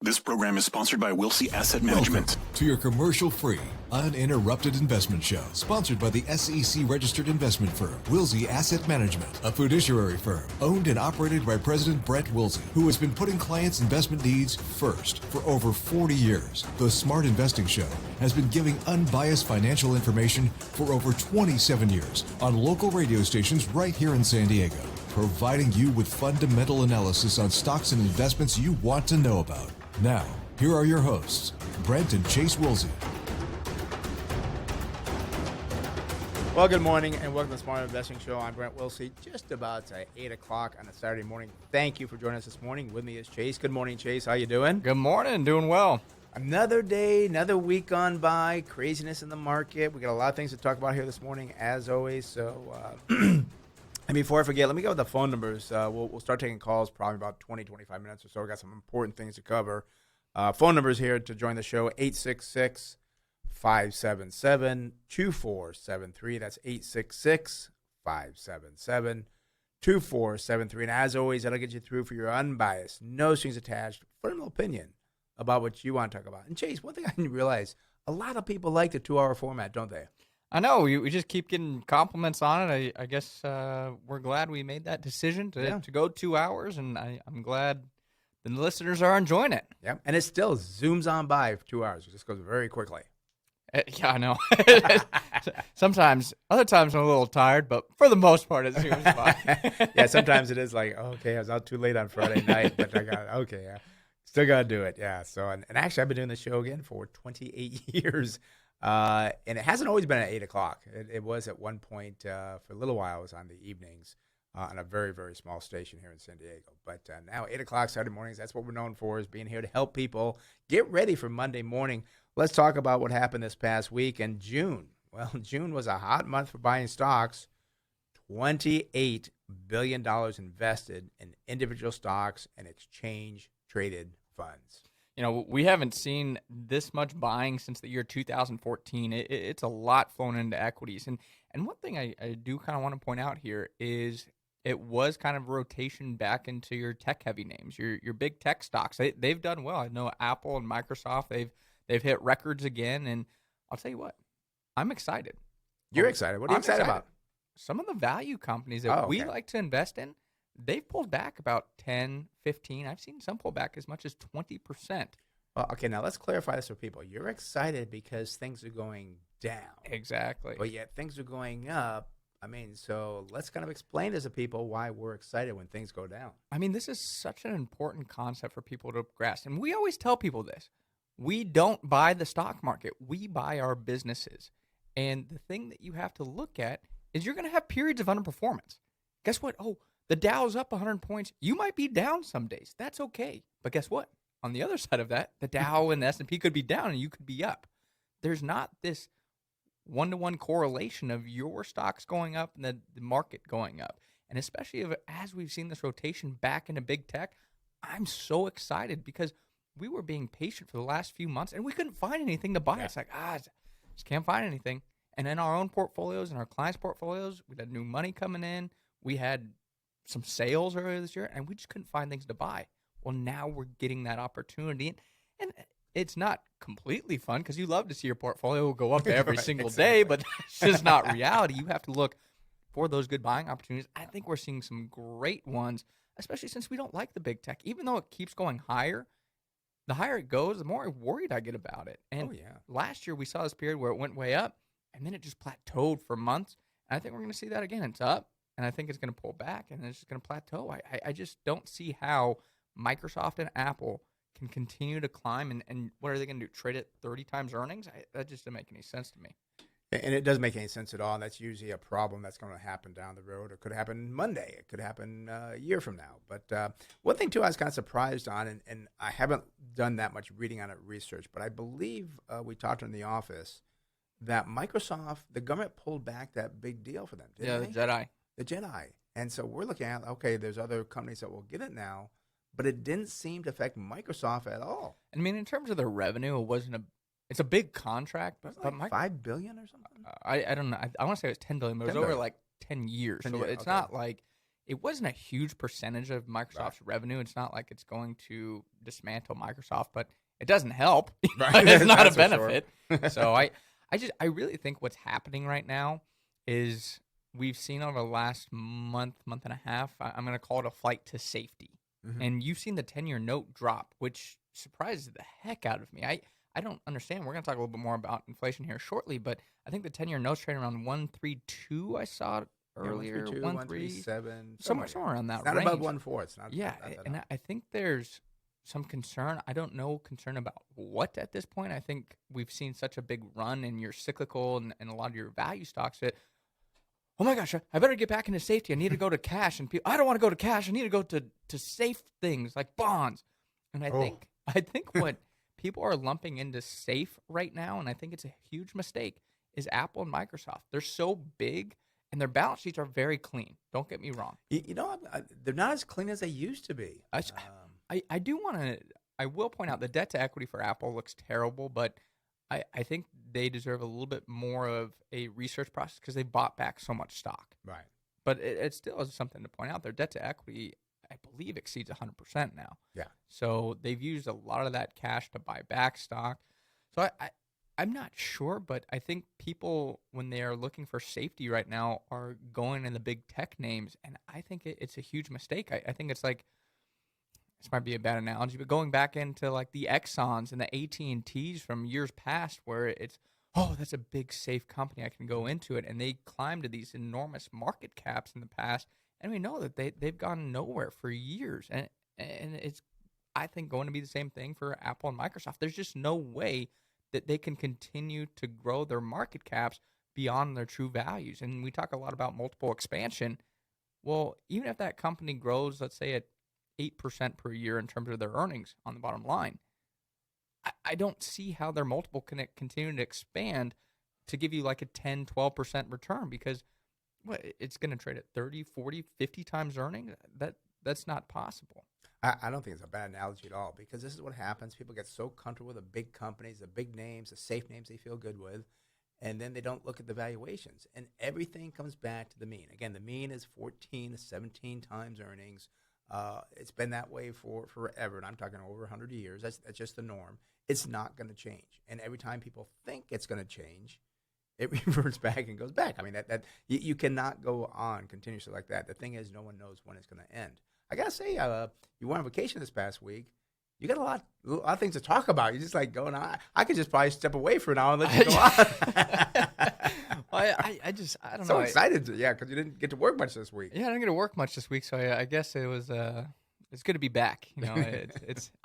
This program is sponsored by Wilsey Asset Management. Welcome to your commercial-free, uninterrupted investment show, sponsored by the SEC-registered investment firm, Wilsey Asset Management, a fiduciary firm owned and operated by President Brett Wilsey, who has been putting clients' investment needs first for over 40 years. The Smart Investing Show has been giving unbiased financial information for over 27 years on local radio stations right here in San Diego, providing you with fundamental analysis on stocks and investments you want to know about. Now, here are your hosts, Brent and Chase Wilsey. Well, good morning and welcome to the Smart Investing Show. I'm Brent Wilsey, just about 8 o'clock on a Saturday morning. Thank you for joining us this morning. With me is Chase. Good morning, Chase. How you doing? Good morning. Doing well. Another day, another week gone by. Craziness in the market. We got a lot of things to talk about here this morning, as always. So, and before I forget, let me go with the phone numbers. We'll start taking calls probably about 20, 25 minutes or so. We got some important things to cover. Phone numbers here to join the show, 866-577-2473. That's 866-577-2473. And as always, that'll get you through for your unbiased, no strings attached, fundamental opinion about what you want to talk about. And Chase, one thing I didn't realize, a lot of people like the 2-hour format, don't they? I know. We just keep getting compliments on it. I guess we're glad we made that decision to go 2 hours, and I'm glad the listeners are enjoying it. Yeah, and it still zooms on by for 2 hours. It just goes very quickly. Yeah, I know. Other times I'm a little tired, but for the most part it zooms by. Yeah, sometimes it is like, okay, I was out too late on Friday night, but still got to do it. Yeah, so, and actually I've been doing the show again for 28 years. And it hasn't always been at 8 o'clock. It was at one point for a little while. It was on the evenings on a very, very small station here in San Diego. But now 8 o'clock Saturday mornings, that's what we're known for, is being here to help people get ready for Monday morning. Let's talk about what happened this past week in June. Well, June was a hot month for buying stocks. $28 billion invested in individual stocks and exchange-traded funds. You know, we haven't seen this much buying since the year 2014. It's a lot flown into equities. And one thing I do kind of want to point out here is it was kind of a rotation back into your tech-heavy names, your big tech stocks. They've done well. I know Apple and Microsoft, they've hit records again. And I'll tell you what, I'm excited. You're excited. What are you excited about? Some of the value companies that we like to invest in, they've pulled back about 10, 15. I've seen some pull back as much as 20%. Well, okay, now let's clarify this for people. You're excited because things are going down. Exactly. But yet things are going up. I mean, so let's kind of explain this to people why we're excited when things go down. I mean, this is such an important concept for people to grasp. And we always tell people this. We don't buy the stock market. We buy our businesses. And the thing that you have to look at is you're going to have periods of underperformance. Guess what? Oh, the Dow's up 100 points. You might be down some days. That's okay. But guess what? On the other side of that, the Dow and the S&P could be down and you could be up. There's not this one-to-one correlation of your stocks going up and the market going up. And especially as we've seen this rotation back into big tech, I'm so excited because we were being patient for the last few months and we couldn't find anything to buy. Yeah. It's like, just can't find anything. And in our own portfolios and our clients' portfolios, we had new money coming in. We had some sales earlier this year, and we just couldn't find things to buy. Well, now we're getting that opportunity, and it's not completely fun because you love to see your portfolio go up every single day, but that's just not reality. You have to look for those good buying opportunities. I think we're seeing some great ones, especially since we don't like the big tech. Even though it keeps going higher, the higher it goes, the more worried I get about it. And last year we saw this period where it went way up, and then it just plateaued for months. And I think we're going to see that again. It's up. And I think it's going to pull back, and it's just going to plateau. I just don't see how Microsoft and Apple can continue to climb. And what are they going to do, trade at 30 times earnings? That just doesn't make any sense to me. And it doesn't make any sense at all. And that's usually a problem that's going to happen down the road. It could happen Monday. It could happen a year from now. But one thing, too, I was kind of surprised on, and I haven't done that much reading on it, research, but I believe we talked in the office that Microsoft, the government pulled back that big deal for them, didn't they? The Jedi. And so we're looking at, okay, there's other companies that will get it now, but it didn't seem to affect Microsoft at all. I mean, in terms of their revenue, it's a big contract, but like $5 billion or something? I don't know. I want to say it was $10 billion, but it was over like 10 years. So it's not like it wasn't a huge percentage of Microsoft's revenue. It's not like it's going to dismantle Microsoft, but it doesn't help. Right. It's not a That's for sure. benefit. So I really think what's happening right now is we've seen over the last month and a half, I'm going to call it a flight to safety. Mhm. And you've seen the 10-year note drop, which surprises the heck out of me. I don't understand. We're going to talk a little bit more about inflation here shortly, but I think the 10-year note's trading around 132. I saw it earlier. 132, 1.3, 137, somewhere around that It's not range. above 1.4. It's not. Yeah, not that and high. I think there's some concern. I don't know concern about what at this point. I think we've seen such a big run in your cyclical and a lot of your value stocks that, oh my gosh, I better get back into safety. I need to go to cash. And I don't want to go to cash. I need to go to safe things like bonds. And I think what people are lumping into safe right now, and I think it's a huge mistake, is Apple and Microsoft. They're so big, and their balance sheets are very clean. Don't get me wrong. You know, they're not as clean as they used to be. I do want to. I will point out the debt to equity for Apple looks terrible, but I think they deserve a little bit more of a research process because they bought back so much stock. Right. But it still is something to point out. Their debt to equity, I believe, exceeds 100% now. Yeah. So they've used a lot of that cash to buy back stock. So I'm not sure, but I think people, when they are looking for safety right now, are going in the big tech names, and I think it's a huge mistake. I think it's like, this might be a bad analogy, but going back into like the Exxons and the AT&Ts from years past where it's, oh, that's a big safe company, I can go into it. And they climbed to these enormous market caps in the past. And we know that they've gone nowhere for years. And it's, I think, going to be the same thing for Apple and Microsoft. There's just no way that they can continue to grow their market caps beyond their true values. And we talk a lot about multiple expansion. Well, even if that company grows, let's say at 8% per year in terms of their earnings on the bottom line, I don't see how their multiple can continue to expand to give you like a 10, 12% return because it's going to trade at 30, 40, 50 times earnings. That's not possible. I don't think it's a bad analogy at all because this is what happens. People get so comfortable with the big companies, the big names, the safe names they feel good with, and then they don't look at the valuations. And everything comes back to the mean. Again, the mean is 14 to 17 times earnings. It's been that way for forever, and I'm talking over 100 years. That's just the norm. It's not going to change. And every time people think it's going to change, it reverts back and goes back. I mean, that you cannot go on continuously like that. The thing is, no one knows when it's going to end. I got to say, you went on vacation this past week. You got a lot of things to talk about. You're just like going on. I could just probably step away for an hour and let you go on. Well, I don't know. So excited, because you didn't get to work much this week. Yeah, I didn't get to work much this week, so I guess it was it's good to be back. You know,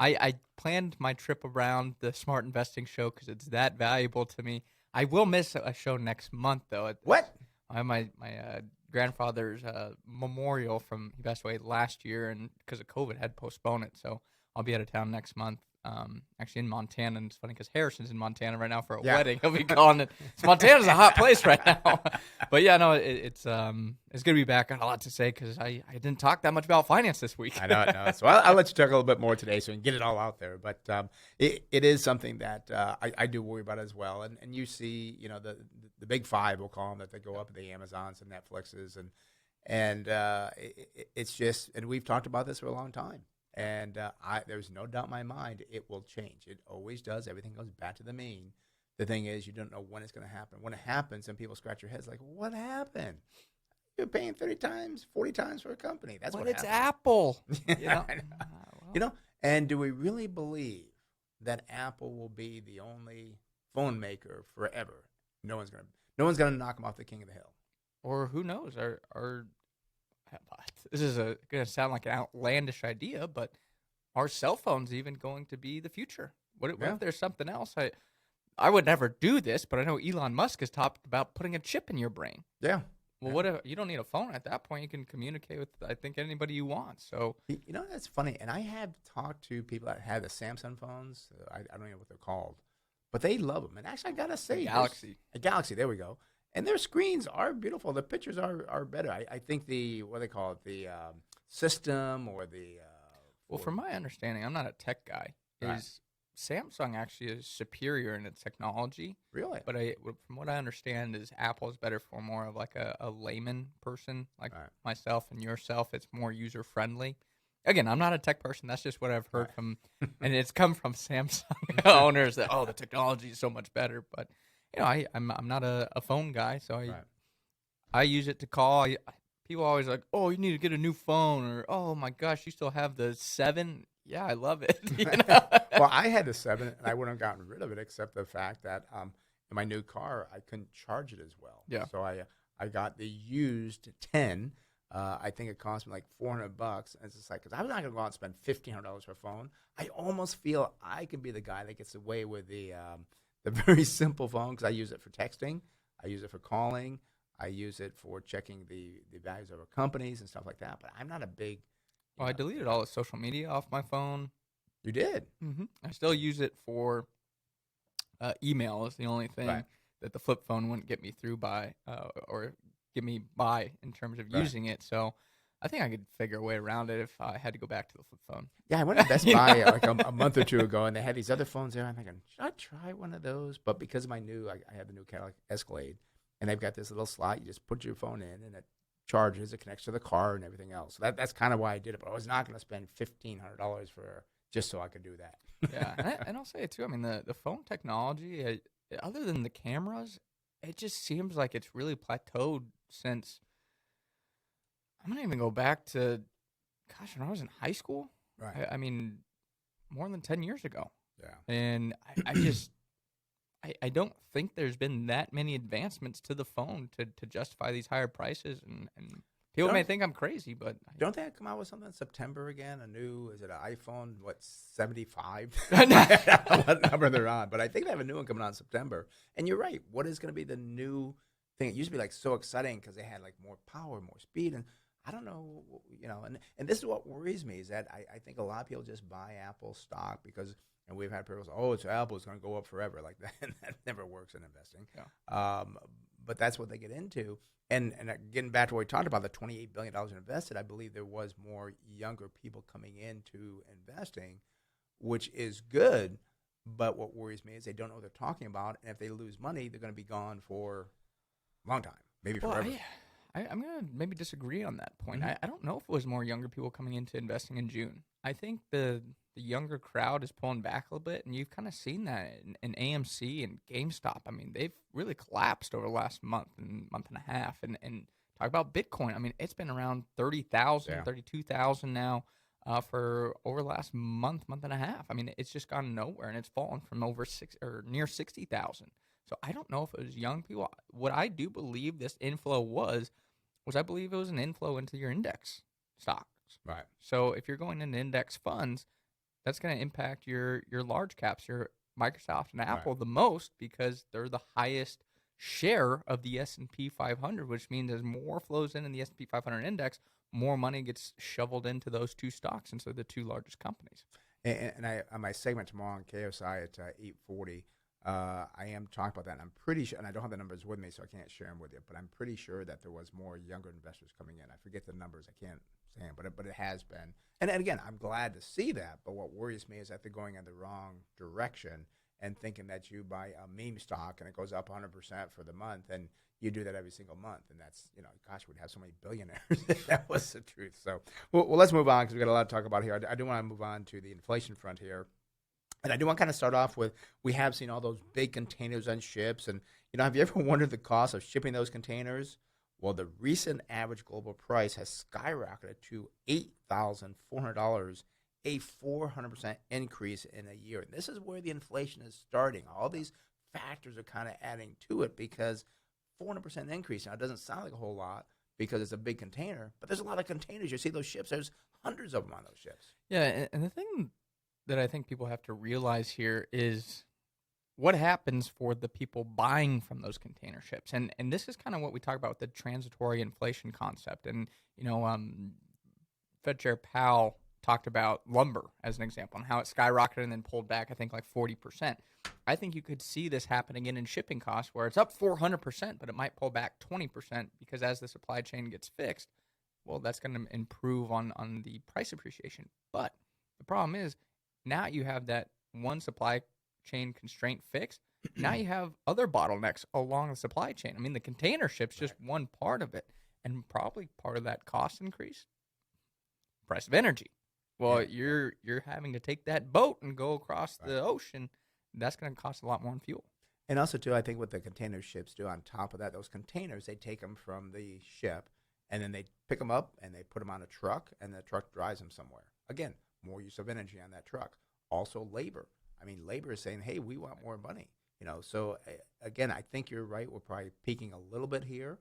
I planned my trip around the Smart Investing Show because it's that valuable to me. I will miss a show next month though. What? I have my grandfather's memorial he passed away last year, and because of COVID, had to postpone it. So I'll be out of town next month. Actually in Montana, and it's funny because Harrison's in Montana right now for a wedding. He'll be gone. Montana's a hot place right now. But yeah, no, it's gonna be back. I got a lot to say because I didn't talk that much about finance this week. I know. So I'll let you talk a little bit more today so we can get it all out there. But it is something that I do worry about as well. And you see, the big five, we'll call them, that they go up, the Amazons and Netflixes, and it's just, and we've talked about this for a long time. And there's no doubt in my mind it will change. It always does. Everything goes back to the mean. The thing is, you don't know when it's going to happen. When it happens, then people scratch their heads like, what happened? You're paying 30 times, 40 times for a company. That's what it's happened. Apple. And do we really believe that Apple will be the only phone maker forever? No one's gonna knock them off the king of the hill. Or who knows? This is going to sound like an outlandish idea, but are cell phones even going to be the future? What if there's something else? I would never do this, but I know Elon Musk has talked about putting a chip in your brain. Yeah. Well, what if you don't need a phone at that point? You can communicate with, I think, anybody you want. So that's funny. And I have talked to people that have the Samsung phones. I don't know what they're called, but they love them. And actually, I gotta say, a Galaxy. There we go. And their screens are beautiful. The pictures are better. I think the system or the well, from my understanding, I'm not a tech guy. Is Samsung actually is superior in its technology. Really? But from what I understand, is Apple is better for more of like a layman person like Right. myself and yourself. It's more user friendly. Again, I'm not a tech person. That's just what I've heard from, and it's come from Samsung owners that the technology is so much better. But I'm not a phone guy, so I use it to call. People are always like, "Oh, you need to get a new phone," or "Oh my gosh, you still have the 7?" Yeah, I love it. Well, I had the 7, and I wouldn't have gotten rid of it except the fact that in my new car, I couldn't charge it as well. Yeah. So I got the used 10. I think it cost me like $400. And it's just like, because I was not going to go out and spend $1,500 for a phone. I almost feel I could be the guy that gets away with the very simple phone because I use it for texting. I use it for calling. I use it for checking the values of our companies and stuff like that. But I'm not a big. I deleted all the social media off my phone. You did? Mm-hmm. I still use it for email. Is the only thing that the flip phone wouldn't get me through by or get me by in terms of using it. So I think I could figure a way around it if I had to go back to the flip phone. Yeah, I went to Best Buy like a month or two ago, and they had these other phones there. I'm thinking, should I try one of those? But because of I had the new Cadillac Escalade, and they've got this little slot. You just put your phone in, and it charges. It connects to the car and everything else. So that's kind of why I did it. But I was not going to spend $1,500 for just so I could do that. Yeah, and I'll say it too. I mean, the phone technology, other than the cameras, it just seems like it's really plateaued since. I'm gonna even go back to, gosh, when I was in high school. Right. I mean, more than 10 years ago. Yeah. And I just, I don't think there's been that many advancements to the phone to justify these higher prices. And people may think I'm crazy, but don't they come out with something in September again? Is it an iPhone? 75? What number they're on? But I think they have a new one coming out in September. And you're right. What is going to be the new thing? It used to be like so exciting because they had like more power, more speed, and I don't know, and this is what worries me is that I think a lot of people just buy Apple stock because, and we've had people say, it's Apple, it's going to go up forever. Like that, and that never works in investing. Yeah. But that's what they get into. And getting back to what we talked about, the $28 billion invested, I believe there was more younger people coming into investing, which is good. But what worries me is they don't know what they're talking about. And if they lose money, they're going to be gone for a long time, maybe forever. I'm going to maybe disagree on that point. Mm-hmm. I don't know if it was more younger people coming into investing in June. I think the younger crowd is pulling back a little bit, and you've kind of seen that in AMC and GameStop. I mean, they've really collapsed over the last month and a half. And talk about Bitcoin. I mean, it's been around 30,000, 32,000 now for over the last month and a half. I mean, it's just gone nowhere, and it's fallen from over near 60,000. So I don't know if it was young people. What I do believe this inflow was I believe it was an inflow into your index stocks. Right. So if you're going into index funds, that's going to impact your large caps, your Microsoft and Apple the most because they're the highest share of the S&P 500, which means as more flows in the S&P 500 index, more money gets shoveled into those two stocks, and so the two largest companies. And I on my segment tomorrow on KSI at 8:40, I am talking about that, and I'm pretty sure, and I don't have the numbers with me, so I can't share them with you, but I'm pretty sure that there was more younger investors coming in. I forget the numbers. I can't say them, but it has been. And again, I'm glad to see that, but what worries me is that they're going in the wrong direction and thinking that you buy a meme stock and it goes up 100% for the month, and you do that every single month, and that's, gosh, we'd have so many billionaires if that was the truth. So, well, let's move on because we've got a lot to talk about here. I do want to move on to the inflation front here. And I do want to kind of start off with, we have seen all those big containers on ships. And, have you ever wondered the cost of shipping those containers? Well, the recent average global price has skyrocketed to $8,400, a 400% increase in a year. And this is where the inflation is starting. All these factors are kind of adding to it because 400% increase. Now, it doesn't sound like a whole lot because it's a big container, but there's a lot of containers. You see those ships, there's hundreds of them on those ships. Yeah, and the thing that I think people have to realize here is what happens for the people buying from those container ships. And this is kind of what we talk about with the transitory inflation concept. And, Fed Chair Powell talked about lumber as an example and how it skyrocketed and then pulled back, I think, like 40%. I think you could see this happen again in shipping costs where it's up 400%, but it might pull back 20% because as the supply chain gets fixed, well, that's going to improve on the price appreciation. But the problem is, now you have that one supply chain constraint fixed, now you have other bottlenecks along the supply chain. I mean, the container ship's just one part of it, and probably part of that cost increase, price of energy. Well, you're having to take that boat and go across the ocean. That's going to cost a lot more in fuel. And also, too, I think what the container ships do on top of that, those containers, they take them from the ship, and then they pick them up, and they put them on a truck, and the truck drives them somewhere. Again, more use of energy on that truck. Also, labor. I mean, labor is saying, hey, we want more money. So, again, I think you're right. We're probably peaking a little bit here,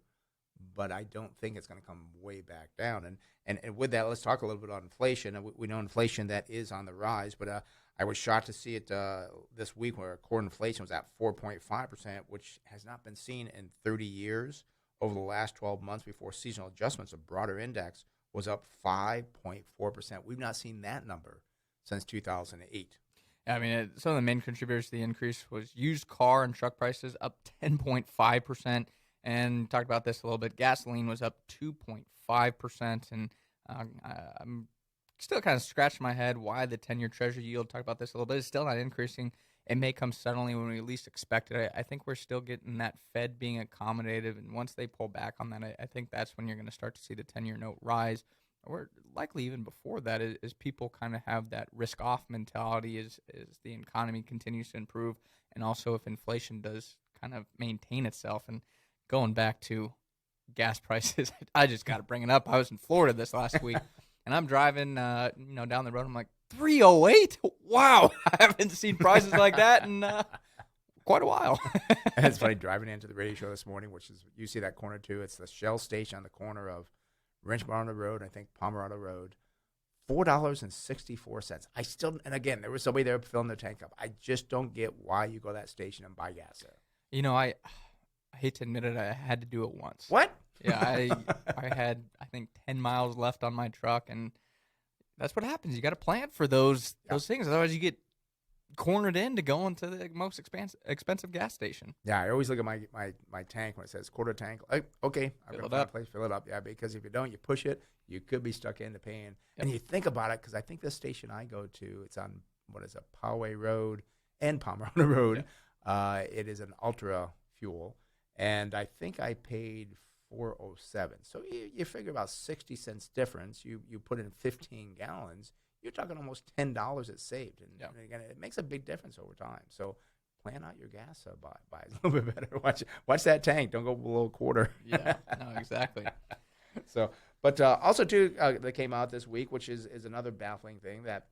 but I don't think it's going to come way back down. And with that, let's talk a little bit on inflation. We know inflation that is on the rise, but I was shocked to see it this week where core inflation was at 4.5%, which has not been seen in 30 years. Over the last 12 months before seasonal adjustments, a broader index was up 5.4%. We've not seen that number since 2008. I mean, some of the main contributors to the increase was used car and truck prices up 10.5%. And talked about this a little bit. Gasoline was up 2.5%. And I'm still kind of scratching my head why the 10-year Treasury yield, talked about this a little bit, is still not increasing. It may come suddenly when we least expect it. I think we're still getting that Fed being accommodative. And once they pull back on that, I think that's when you're going to start to see the 10-year note rise. Or likely even before that, as people kind of have that risk-off mentality as the economy continues to improve. And also if inflation does kind of maintain itself. And going back to gas prices, I just got to bring it up. I was in Florida this last week, and I'm driving down the road. I'm like, 308? Wow, I haven't seen prices like that in quite a while. And it's funny, driving into the radio show this morning, which is, you see that corner too, it's the Shell station on the corner of Wrench-Barner Road, I think Pomerado Road, $4.64. I still, and again, there was somebody there filling their tank up. I just don't get why you go to that station and buy gas there. I hate to admit it, I had to do it once. What? Yeah, I had, I think, 10 miles left on my truck, and that's what happens. You got to plan for those things. Otherwise, you get cornered in to go into the most expensive gas station. Yeah, I always look at my tank when it says quarter tank. Okay, I'm going to find a place, fill it up. Yeah, because if you don't, you push it, you could be stuck into paying. Yep. And you think about it, because I think the station I go to, it's on, Poway Road and Pomerado Road. Yep. It is an ultra fuel. And I think I paid $4.07. So you figure about 60 cents difference. You put in 15 gallons, you're talking almost $10 it's saved. And again, it makes a big difference over time. So plan out your gas buy a little bit better. Watch that tank. Don't go below a quarter. Yeah, no, exactly. So, but also too, that came out this week, which is another baffling thing that,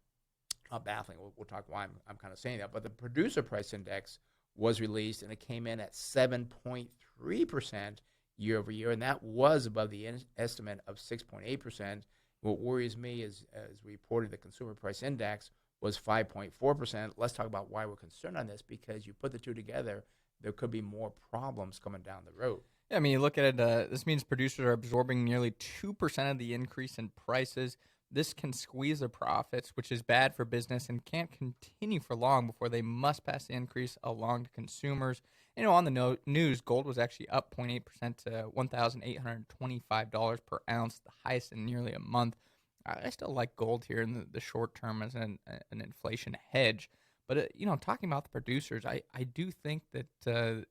not baffling, we'll talk why I'm kind of saying that, but the producer price index was released, and it came in at 7.3% year over year, and that was above the estimate of 6.8%. What worries me is, as we reported, the consumer price index was 5.4%. Let's talk about why we're concerned on this, because you put the two together, there could be more problems coming down the road. Yeah, I mean, you look at it, this means producers are absorbing nearly 2% of the increase in prices. This can squeeze their profits, which is bad for business and can't continue for long before they must pass the increase along to consumers. On the news, gold was actually up 0.8% to $1,825 per ounce, the highest in nearly a month. I still like gold here in the short term as an inflation hedge. But, talking about the producers, I do think that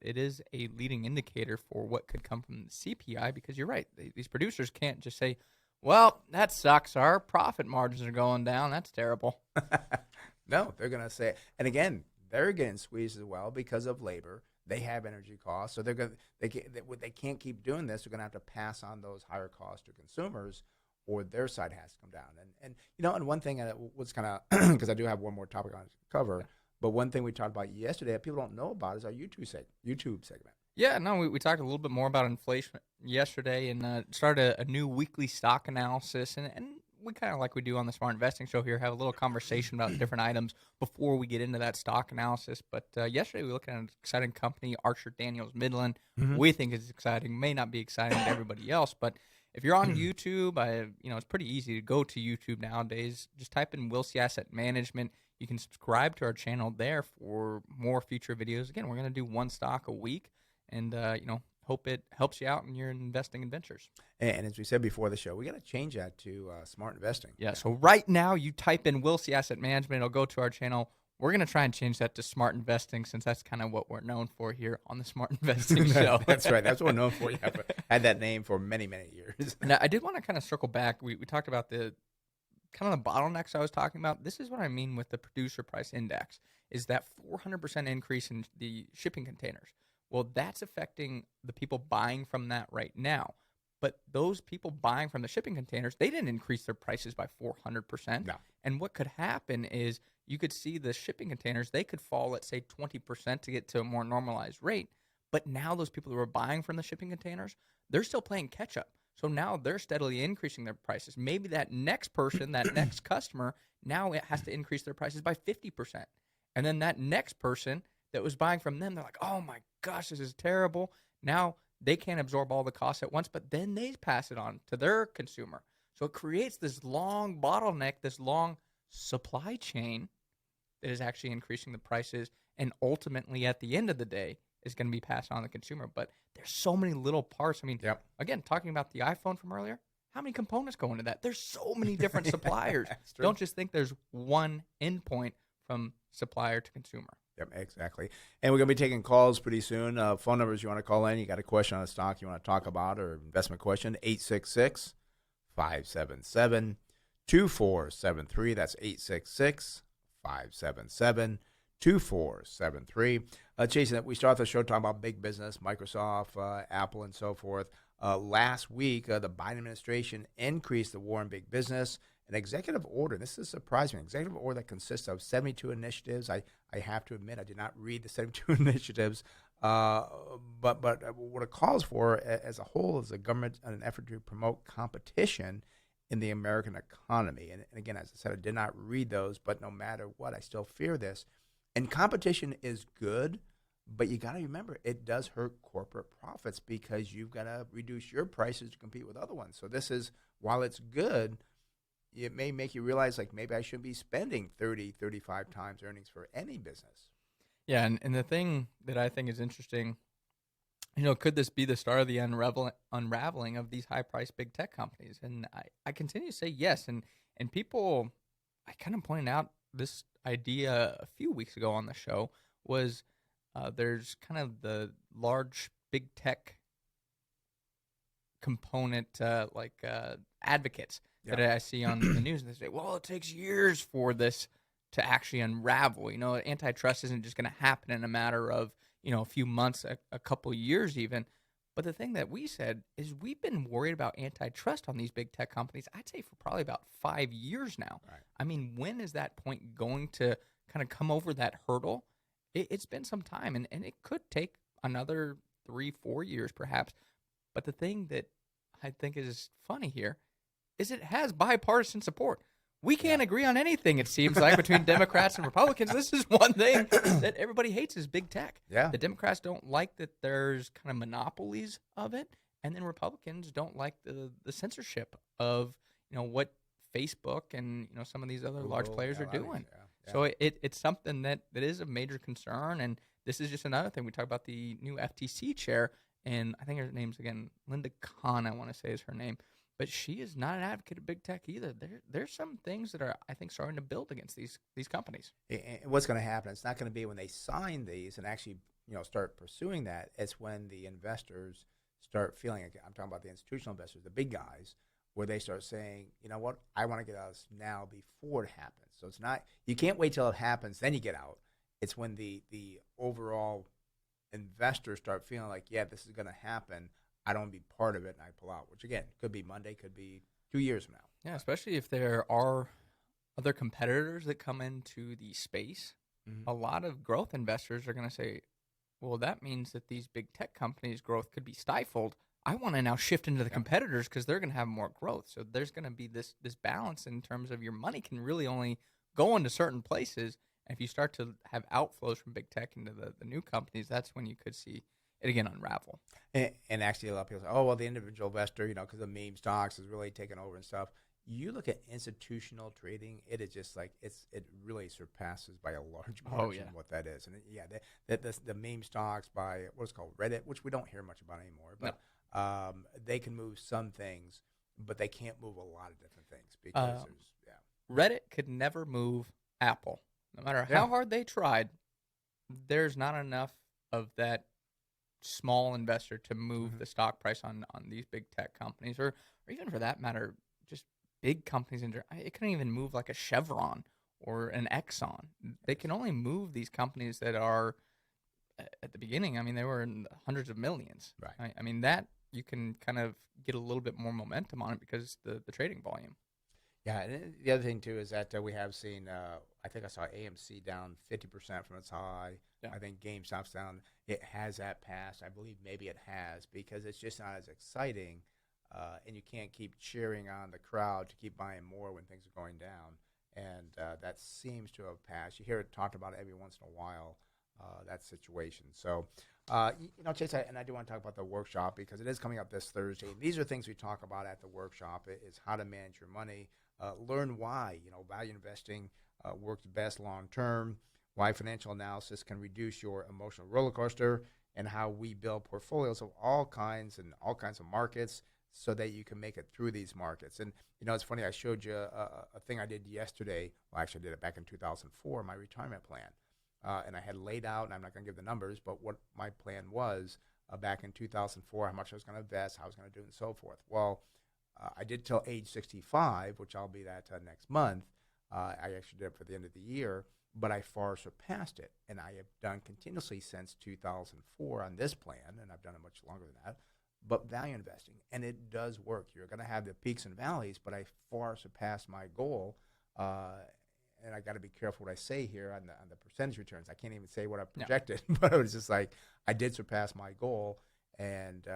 it is a leading indicator for what could come from the CPI, because you're right. These producers can't just say, well, that sucks. Our profit margins are going down. That's terrible. No, they're going to say, and again, they're getting squeezed as well because of labor. They have energy costs, so they can't keep doing this. They're going to have to pass on those higher costs to consumers, or their side has to come down. And one thing that was kind of, because I do have one more topic on to cover, but one thing we talked about yesterday that people don't know about is our YouTube segment. Yeah, no, we talked a little bit more about inflation yesterday and started a new weekly stock analysis. And we kind of, like we do on the Smart Investing Show here, have a little conversation about different items before we get into that stock analysis. But yesterday we looked at an exciting company, Archer Daniels Midland. Mm-hmm. We think it's exciting. May not be exciting to everybody else, but if you're on YouTube, it's pretty easy to go to YouTube nowadays. Just type in Wilsey Asset Management. You can subscribe to our channel there for more future videos. Again, we're going to do one stock a week. And, hope it helps you out in your investing adventures. And as we said before the show, we got to change that to smart investing. Yeah, so right now you type in Wilsey Asset Management. It'll go to our channel. We're going to try and change that to smart investing since that's kind of what we're known for here on the Smart Investing Show. That's right. That's what we're known for. You have had that name for many, many years. Now, I did want to kind of circle back. We talked about the kind of the bottlenecks I was talking about. This is what I mean with the producer price index, is that 400% increase in the shipping containers. Well, that's affecting the people buying from that right now. But those people buying from the shipping containers, they didn't increase their prices by 400%. No. And what could happen is you could see the shipping containers, they could fall, let's say, 20% to get to a more normalized rate. But now those people who are buying from the shipping containers, they're still playing catch up. So now they're steadily increasing their prices. Maybe that next person, that next customer, now it has to increase their prices by 50%. And then that next person that was buying from them, they're like, oh my gosh, this is terrible. Now they can't absorb all the costs at once, but then they pass it on to their consumer. So it creates this long bottleneck, this long supply chain that is actually increasing the prices, and ultimately at the end of the day is going to be passed on to the consumer. But there's so many little parts. I mean, Again, talking about the iPhone from earlier, how many components go into that? There's so many different suppliers. Don't just think there's one endpoint from supplier to consumer. Yep, exactly. And we're going to be taking calls pretty soon. Phone numbers you want to call in. You got a question on a stock you want to talk about or investment question, 866-577-2473. That's 866-577-2473. Jason, we start the show talking about big business, Microsoft, Apple, and so forth. Last week, the Biden administration increased the war on big business. An executive order, this is surprising, an executive order that consists of 72 initiatives. I have to admit, I did not read the 72 initiatives, but what it calls for as a whole is a government in an effort to promote competition in the American economy. And again, as I said, I did not read those, but no matter what, I still fear this. And competition is good, but you got to remember, it does hurt corporate profits because you've got to reduce your prices to compete with other ones. So this is, while it's good, it may make you realize, like, maybe I shouldn't be spending 30, 35 times earnings for any business. Yeah, and the thing that I think is interesting, could this be the start of the unraveling of these high-priced big tech companies? And I continue to say yes. And people, I kind of pointed out this idea a few weeks ago on the show was there's kind of the large big tech component advocates that I see on the news, and they say, well, it takes years for this to actually unravel. Antitrust isn't just going to happen in a matter of, a few months, a couple years even. But the thing that we said is we've been worried about antitrust on these big tech companies, I'd say, for probably about 5 years now. Right. I mean, when is that point going to kind of come over that hurdle? It's been some time, and it could take another 3-4 years perhaps. But the thing that I think is funny here is it has bipartisan support. We can't agree on anything, it seems like, between Democrats and Republicans. This is one thing that everybody hates is big tech. Yeah. The Democrats don't like that there's kind of monopolies of it, and then Republicans don't like the censorship of, what Facebook and, some of these other large players are doing. Yeah. So it's something that is a major concern, and this is just another thing. We talk about the new FTC chair, and I think her name's, again, Linda Khan, I want to say is her name. But she is not an advocate of big tech either. There's some things that are, I think, starting to build against these companies. And what's going to happen? It's not going to be when they sign these and actually, start pursuing that. It's when the investors start feeling it. I'm talking about the institutional investors, the big guys, where they start saying, you know what, I want to get out of this now before it happens. So it's not, you can't wait till it happens, then you get out. It's when the overall investors start feeling like, yeah, this is going to happen. I don't want to be part of it, and I pull out, which, again, could be Monday, could be 2 years from now. Yeah, especially if there are other competitors that come into the space. Mm-hmm. A lot of growth investors are going to say, well, that means that these big tech companies' growth could be stifled. I want to now shift into the competitors because they're going to have more growth. So there's going to be this balance in terms of your money can really only go into certain places. And if you start to have outflows from big tech into the new companies, that's when you could see it again unravel. And actually, a lot of people say, oh, well, the individual investor, because the meme stocks is really taken over and stuff. You look at institutional trading, it is just like it really surpasses by a large margin what that is. And the meme stocks by what's called Reddit, which we don't hear much about anymore, but they can move some things, but they can't move a lot of different things because Reddit could never move Apple. No matter Yeah. how hard they tried, there's not enough of that small investor to move the stock price on these big tech companies, or even for that matter, just big companies. It couldn't even move like a Chevron or an Exxon. They can only move these companies that are at the beginning. I mean, they were in the hundreds of millions. Right. I mean, that you can kind of get a little bit more momentum on it because the trading volume. Yeah, and the other thing too is that we have seen. I think I saw AMC down 50% from its high. Yeah. I think GameStop's down. It has that passed. I believe maybe it has because it's just not as exciting, and you can't keep cheering on the crowd to keep buying more when things are going down. And that seems to have passed. You hear it talked about every once in a while. That situation. So, Chase, I do want to talk about the workshop because it is coming up this Thursday. And these are things we talk about at the workshop: is how to manage your money. Learn why value investing works best long term, why financial analysis can reduce your emotional roller coaster, and how we build portfolios of all kinds of markets so that you can make it through these markets. And it's funny, I showed you a thing I did yesterday. Well, actually, I did it back in 2004, my retirement plan, and I had laid out, and I'm not going to give the numbers, but what my plan was back in 2004, how much I was going to invest, how I was going to do it, and so forth. Well, I did till age 65, which I'll be that next month. I actually did it for the end of the year, but I far surpassed it. And I have done continuously since 2004 on this plan, and I've done it much longer than that, but value investing. And it does work. You're going to have the peaks and valleys, but I far surpassed my goal. And I got to be careful what I say here on the percentage returns. I can't even say what I projected, but it was just like I did surpass my goal, and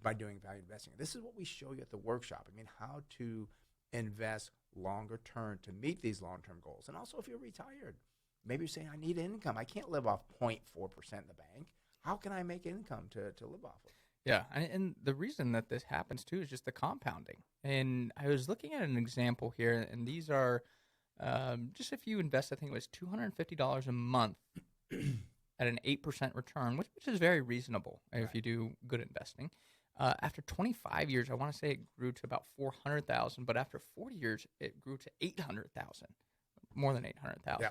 by doing value investing. This is what we show you at the workshop. I mean, how to invest longer term to meet these long-term goals. And also if you're retired, maybe you're saying, I need income. I can't live off 0.4% in the bank. How can I make income to live off of? Yeah, and the reason that this happens too is just the compounding. And I was looking at an example here, and these are just if you invest, I think it was $250 a month at an 8% return, which is very reasonable if you do good investing. After 25 years, I want to say it grew to about 400,000, but after 40 years, it grew to 800,000, more than 800,000. Yeah.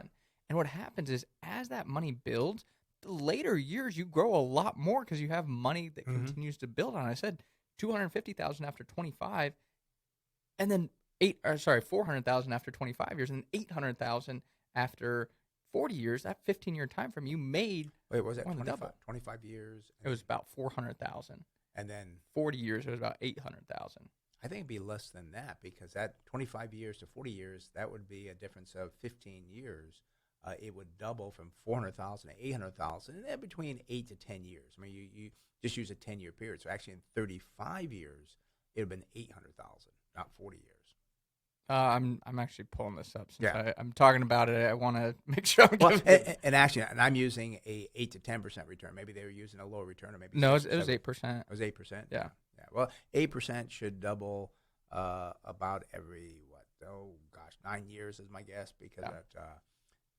And what happens is, as that money builds, the later years you grow a lot more because you have money that continues to build on. I said 250,000 after 25, and then 400,000 after 25 years, and then 800,000 after 40 years. That 15-year time frame, you made. Wait, was it 25 years? It was about 400,000. And then 40 years, it was about 800,000. I think it'd be less than that because that 25 years to 40 years, that would be a difference of 15 years. It would double from 400,000 to 800,000, and then between 8 to 10 years. I mean, you just use a 10-year period. So actually, in 35 years, it would have been 800,000, not 40 years. I'm actually pulling this up since I'm talking about it. I want to make sure I'm giving and I'm using a 8 to 10% return. Maybe they were using a lower return, or maybe no, it was 8%. It was 8%. Yeah. Well, 8% should double about every 9 years is my guess, because at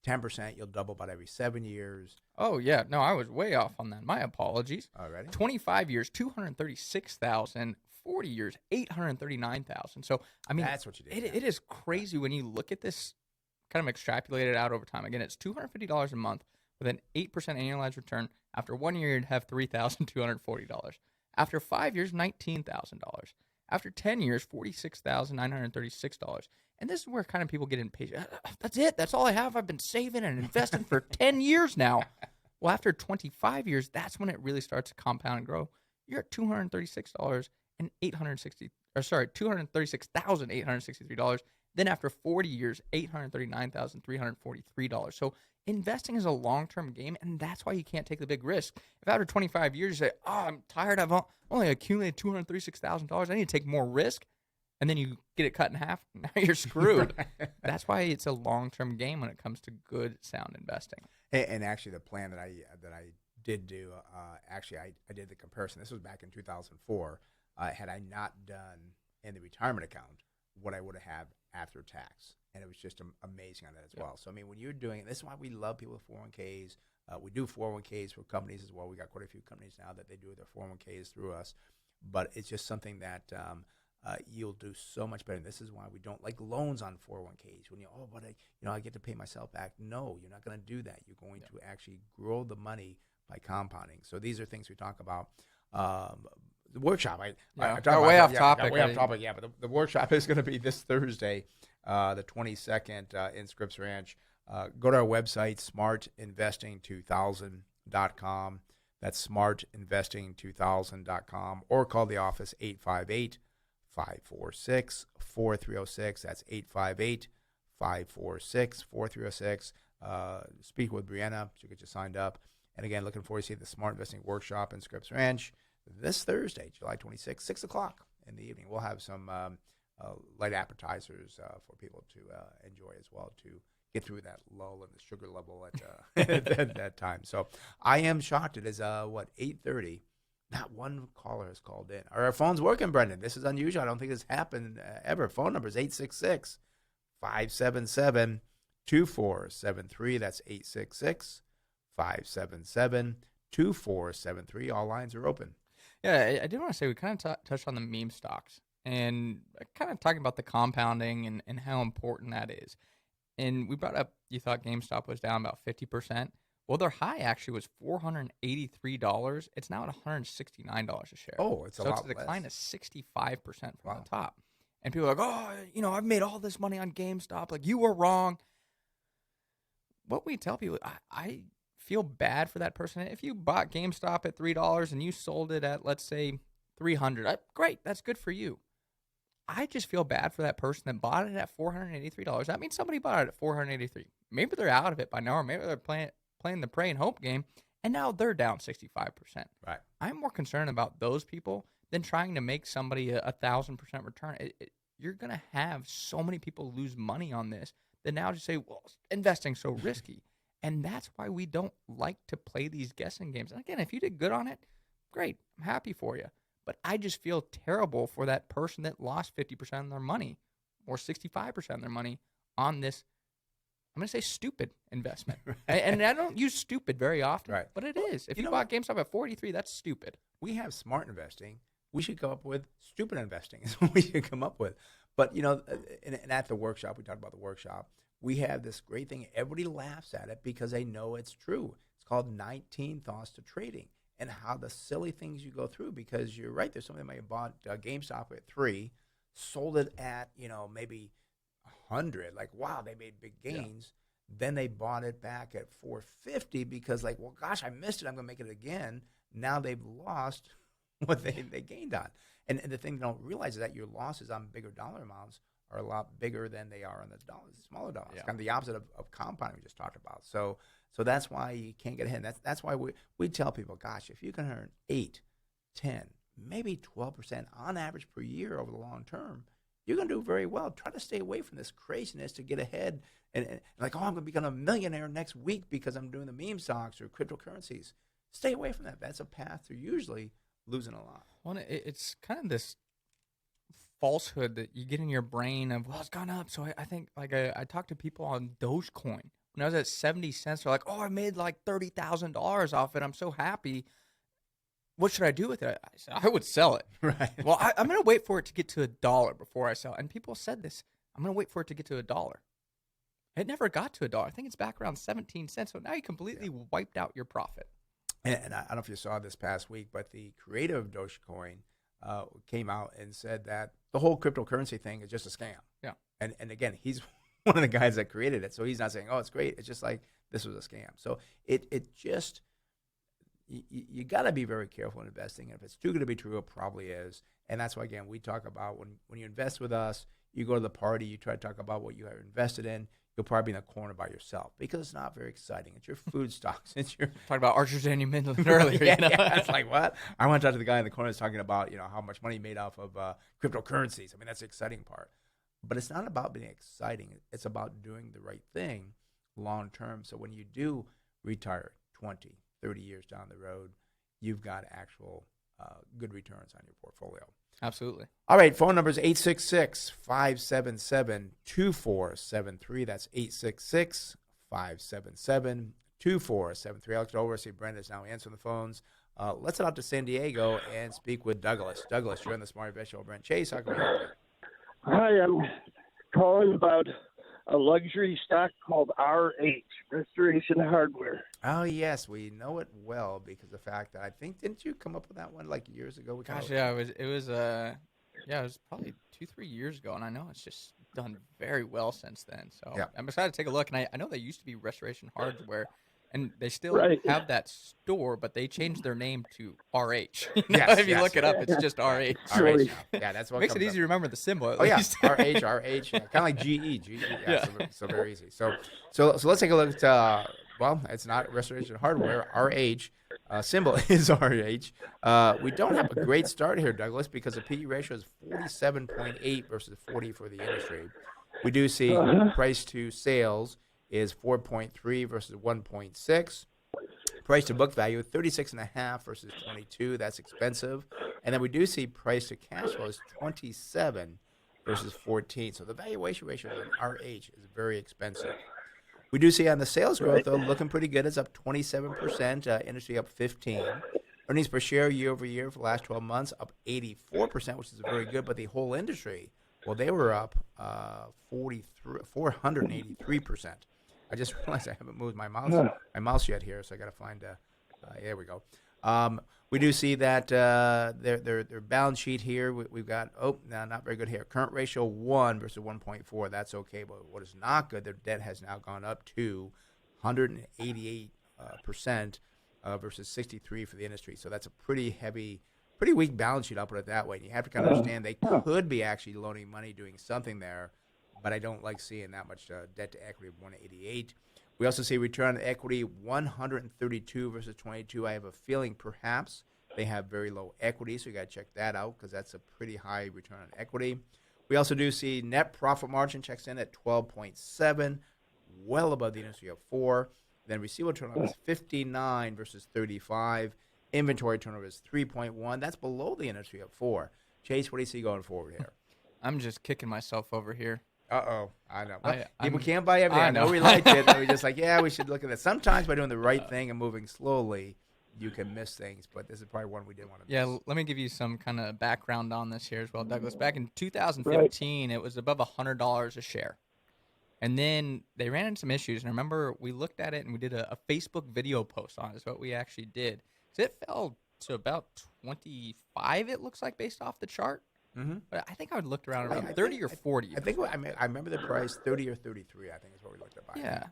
10% you'll double about every 7 years. Oh yeah, no, I was way off on that. My apologies. Already. 25 years, 236,000. 40 years, 839,000. So, I mean, that's what you did. It is crazy when you look at this kind of extrapolated out over time. Again, it's $250 a month with an 8% annualized return. After 1 year, you'd have $3,240. After 5 years, $19,000. After 10 years, $46,936. And this is where kind of people get impatient. That's it. That's all I have. I've been saving and investing for 10 years now. Well, after 25 years, that's when it really starts to compound and grow. You're at $236 and $236,863. Then after 40 years, $839,343. So investing is a long-term game, and that's why you can't take the big risk. If after 25 years you say, I'm tired, I've only accumulated $236,000, I need to take more risk, and then you get it cut in half, now you're screwed. That's why it's a long-term game when it comes to good, sound investing. And actually, the plan that I did do, I did the comparison. This was back in 2004. Had I not done in the retirement account what I would have had after tax. And it was just amazing on that as well. So, I mean, when you're doing it, this is why we love people with 401ks. We do 401ks for companies as well. We got quite a few companies now that they do their 401ks through us. But it's just something that you'll do so much better. And this is why we don't like loans on 401ks. When I get to pay myself back. No, you're not going to do that. You're going to actually grow the money by compounding. So these are things we talk about. The workshop. I got way off topic. Way off topic. Yeah, but the workshop is going to be this Thursday, the 22nd, in Scripps Ranch. Go to our website, smartinvesting2000.com. That's smartinvesting2000.com, or call the office 858-546-4306. That's 858-546-4306. Speak with Brianna. She'll get you signed up. And again, looking forward to seeing the Smart Investing Workshop in Scripps Ranch this Thursday, July 26th, 6 o'clock in the evening. We'll have some light appetizers for people to enjoy as well, to get through that lull in the sugar level at that time. So I am shocked. It is, 8:30. Not one caller has called in. Are our phones working, Brendan? This is unusual. I don't think this happened ever. Phone number is 866-577-2473. That's 866-577-2473. All lines are open. Yeah, I did want to say we kind of touched on the meme stocks and kind of talking about the compounding and how important that is. And we brought up, you thought GameStop was down about 50%. Well, their high actually was $483. It's now at $169 a share. Oh, it's a lot less. So it's a decline of 65% from the top. And people are like, I've made all this money on GameStop. Like, you were wrong. What we tell people, I feel bad for that person. If you bought GameStop at $3 and you sold it at, let's say, $300, great, that's good for you. I just feel bad for that person that bought it at $483. That means somebody bought it at $483. Maybe they're out of it by now, or maybe they're playing the pray and hope game, and now they're down 65%. Right. I'm more concerned about those people than trying to make somebody a 1,000% return. You're going to have so many people lose money on this that now just say, well, investing's so risky. And that's why we don't like to play these guessing games. And again, if you did good on it, great. I'm happy for you. But I just feel terrible for that person that lost 50% of their money or 65% of their money on this, I'm going to say, stupid investment. Right. And I don't use stupid very often, right, but it is. If you bought GameStop at 43, that's stupid. We have smart investing. We should come up with stupid investing is what we should come up with. But, and at the workshop, we talked about the workshop, we have this great thing. Everybody laughs at it because they know it's true. It's called 19 Thoughts to Trading, and how the silly things you go through, because you're right. There's somebody that might have bought GameStop at $3, sold it at, maybe 100. Like, wow, they made big gains. Yeah. Then they bought it back at $450 because, like, well, gosh, I missed it. I'm going to make it again. Now they've lost what they gained on. And the thing they don't realize is that your losses on bigger dollar amounts are a lot bigger than they are on the smaller dollars. Yeah. It's kind of the opposite of compounding we just talked about. So that's why you can't get ahead. That's why we tell people, gosh, if you can earn 8, 10, maybe 12% on average per year over the long term, you're going to do very well. Try to stay away from this craziness to get ahead and like, I'm going to become a millionaire next week because I'm doing the meme stocks or cryptocurrencies. Stay away from that. That's a path to usually losing a lot. Well, it's kind of this falsehood that you get in your brain of, well, it's gone up. So I think, like, I talked to people on Dogecoin. When I was at 70 cents, they're like, I made like $30,000 off it. I'm so happy. What should I do with it? I said, I would sell it. Right. Well, I'm going to wait for it to get to $1 before I sell it. And people said this. I'm going to wait for it to get to $1. It never got to $1. I think it's back around 17 cents. So now you completely wiped out your profit. And I don't know if you saw this past week, but the creator of Dogecoin came out and said that the whole cryptocurrency thing is just a scam. Yeah. And again, he's one of the guys that created it. So he's not saying, it's great. It's just like this was a scam. So it just, you got to be very careful in investing. And if it's too good to be true, it probably is. And that's why, again, we talk about when you invest with us, you go to the party, you try to talk about what you are invested in. You'll probably be in the corner by yourself because it's not very exciting. It's your food stocks. It's your talking about Archer's Daniel Midland earlier. Yeah, it's like, what? I want to talk to the guy in the corner that's talking about how much money he made off of cryptocurrencies. I mean, that's the exciting part. But it's not about being exciting. It's about doing the right thing long term. So when you do retire 20, 30 years down the road, you've got actual good returns on your portfolio. Absolutely. All right, phone number is 866-577-2473. That's 866-577-2473. I'll look it over. See, Brenda's now answering the phones. Let's head out to San Diego and speak with Douglas. Douglas, you're on the Smart Invest Show. Brent Chase, how can we help you? Hi, I'm calling about a luxury stock called RH, Restoration Hardware. Oh, yes, we know it well because of the fact that I think, didn't you come up with that one like years ago? Gosh, yeah, it was probably 2-3 years ago, and I know it's just done very well since then. So Yeah. I'm excited to take a look. And I know they used to be Restoration Hardware, and they still Right. have that store, but they changed their name to RH. You know, Yes, if you yes. look it up, it's just RH. RH now. Yeah, that's what Makes it comes easy to remember the symbol. At Oh yeah, least. RH, kind of like GE, yeah, Yeah. so very easy. So let's take a look at. Well, it's not Restoration Hardware. RH symbol is RH. We don't have a great start here, Douglas, because the PE ratio is 47.8 versus 40 for the industry. We do see price to sales is 4.3 versus 1.6. Price to book value 36.5 versus 22. That's expensive. And then we do see price to cash flow is 27 versus 14. So the valuation ratio on RH is very expensive. We do see on the sales growth, though, looking pretty good. It's up 27%, industry up 15%. Earnings per share year over year for the last 12 months up 84%, which is very good. But the whole industry, well, they were up 483%. I just realized I haven't moved my mouse yet here, so I got to find. There we go. We do see that their balance sheet here. We've got not very good here. Current ratio 1 versus 1.4. That's okay, but what is not good? Their debt has now gone up to 188% versus 63 for the industry. So that's a pretty weak balance sheet. I'll put it that way. And you have to kind of understand they could be actually loaning money, doing something there, but I don't like seeing that much debt to equity of 188. We also see return on equity 132 versus 22. I have a feeling perhaps they have very low equity, so you got to check that out because that's a pretty high return on equity. We also do see net profit margin checks in at 12.7, well above the industry of 4. Then receivable turnover is 59 versus 35. Inventory turnover is 3.1. That's below the industry of 4. Chase, what do you see going forward here? I'm just kicking myself over here. I know. I- People I'm- can't buy everything. I know know. we liked it. And we're just like, yeah, we should look at that. Sometimes by doing the right thing and moving slowly, you can miss things. But this is probably one we didn't want to miss. Yeah, let me give you some kind of background on this here as well, Douglas. Back in 2015, it was above $100 a share. And then they ran into some issues. And I remember we looked at it and we did a Facebook video post on it. Is what we actually did. So it fell to about 25, it looks like, based off the chart. Mm-hmm. But I think I would looked around 30 or 40. I think I remember the price 30 or 33. I think is what we looked at. Yeah.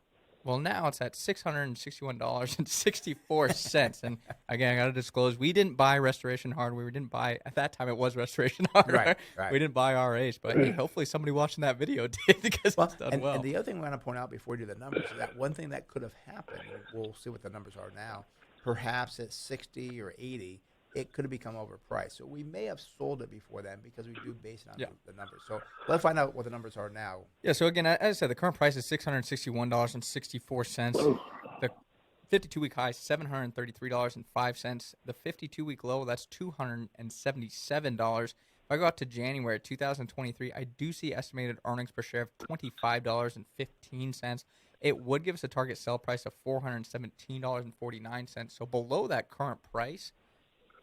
Well, now it's at $661.64. And again, I got to disclose, we didn't buy Restoration Hardware. We didn't buy, at that time, it was Restoration Hardware. Right. We didn't buy RH. But hey, hopefully somebody watching that video did because it's done well. And the other thing we want to point out before we do the numbers is that one thing that could have happened, and we'll see what the numbers are now, perhaps at 60 or 80, it could have become overpriced. So we may have sold it before then because we do base it on the numbers. So let's find out what the numbers are now. Yeah, so again, as I said, the current price is $661.64. The 52-week high is $733.05. The 52-week low, that's $277. If I go out to January 2023, I do see estimated earnings per share of $25.15. It would give us a target sell price of $417.49. So below that current price,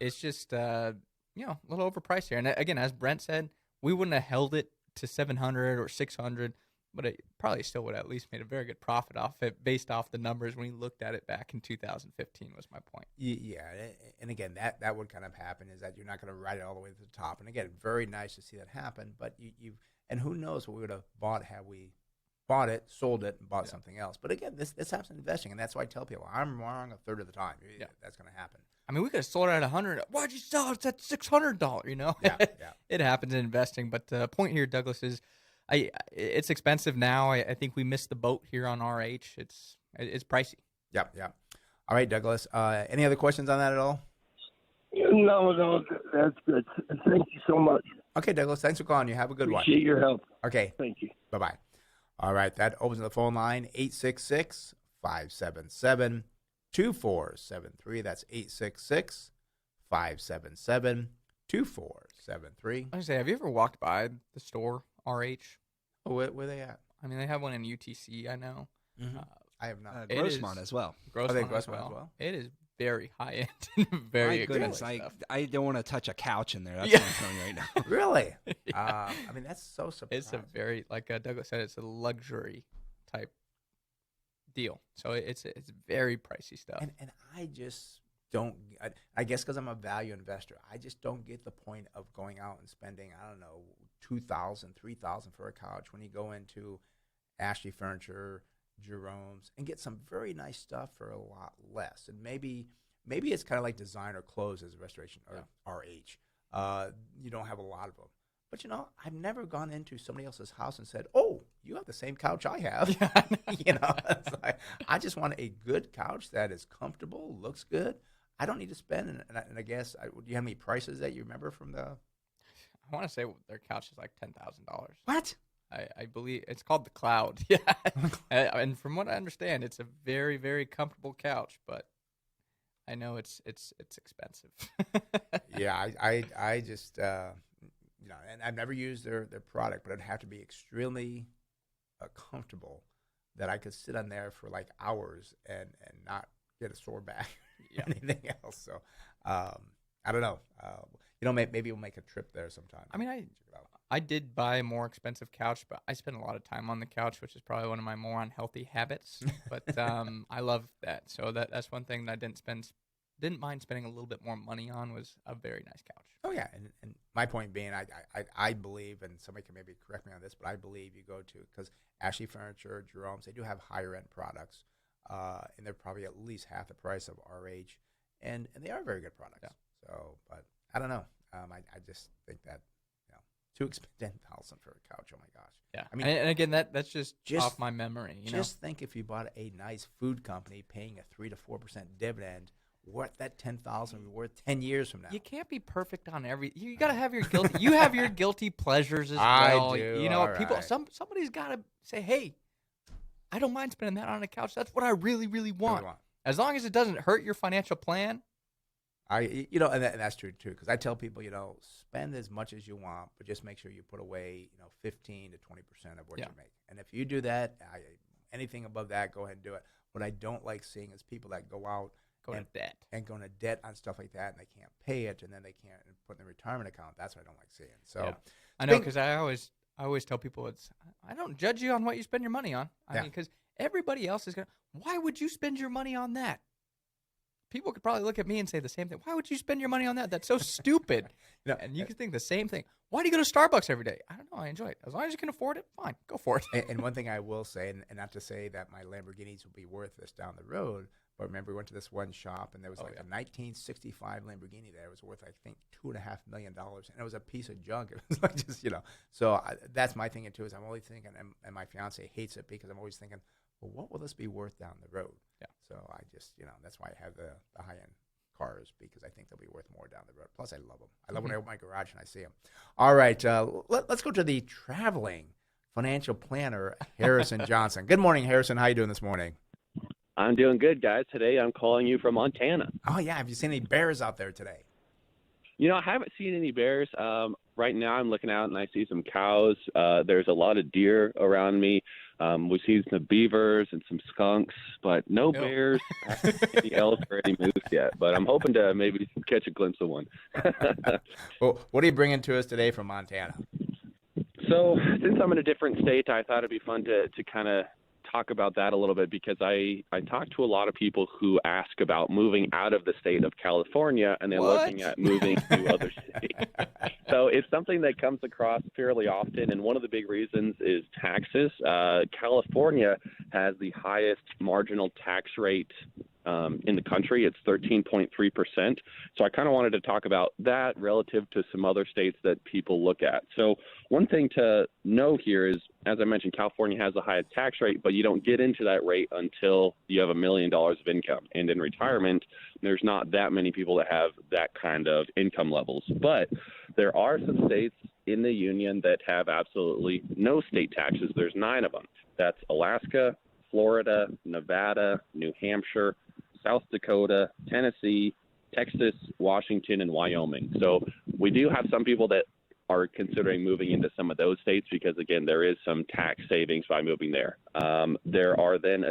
it's just, a little overpriced here. And again, as Brent said, we wouldn't have held it to 700 or 600, but it probably still would have at least made a very good profit off it based off the numbers when we looked at it back in 2015 was my point. Yeah, and again, that would kind of happen is that you're not going to ride it all the way to the top. And again, very nice to see that happen. But and who knows what we would have bought had we bought it, sold it, and bought something else. But again, this happens in investing, and that's why I tell people I'm wrong a third of the time. Yeah. That's going to happen. I mean, we could have sold it at $100. Why'd you sell it at $600? Yeah. It happens in investing. But the point here, Douglas, is it's expensive now. I think we missed the boat here on RH. It's pricey. Yeah. All right, Douglas. Any other questions on that at all? No, that's good. Thank you so much. Okay, Douglas. Thanks for calling. You have a good one. Appreciate your help. Okay. Thank you. Bye-bye. All right, that opens the phone line, 866-577-2473. That's 866-577-2473. I was say, have you ever walked by the store, RH? Oh, where they at? I mean, they have one in UTC, I know. I have not. Grossmont as well. Are they Grossmont as Grossmont as well. well? It is very high end, very My goodness, expensive stuff. I don't want to touch a couch in there. That's Yeah. what I'm telling you right now. Really? I mean, that's so surprising. It's a very, like Douglas said, it's a luxury type deal. So it's very pricey stuff. And I just don't. I guess because I'm a value investor, I just don't get the point of going out and spending, I don't know, $2,000, $3,000 for a couch when you go into Ashley Furniture, Jerome's, and get some very nice stuff for a lot less. And maybe it's kind of like designer clothes as a restoration or RH. You don't have a lot of them. But, I've never gone into somebody else's house and said, "Oh, you have the same couch I have." It's like, I just want a good couch that is comfortable, looks good. I don't need to spend. And I guess, do you have any prices that you remember from the? I want to say their couch is like $10,000. What? I believe it's called the Cloud. Yeah, and from what I understand, it's a very, very comfortable couch. But I know it's expensive. Yeah, I just and I've never used their product, but it'd have to be extremely comfortable that I could sit on there for like hours and not get a sore back or anything else. So I don't know. Maybe we'll make a trip there sometime. I mean, I did buy a more expensive couch, but I spend a lot of time on the couch, which is probably one of my more unhealthy habits. But I love that. So that's one thing that I didn't mind spending a little bit more money on, was a very nice couch. Oh yeah, and my point being, I believe, and somebody can maybe correct me on this, but I believe you go to, because Ashley Furniture, Jerome's, they do have higher end products, and they're probably at least half the price of RH, and they are very good products. Yeah. So, but I don't know. I just think that too expensive, $10,000 for a couch. Oh my gosh. Yeah. I mean, and again, that's just off my memory. Just think if you bought a nice food company paying a 3 to 4% dividend. What that $10,000 will be worth 10 years from now. You can't be perfect on every. You got to have your guilty. You have your guilty pleasures as well. I do. You know, all people. right. Somebody's got to say, "Hey, I don't mind spending that on a couch. That's what I really, really want. As long as it doesn't hurt your financial plan." And that's true too. Because I tell people, spend as much as you want, but just make sure you put away, 15 to 20% of what you make. And if you do that, anything above that, go ahead and do it. What I don't like seeing is people that go out. Go into debt on stuff like that, and they can't pay it, and then they can't put in the retirement account. That's what I don't like seeing. So, I know, because I always tell people I don't judge you on what you spend your money on. I mean, because everybody else is gonna. Why would you spend your money on that? People could probably look at me and say the same thing. Why would you spend your money on that? That's so stupid. And you can think the same thing. Why do you go to Starbucks every day? I don't know. I enjoy it. As long as you can afford it, fine, go for it. And one thing I will say, and not to say that my Lamborghinis will be worth this down the road. But remember, we went to this one shop, and there was a 1965 Lamborghini there. It was worth, I think, $2.5 million, and it was a piece of junk. It was like just, So that's my thinking too. Is I'm always thinking, and my fiance hates it because I'm always thinking, well, what will this be worth down the road? Yeah. So I just, that's why I have the high end cars, because I think they'll be worth more down the road. Plus, I love them. I love when I open my garage and I see them. All right, let's go to the traveling financial planner, Harrison Johnson. Good morning, Harrison. How you doing this morning? I'm doing good, guys. Today I'm calling you from Montana. Oh, yeah. Have you seen any bears out there today? I haven't seen any bears. Right now I'm looking out and I see some cows. There's a lot of deer around me. We see some beavers and some skunks, but no bears. I haven't seen any else or any moose yet, but I'm hoping to maybe catch a glimpse of one. Well, what are you bringing to us today from Montana? So since I'm in a different state, I thought it'd be fun to kind of talk about that a little bit, because I talk to a lot of people who ask about moving out of the state of California, and they're looking at moving to other states. So it's something that comes across fairly often, and one of the big reasons is taxes. California has the highest marginal tax rate in the country. It's 13.3%. So I kind of wanted to talk about that relative to some other states that people look at. So one thing to know here is, as I mentioned, California has the highest tax rate, but you don't get into that rate until you have $1 million of income. And in retirement, there's not that many people that have that kind of income levels. But there are some states in the union that have absolutely no state taxes. There's 9 of them. That's Alaska, Florida, Nevada, New Hampshire, South Dakota, Tennessee, Texas, Washington, and Wyoming. So we do have some people that are considering moving into some of those states because, again, there is some tax savings by moving there. There are then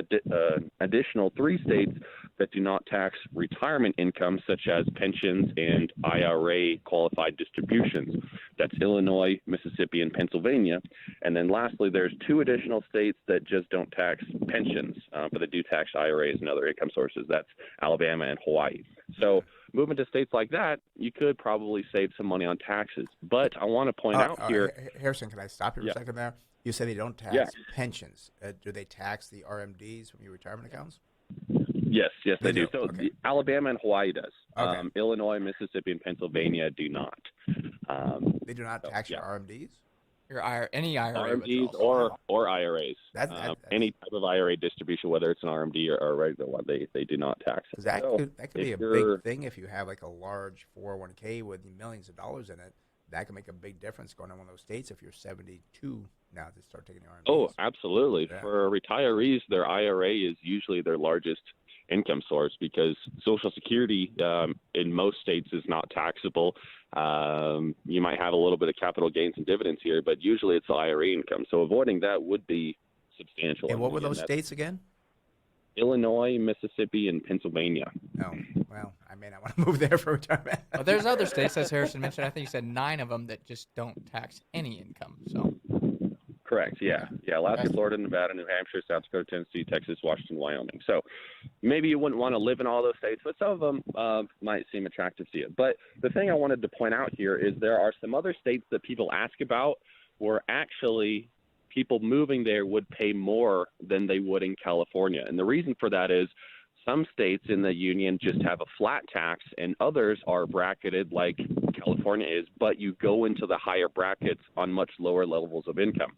additional 3 states that do not tax retirement income, such as pensions and IRA qualified distributions. That's Illinois, Mississippi, and Pennsylvania. And then lastly, there's 2 additional states that just don't tax pensions, but they do tax IRAs and other income sources. That's Alabama and Hawaii. So moving to states like that, you could probably save some money on taxes. But I want to point out here. Harrison, can I stop you for a second there? You say they don't tax pensions. Do they tax the RMDs from your retirement accounts? Yes, they do. So okay. Alabama and Hawaii does. Okay. Illinois, Mississippi, and Pennsylvania do not. They do not tax your RMDs? Any IRA RMDs or IRAs. Any type of IRA distribution, whether it's an RMD or a regular one, they do not tax it. That could be a big thing if you have like a large 401k with millions of dollars in it. That can make a big difference going on one of those states if you're 72 now to start taking the RMDs. Oh, absolutely. Yeah. For retarees, their IRA is usually their largest income source because Social Security in most states is not taxable. You might have a little bit of capital gains and dividends here, but usually it's IRA income. So avoiding that would be substantial. And what were those states again? Illinois, Mississippi, and Pennsylvania. Oh, well, I may not want to move there for retirement. Well, there's other states, as Harrison mentioned. I think you said 9 of them that just don't tax any income. So. Correct. Yeah. Alaska, Florida, Nevada, New Hampshire, South Dakota, Tennessee, Texas, Washington, Wyoming. So maybe you wouldn't want to live in all those states, but some of them might seem attractive to you. But the thing I wanted to point out here is there are some other states that people ask about where actually people moving there would pay more than they would in California. And the reason for that is some states in the union just have a flat tax and others are bracketed like California is, but you go into the higher brackets on much lower levels of income.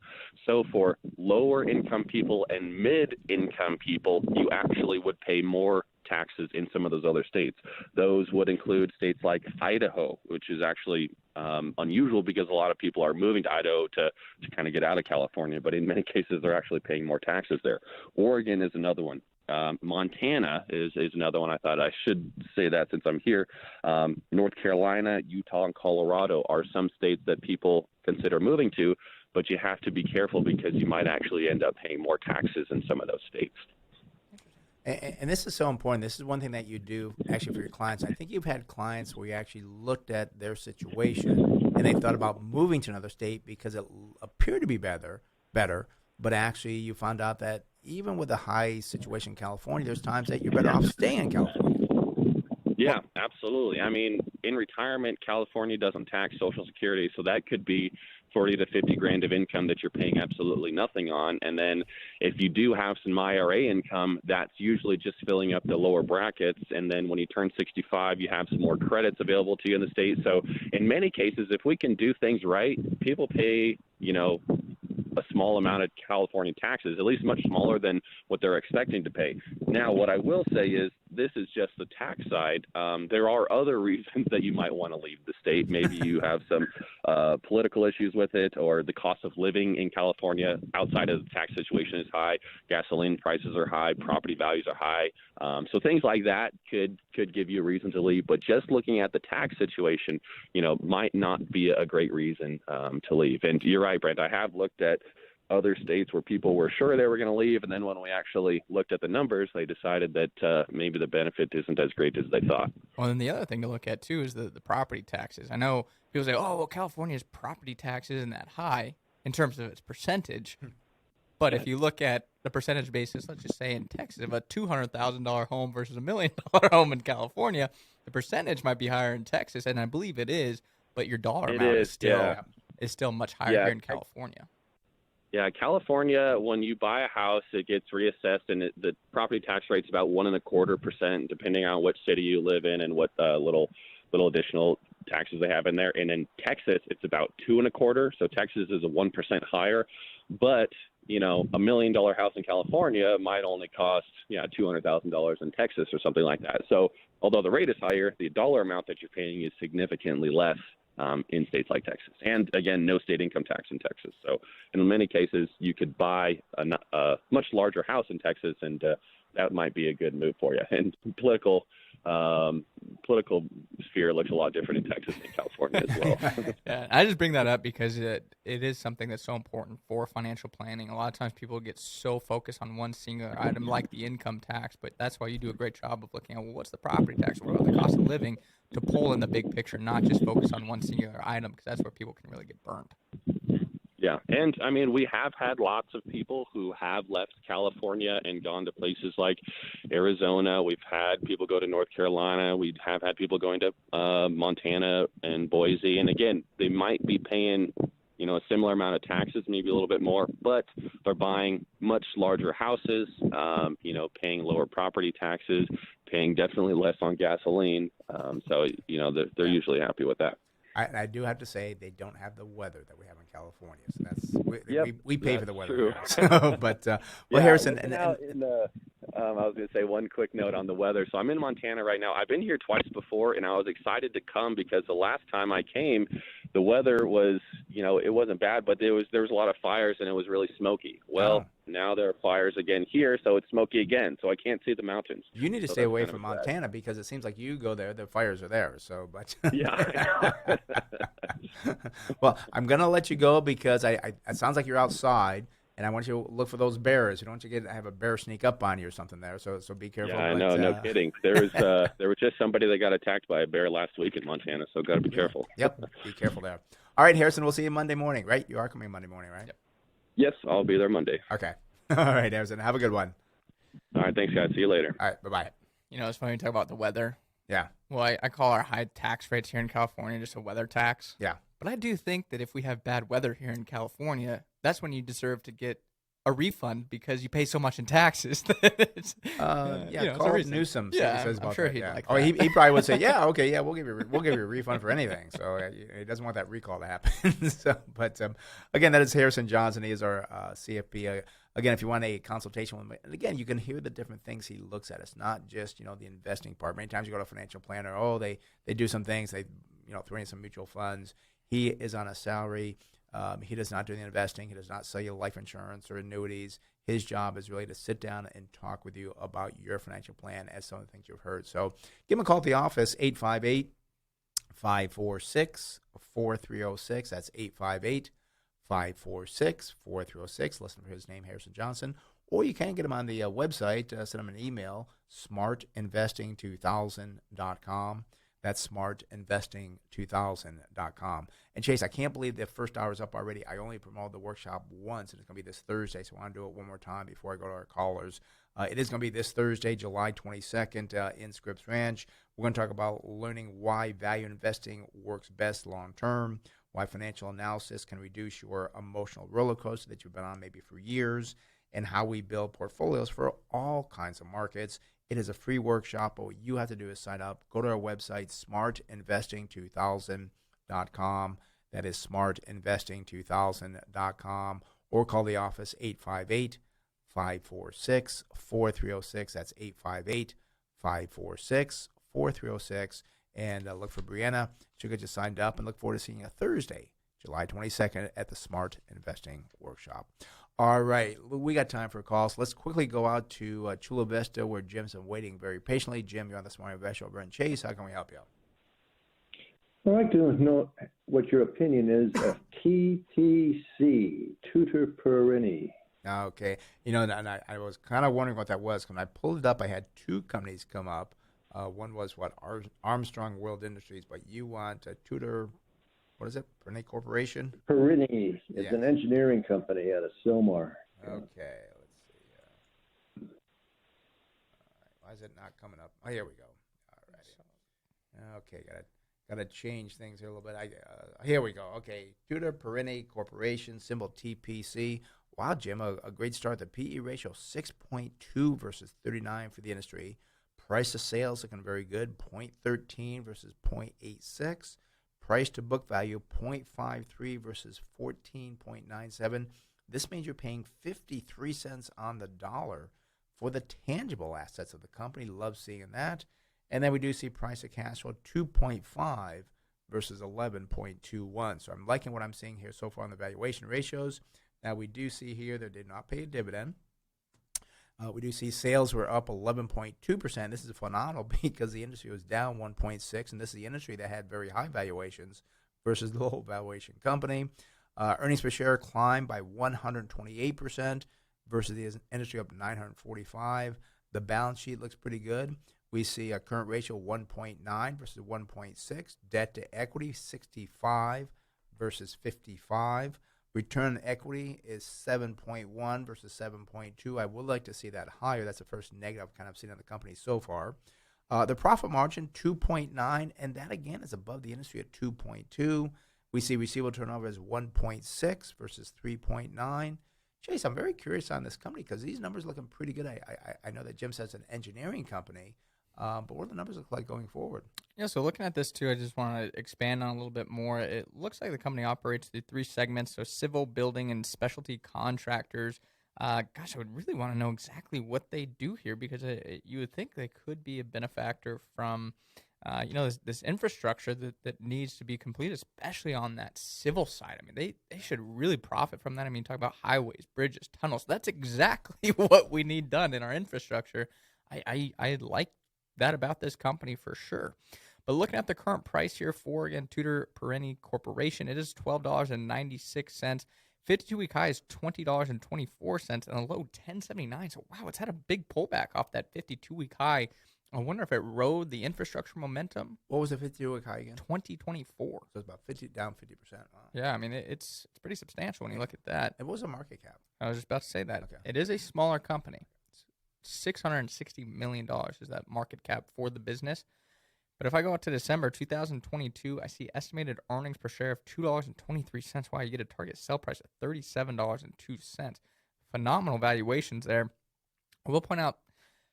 So for lower income people and mid-income people, you actually would pay more taxes in some of those other states. Those would include states like Idaho, which is actually unusual because a lot of people are moving to Idaho to kind of get out of California, but in many cases they're actually paying more taxes there. Oregon is another one. Montana is another one. I thought I should say that since I'm here. North Carolina, Utah, and Colorado are some states that people consider moving to, but you have to be careful because you might actually end up paying more taxes in some of those states. And this is so important. This is one thing that you do actually for your clients. I think you've had clients where you actually looked at their situation and they thought about moving to another state because it appeared to be better, but actually you found out that even with a high situation in California, there's times that you're better off staying in California. Yeah, absolutely. I mean, in retirement, California doesn't tax Social Security, so that could be 40 to 50 grand of income that you're paying absolutely nothing on. And then if you do have some IRA income, that's usually just filling up the lower brackets. And then when you turn 65, you have some more credits available to you in the state. So in many cases, if we can do things right, people pay, a small amount of California taxes, at least much smaller than what they're expecting to pay. Now, what I will say is this is just the tax side. There are other reasons that you might want to leave the state. Maybe you have some political issues with it, or the cost of living in California outside of the tax situation is high. Gasoline prices are high. Property values are high. So things like that could give you a reason to leave. But just looking at the tax situation, might not be a great reason to leave. And you're right, Brent. I have looked at other states where people were sure they were going to leave, and then when we actually looked at the numbers, they decided that maybe the benefit isn't as great as they thought. Well, then the other thing to look at, too, is the property taxes. I know people say, oh, well, California's property tax isn't that high in terms of its percentage. But if you look at the percentage basis, let's just say in Texas, of a $200,000 home versus $1 million home in California, the percentage might be higher in Texas, and I believe it is, but your dollar amount is still much higher here in California. Yeah, California, when you buy a house, it gets reassessed, and the property tax rate's about 1.25%, depending on which city you live in and what little additional taxes they have in there. And in Texas, it's about 2.25%. So Texas is a 1% higher, but $1 million house in California might only cost $200,000 in Texas or something like that. So although the rate is higher, the dollar amount that you're paying is significantly less in states like Texas. And again, no state income tax in Texas. So in many cases, you could buy a much larger house in Texas, and that might be a good move for you. And political political sphere looks a lot different in Texas than California as well. Yeah, I just bring that up because it is something that's so important for financial planning. A lot of times people get so focused on one singular item like the income tax, but that's why you do a great job of looking at, well, what's the property tax, what about the cost of living, to pull in the big picture, not just focus on one singular item, because that's where people can really get burned. Yeah, and I mean, we have had lots of people who have left California and gone to places like Arizona. We've had people go to North Carolina. We have had people going to Montana and Boise. And again, they might be paying, a similar amount of taxes, maybe a little bit more, but they're buying much larger houses, paying lower property taxes, paying definitely less on gasoline. So they're usually happy with that. I do have to say they don't have the weather that we have in California, so that's we pay that's for the weather. true. So, but Harrison, I was going to say one quick note on the weather. So I'm in Montana right now. I've been here twice before, and I was excited to come because the last time I came, the weather was, it wasn't bad, but there was a lot of fires and it was really smoky. Well, now there are fires again here, so it's smoky again. So I can't see the mountains. You need to stay away from Montana because it seems like you go there, the fires are there. So, but yeah. Well, I'm gonna let you go because it sounds like you're outside, and I want you to look for those bears. You don't want you to have a bear sneak up on you or something there. So be careful. Yeah, I know, no kidding. There was just somebody that got attacked by a bear last week in Montana, so got to be careful. Yep, be careful there. All right, Harrison, we'll see you Monday morning, right? You are coming Monday morning, right? Yep. Yes, I'll be there Monday. Okay. All right, Harrison, have a good one. All right, thanks, guys. See you later. All right, bye-bye. It's funny to talk about the weather. Yeah. Well, I call our high tax rates here in California just a weather tax. Yeah. But I do think that if we have bad weather here in California, that's when you deserve to get a refund because you pay so much in taxes. Call Newsom. Yeah, says I'm about sure that, he'd yeah. like Oh, that. he probably would say, yeah, okay, yeah, we'll give you a refund for anything. So he doesn't want that recall to happen. But again, that is Harrison Johnson. He is our CFP. Again, if you want a consultation with him, and again, you can hear the different things he looks at. It's not just the investing part. Many times you go to a financial planner, they do some things, they throw in some mutual funds. He is on a salary. He does not do the investing. He does not sell you life insurance or annuities. His job is really to sit down and talk with you about your financial plan as some of the things you've heard. So give him a call at the office, 858-546-4306. That's 858-546-4306. Listen for his name, Harrison Johnson. Or you can get him on the website. Send him an email, smartinvesting2000.com. That's smartinvesting2000.com. And Chase, I can't believe the first hour is up already. I only promoted the workshop once, and it's going to be this Thursday, so I want to do it one more time before I go to our callers. It is going to be this Thursday, July 22nd in Scripps Ranch. We're going to talk about learning why value investing works best long term, why financial analysis can reduce your emotional roller coaster that you've been on maybe for years, and how we build portfolios for all kinds of markets. It is a free workshop, but what you have to do is sign up. Go to our website, smartinvesting2000.com. That is smartinvesting2000.com. Or call the office, 858-546-4306. That's 858-546-4306. And look for Brianna. She'll get you signed up, and look forward to seeing you Thursday, July 22nd at the Smart Investing Workshop. All right, we got time for calls. Let's quickly go out to Chula Vista, where Jim's been waiting very patiently. Jim, you're on the Smart Investor over in Chase. How can we help you? I'd like to know what your opinion is of TTC, Tutor Perini. Okay. And I was kind of wondering what that was. When I pulled it up, I had two companies come up. One was, Armstrong World Industries, but you want a Tutor, what is it, Perini Corporation? Perini. It's an engineering company out of Sylmar. Okay, let's see. All right. Why is it not coming up? Oh, here we go. All right. Okay, got to change things here a little bit. Here we go. Okay, Tutor Perini Corporation, symbol TPC. Wow, Jim, a great start. The PE ratio 6.2 versus 39 for the industry. Price to sales looking very good, 0.13 versus 0.86. Price to book value, 0.53 versus 14.97. This means you're paying 53 cents on the dollar for the tangible assets of the company. Love seeing that. And then we do see price to cash flow, 2.5 versus 11.21. So I'm liking what I'm seeing here so far on the valuation ratios. Now we do see here they did not pay a dividend. We do see sales were up 11.2%. This is phenomenal because the industry was down 1.6%, and this is the industry that had very high valuations versus the low valuation company. Earnings per share climbed by 128% versus the industry up 945. The balance sheet looks pretty good. We see a current ratio 1.9 versus 1.6. Debt to equity 65 versus 55. Return on equity is 7.1 versus 7.2. I would like to see that higher. That's the first negative I've kind of seen on the company so far. The profit margin 2.9, and that again is above the industry at 2.2. We see receivable turnover as 1.6 versus 3.9. Chase, I'm very curious on this company because these numbers looking pretty good. I know that Jim says it's an engineering company, but what do the numbers look like going forward? Yeah, so looking at this too, I just want to expand on a little bit more. It looks like the company operates through 3 segments, so civil, building, and specialty contractors. Gosh, I would really want to know exactly what they do here because you would think they could be a benefactor from, this infrastructure that needs to be completed, especially on that civil side. I mean, they should really profit from that. I mean, talk about highways, bridges, tunnels. That's exactly what we need done in our infrastructure. I like that about this company for sure. But looking at the current price here for, again, Tutor Perenni Corporation, it is $12.96. 52-week high is $20.24 and a low $10.79. So, wow, it's had a big pullback off that 52-week high. I wonder if it rode the infrastructure momentum. What was the 52-week high again? 2024. So it's about down 50%. Wow. Yeah, I mean, it's pretty substantial when you look at that. And what was the market cap? I was just about to say that. Okay. It is a smaller company. $660 million is that market cap for the business. But if I go out to December 2022, I see estimated earnings per share of $2.23. Wow, you get a target sell price of $37.02. Phenomenal valuations there. I will point out,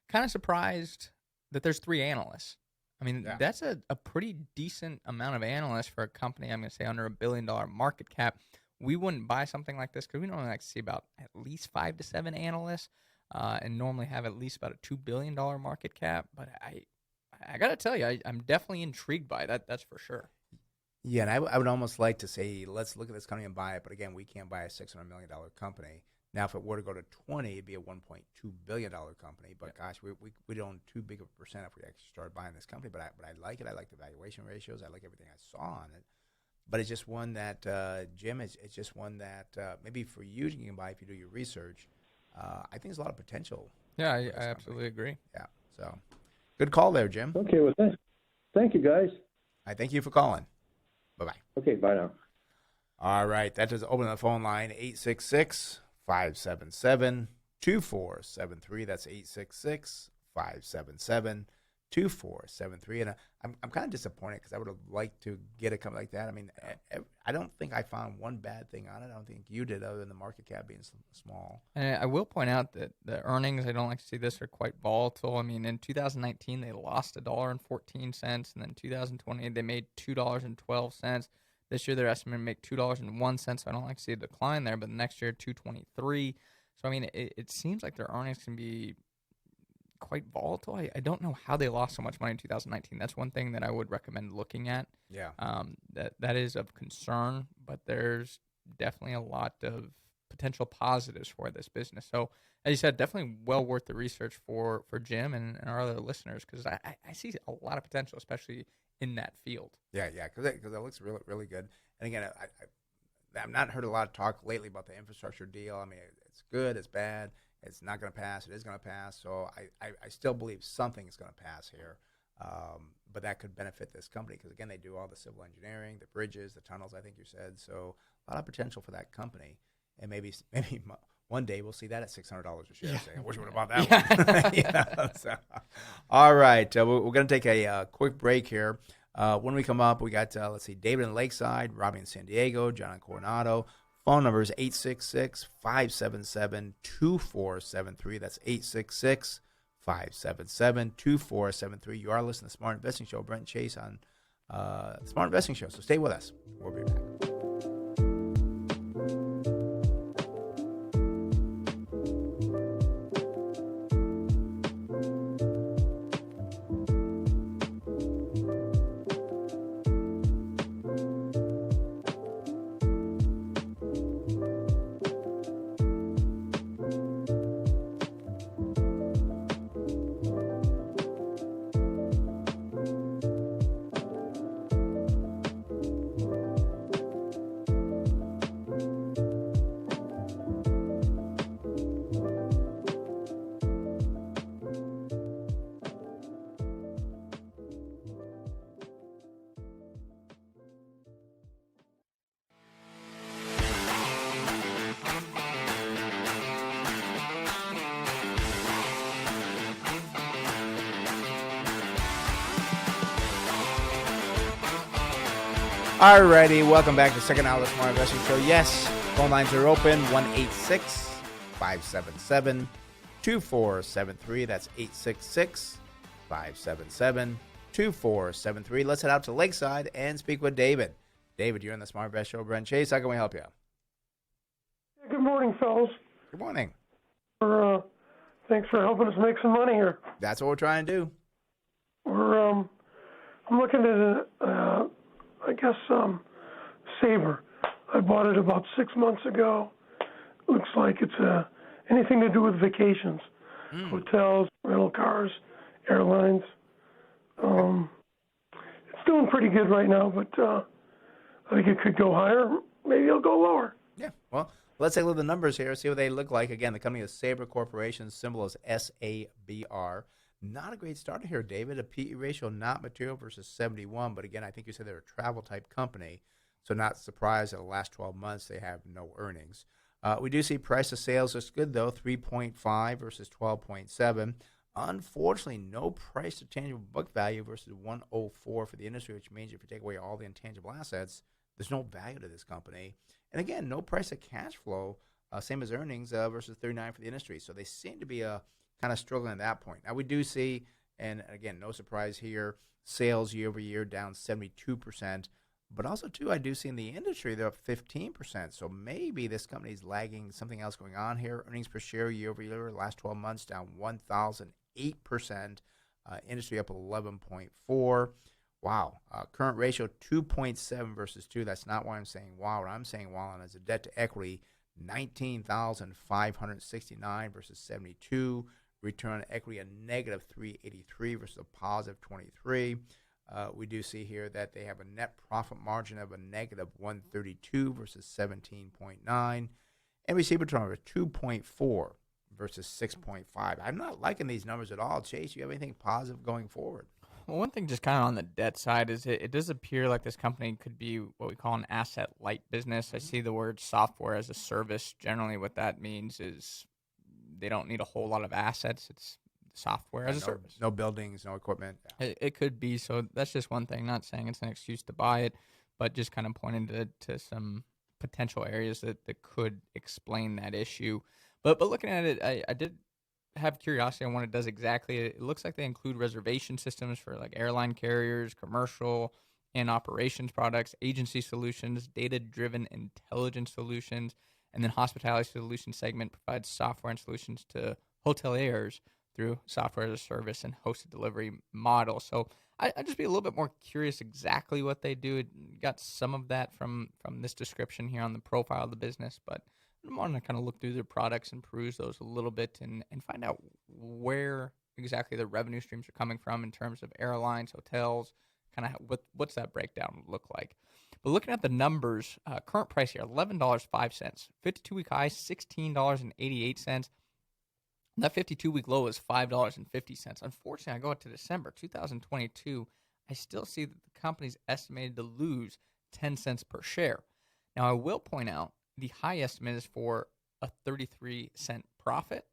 kind of surprised that there's 3 analysts. I mean, that's a pretty decent amount of analysts for a company, I'm going to say, under $1 billion market cap. We wouldn't buy something like this because we normally like to see about at least 5 to 7 analysts and normally have at least about a $2 billion market cap. But I got to tell you, I'm definitely intrigued by that. That's for sure. Yeah, and I would almost like to say, let's look at this company and buy it. But again, we can't buy a $600 million company. Now, if it were to go to 20, it'd be a $1.2 billion company. But gosh, we'd own too big of a percent if we actually started buying this company. But I like it. I like the valuation ratios. I like everything I saw on it. But it's just one that, Jim, it's just one that maybe for you can buy if you do your research. I think there's a lot of potential. Yeah, I absolutely agree. Yeah, so good call there, Jim. Okay, well, thank you, guys. I thank you for calling. Bye-bye. Okay, bye now. All right, that does open the phone line, 866-577-2473. That's 866-577-2473. And I'm kind of disappointed because I would have liked to get a company like that. I mean, I don't think I found one bad thing on it. I don't think you did, other than the market cap being small. And I will point out that the earnings, I don't like to see this, are quite volatile. I mean, in 2019, they lost $1.14, and then 2020, they made $2.12. This year, they're estimating to make $2.01, so I don't like to see a decline there, but next year, $2.23. So, I mean, it seems like their earnings can be quite volatile. I don't know how they lost so much money in 2019. That's one thing that I would recommend looking at. Yeah. That is of concern, but there's definitely a lot of potential positives for this business. So, as you said, definitely well worth the research for Jim and our other listeners, because I see a lot of potential, especially in that field. Yeah, because it looks really, really good. And again, I've not heard a lot of talk lately about the infrastructure deal. I mean, it's good, it's bad, it's not going to pass, it is going to pass. So I still believe something is going to pass here. But that could benefit this company because, again, they do all the civil engineering, the bridges, the tunnels, I think you said. So a lot of potential for that company. And maybe one day we'll see that at $600 a share. Yeah. Saying, I wish we would have bought that one. So, all right. We're going to take a quick break here. When we come up, we got, David in Lakeside, Robbie in San Diego, John in Coronado. Phone number is 866-577-2473. That's 866-577-2473. You are listening to the Smart Investing Show. Brent Chase on Smart Investing Show. So stay with us. We'll be back. Alrighty, welcome back to the second hour of the Smart Investing Show. Yes, phone lines are open, 1-866-577-2473. That's 866-577-2473. Let's head out to Lakeside and speak with David. David, you're on the Smart Invest Show. Brent Chase, how can we help you? Good morning, fellas. Good morning. Thanks for helping us make some money here. That's what we're trying to do. I'm looking at Sabre. I bought it about 6 months ago. Looks like it's anything to do with vacations, hotels, rental cars, airlines. It's doing pretty good right now, but I think it could go higher. Maybe it'll go lower. Yeah, well, let's take a look at the numbers here, see what they look like. Again, the company is Sabre Corporation, symbol is SABR. Not a great start here, David. A PE ratio not material versus 71, but again, I think you said they're a travel-type company, so not surprised that the last 12 months they have no earnings. We do see price to sales looks good, though, 3.5 versus 12.7. Unfortunately, no price to tangible book value versus 104 for the industry, which means if you take away all the intangible assets, there's no value to this company. And again, no price to cash flow, same as earnings versus 39 for the industry. So they seem to be kind of struggling at that point. Now we do see, and again, no surprise here, sales year over year down 72%. But also, too, I do see in the industry they're up 15%. So maybe this company is lagging, something else going on here. Earnings per share year over year, last 12 months down 1,008%. Industry up 11.4. Wow. Current ratio 2.7 versus 2. That's not why I'm saying wow. What I'm saying wow on is a debt to equity 19,569 versus 72. Return on equity a negative 383 versus a positive 23. We do see here that they have a net profit margin of a negative 132 versus 17.9. And receiver turnover 2.4 versus 6.5. I'm not liking these numbers at all. Chase, you have anything positive going forward? Well, one thing just kind of on the debt side is it does appear like this company could be what we call an asset-light business. I see the word software as a service. Generally what that means is they don't need a whole lot of assets. It's software as a service. No buildings, no equipment. Yeah. It could be. So that's just one thing. Not saying it's an excuse to buy it, but just kind of pointing to some potential areas that could explain that issue. But looking at it, I did have curiosity on what it does exactly. It looks like they include reservation systems for like airline carriers, commercial and operations products, agency solutions, data-driven intelligence solutions, and then hospitality solutions segment provides software and solutions to hoteliers through software as a service and hosted delivery model. So I'd just be a little bit more curious exactly what they do. It got some of that from this description here on the profile of the business, but I want to kind of look through their products and peruse those a little bit and find out where exactly the revenue streams are coming from in terms of airlines, hotels, kind of what's that breakdown look like. But looking at the numbers, current price here, $11.05. 52-week high, $16.88. That 52-week low is $5.50. Unfortunately, I go out to December 2022, I still see that the company's estimated to lose 10 cents per share. Now, I will point out the high estimate is for a 33-cent profit,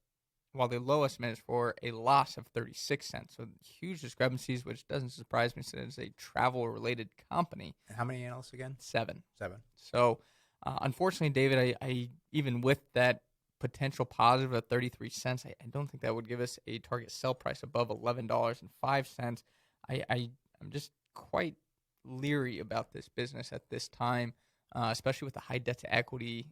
while the low estimate is for a loss of 36 cents. So huge discrepancies, which doesn't surprise me since it's a travel-related company. And how many analysts again? 7. 7. So, unfortunately, David, I even with that potential positive of 33 cents, I don't think that would give us a target sell price above $11.05. I'm just quite leery about this business at this time, especially with the high debt to equity.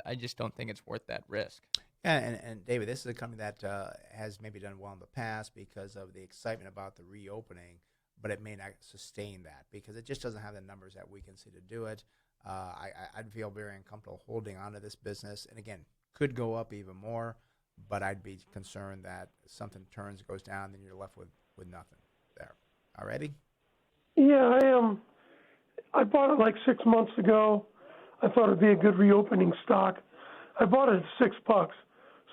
I just don't think it's worth that risk. Yeah, and David, this is a company that has maybe done well in the past because of the excitement about the reopening, but it may not sustain that because it just doesn't have the numbers that we can see to do it. I'd feel very uncomfortable holding on to this business. And again, could go up even more, but I'd be concerned that something turns, goes down, then you're left with nothing there. All righty? Yeah, I am. I bought it like 6 months ago. I thought it'd be a good reopening stock. I bought it at $6,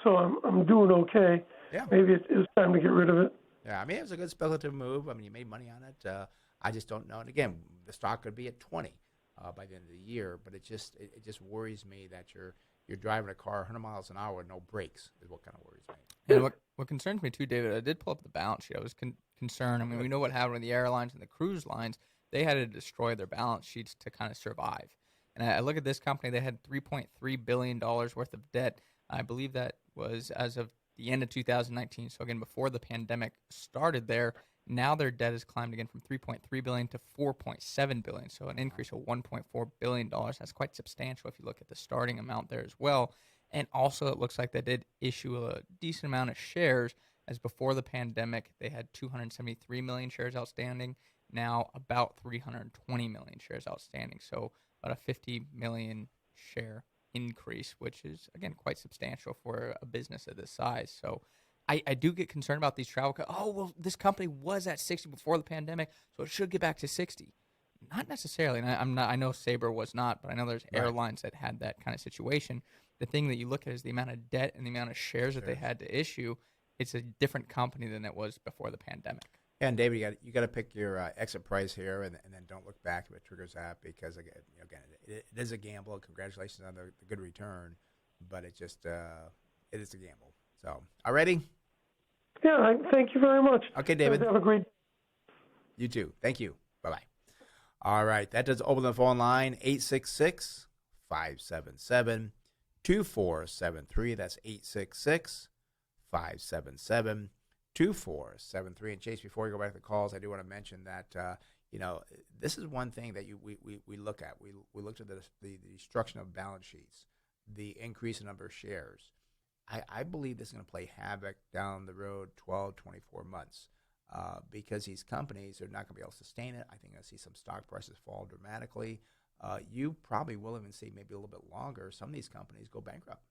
so I'm doing okay. Yeah. Maybe it's time to get rid of it. Yeah, I mean, it was a good speculative move. I mean, you made money on it. I just don't know. And again, the stock could be at 20 by the end of the year, but it just worries me that you're driving a car 100 miles an hour with no brakes is what kind of worries me. And what concerns me too, David, I did pull up the balance sheet. I was concerned. I mean, we know what happened with the airlines and the cruise lines. they had to destroy their balance sheets to kind of survive. And I look at this company, they had $3.3 billion worth of debt. I believe that was as of the end of 2019. So again, before the pandemic started there, now their debt has climbed again from $3.3 billion to $4.7 billion. So an increase of $1.4 billion. That's quite substantial if you look at the starting amount there as well. And also it looks like they did issue a decent amount of shares, as before the pandemic, they had 273 million shares outstanding. Now about 320 million shares outstanding. So about a 50 million share increase, which is, again, quite substantial for a business of this size. So I do get concerned about these travel well, this company was at 60 before the pandemic, so it should get back to 60. Not necessarily. And I know Sabre was not, but I know there's airlines that had that kind of situation. The thing that you look at is the amount of debt and the amount of shares that they had to issue. It's a different company than it was before the pandemic. And David, you got to pick your exit price here, and then don't look back if it triggers that, because again, it is a gamble. Congratulations on the good return, but it just it is a gamble. So, all righty. Yeah, thank you very much. Okay, David. Have a great. You too. Thank you. Bye bye. All right, that does open the phone line 866-577-2473. That's 866-577-2473. And Chase, before we go back to the calls, I do want to mention that this is one thing that we look at. We looked at the destruction of balance sheets, the increase in number of shares. I believe this is going to play havoc down the road 12, 24 months because these companies are not going to be able to sustain it. I think you're going to see some stock prices fall dramatically. You probably will even see maybe a little bit longer some of these companies go bankrupt.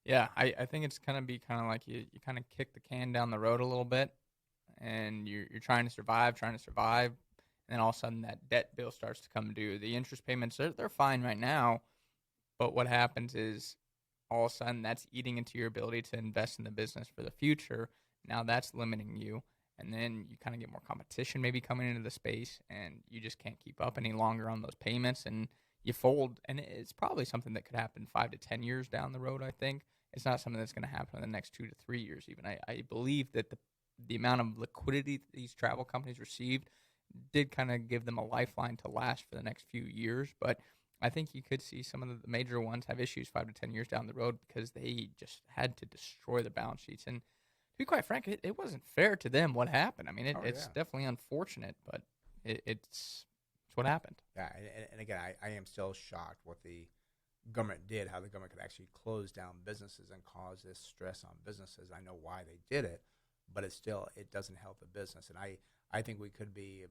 Yeah, I think it's going to be kind of like you kind of kick the can down the road a little bit, and you're trying to survive, and then all of a sudden that debt bill starts to come due. The interest payments, they're fine right now, but what happens is all of a sudden that's eating into your ability to invest in the business for the future. Now that's limiting you, and then you kind of get more competition maybe coming into the space, and you just can't keep up any longer on those payments, and you fold. And it's probably something that could happen 5 to 10 years down the road, I think. It's not something that's going to happen in the next 2 to 3 years even. I believe that the amount of liquidity that these travel companies received did kind of give them a lifeline to last for the next few years, but I think you could see some of the major ones have issues 5 to 10 years down the road because they just had to destroy the balance sheets. And to be quite frank, it wasn't fair to them what happened. I mean, it's definitely unfortunate, but it's what happened. Yeah, and again, I am still shocked what the government did, how the government could actually close down businesses and cause this stress on businesses. I know why they did it, but it doesn't help the business. And I think we could be,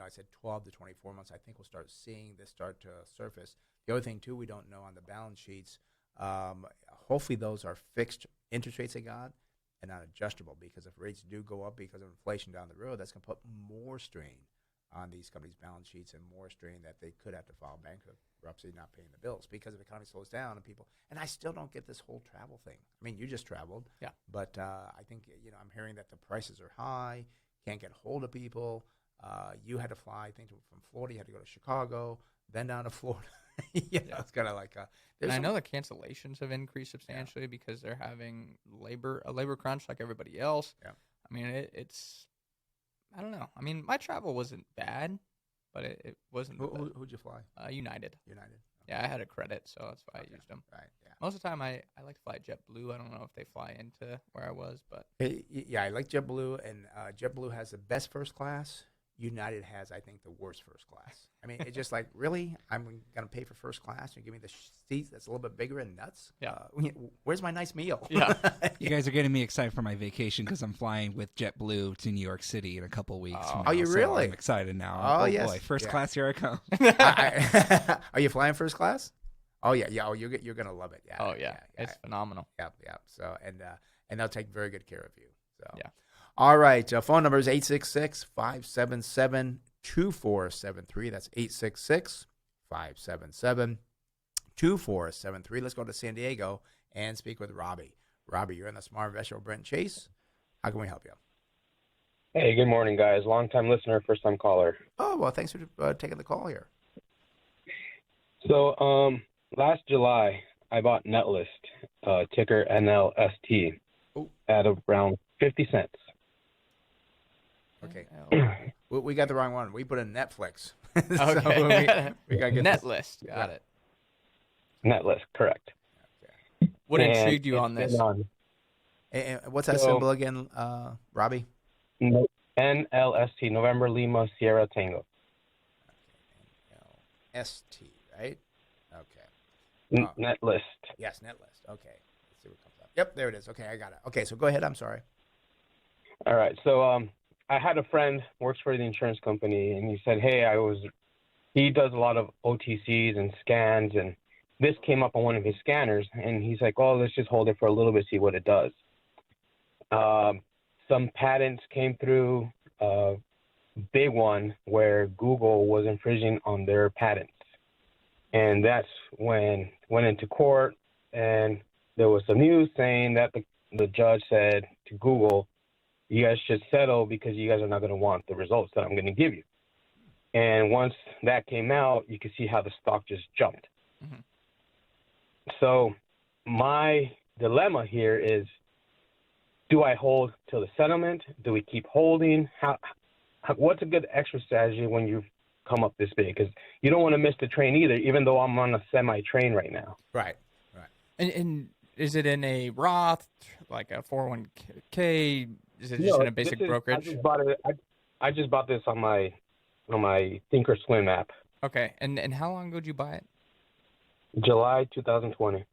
I said 12 to 24 months. I think we'll start seeing this start to surface. The other thing, too, we don't know on the balance sheets, hopefully those are fixed interest rates they got and not adjustable, because if rates do go up because of inflation down the road, that's going to put more strain on these companies' balance sheets and more strain that they could have to file bankruptcy, not paying the bills, because if the economy slows down and people, and I still don't get this whole travel thing. I mean, you just traveled. Yeah. But I think, I'm hearing that the prices are high, can't get hold of people. You had to fly, I think, from Florida. You had to go to Chicago, then down to Florida. It's kind of like and I know the cancellations have increased substantially because they're having a labor crunch like everybody else. Yeah. I mean, it's I don't know. I mean, my travel wasn't bad, but it wasn't. Who'd you fly? United. United. Okay. Yeah, I had a credit, so that's why I used them. Right. Yeah. Most of the time, I like to fly JetBlue. I don't know if they fly into where I was, but Yeah, I like JetBlue, and JetBlue has the best first class. United has, I think, the worst first class. I mean, it's just like, really? I'm going to pay for first class and give me the seat that's a little bit bigger and nuts? Yeah. Where's my nice meal? Yeah. You guys are getting me excited for my vacation because I'm flying with JetBlue to New York City in a couple weeks. Oh, you really? I'm excited now. Oh, yes. Boy, first class, here I come. Are you flying first class? Oh, yeah. Yeah. Oh, you're going to love it. Yeah. Oh, yeah. It's phenomenal. Yep. So, and they'll take very good care of you. So, yeah. All right. Phone number is 866-577-2473. That's 866-577-2473. Let's go to San Diego and speak with Robbie. Robbie, you're in the Smart Investor with Brent Chase. How can we help you? Hey, good morning, guys. Long-time listener, first-time caller. Oh, well, thanks for taking the call here. So, last July, I bought Netlist, ticker NLST, at around 50 cents. Okay. We got the wrong one. We put in Netflix. Okay. we got to get Net this. list. Got it. Netlist, correct. What And intrigued you on it's this? been And what's that So- symbol again, Robbie? NLST, November Lima Sierra Tango. ST, right? Okay. Netlist. Yes, Netlist. Okay. Let's see what comes up. Yep, there it is. Okay, I got it. Okay, so go ahead. I'm sorry. All right. So I had a friend works for the insurance company, and he said, "Hey, he does a lot of OTCs and scans, and this came up on one of his scanners, and he's like, oh, let's just hold it for a little bit, see what it does." Some patents came through, big one where Google was infringing on their patents, and that's when went into court, and there was some news saying that the judge said to Google, you guys should settle because you guys are not going to want the results that I'm going to give you. And once that came out, you could see how the stock just jumped. Mm-hmm. So my dilemma here is, do I hold till the settlement? Do we keep holding? What's a good extra strategy when you come up this big? Because you don't want to miss the train either, even though I'm on a semi-train right now. Right. And is it in a Roth, like a 401k? Is it just in a basic brokerage? I just bought this on my Thinkorswim app. Okay. And how long ago did you buy it? July 2020.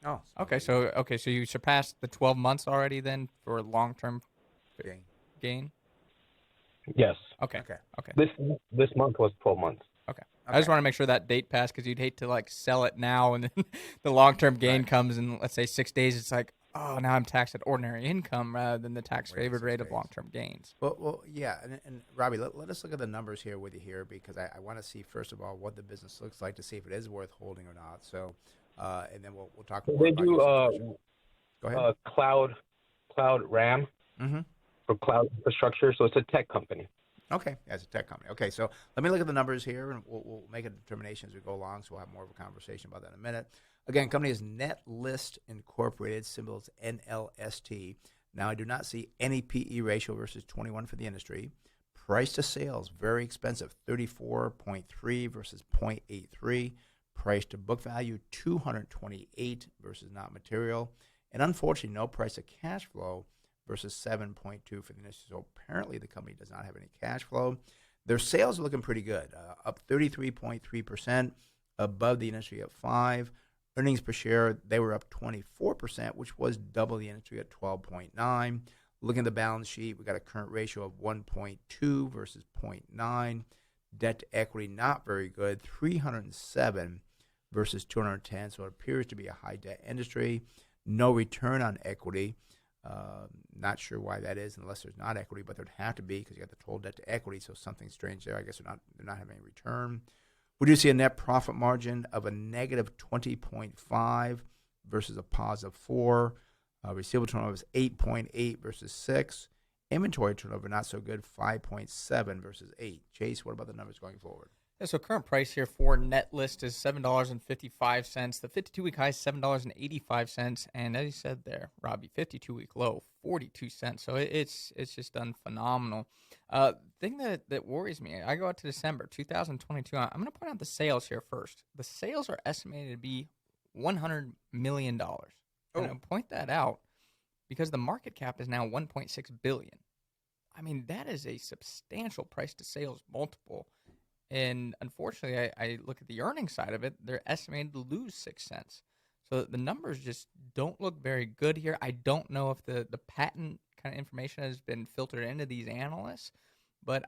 Oh. Okay. So you surpassed the 12 months already then for long-term gain? Yes. Okay. This month was 12 months. Okay. I just want to make sure that date passed because you'd hate to like sell it now and then the long-term gain comes in, let's say 6 days. It's like, oh, now I'm taxed at ordinary income rather than the tax-favored rate of long-term gains. Well, yeah. And Robbie, let us look at the numbers here with you here because I want to see, first of all, what the business looks like to see if it is worth holding or not. So, and then we'll talk more They about do your situation. Go ahead. Cloud RAM for cloud infrastructure. So it's a tech company. Okay, as a tech company. Okay, so let me look at the numbers here, and we'll make a determination as we go along, so we'll have more of a conversation about that in a minute. Again, company is Netlist Incorporated, symbols NLST. Now, I do not see any PE ratio versus 21 for the industry. Price to sales, very expensive, 34.3 versus 0.83. Price to book value, 228 versus not material. And unfortunately, no price to cash flow versus 7.2 for the industry. So apparently the company does not have any cash flow. Their sales are looking pretty good, up 33.3%, above the industry at 5%. Earnings per share, they were up 24%, which was double the industry at 12.9. Looking at the balance sheet, we got a current ratio of 1.2 versus 0.9. Debt to equity, not very good, 307 versus 210. So it appears to be a high debt industry. No return on equity. Not sure why that is, unless there's not equity, but there'd have to be because you got the total debt to equity, so something strange there. I guess they're not having any return. We do see a net profit margin of a negative 20.5 versus a positive 4. Receivable turnover is 8.8 versus 6. Inventory turnover not so good, 5.7 versus 8. Chase, what about the numbers going forward? Yeah, so current price here for Netlist is $7.55. The 52-week high is $7.85, and as you said there, Robbie, 52-week low, 42 cents. So it's just done phenomenal. Thing that worries me, I go out to December 2022. I'm going to point out the sales here first. The sales are estimated to be $100 million. And I'll point that out because the market cap is now $1.6 billion. I mean, that is a substantial price to sales multiple. And unfortunately, I look at the earnings side of it, they're estimated to lose 6 cents. So the numbers just don't look very good here. I don't know if the patent kind of information has been filtered into these analysts, but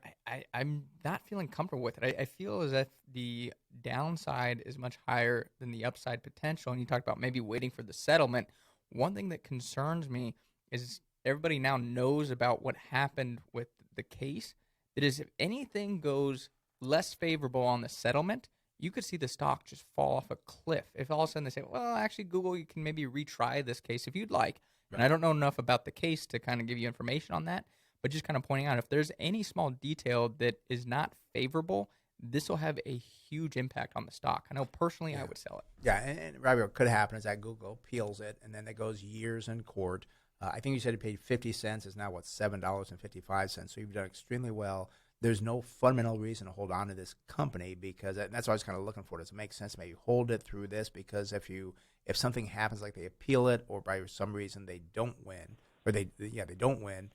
I'm not feeling comfortable with it. I feel as if the downside is much higher than the upside potential. And you talked about maybe waiting for the settlement. One thing that concerns me is everybody now knows about what happened with the case. That is, if anything goes less favorable on the settlement, you could see the stock just fall off a cliff. If all of a sudden they say, well, actually, Google, you can maybe retry this case if you'd like. Right. And I don't know enough about the case to kind of give you information on that, but just kind of pointing out if there's any small detail that is not favorable, this will have a huge impact on the stock. I know personally I would sell it. Yeah, and Robbie, what could happen is that Google appeals it, and then it goes years in court. I think you said he paid 50 cents. It's now, $7.55. So you've done extremely well. there's no fundamental reason to hold on to this company because that's what I was kind of looking for. Does it make sense to maybe hold it through this? Because if something happens, like they appeal it or by some reason they don't win, or they don't win,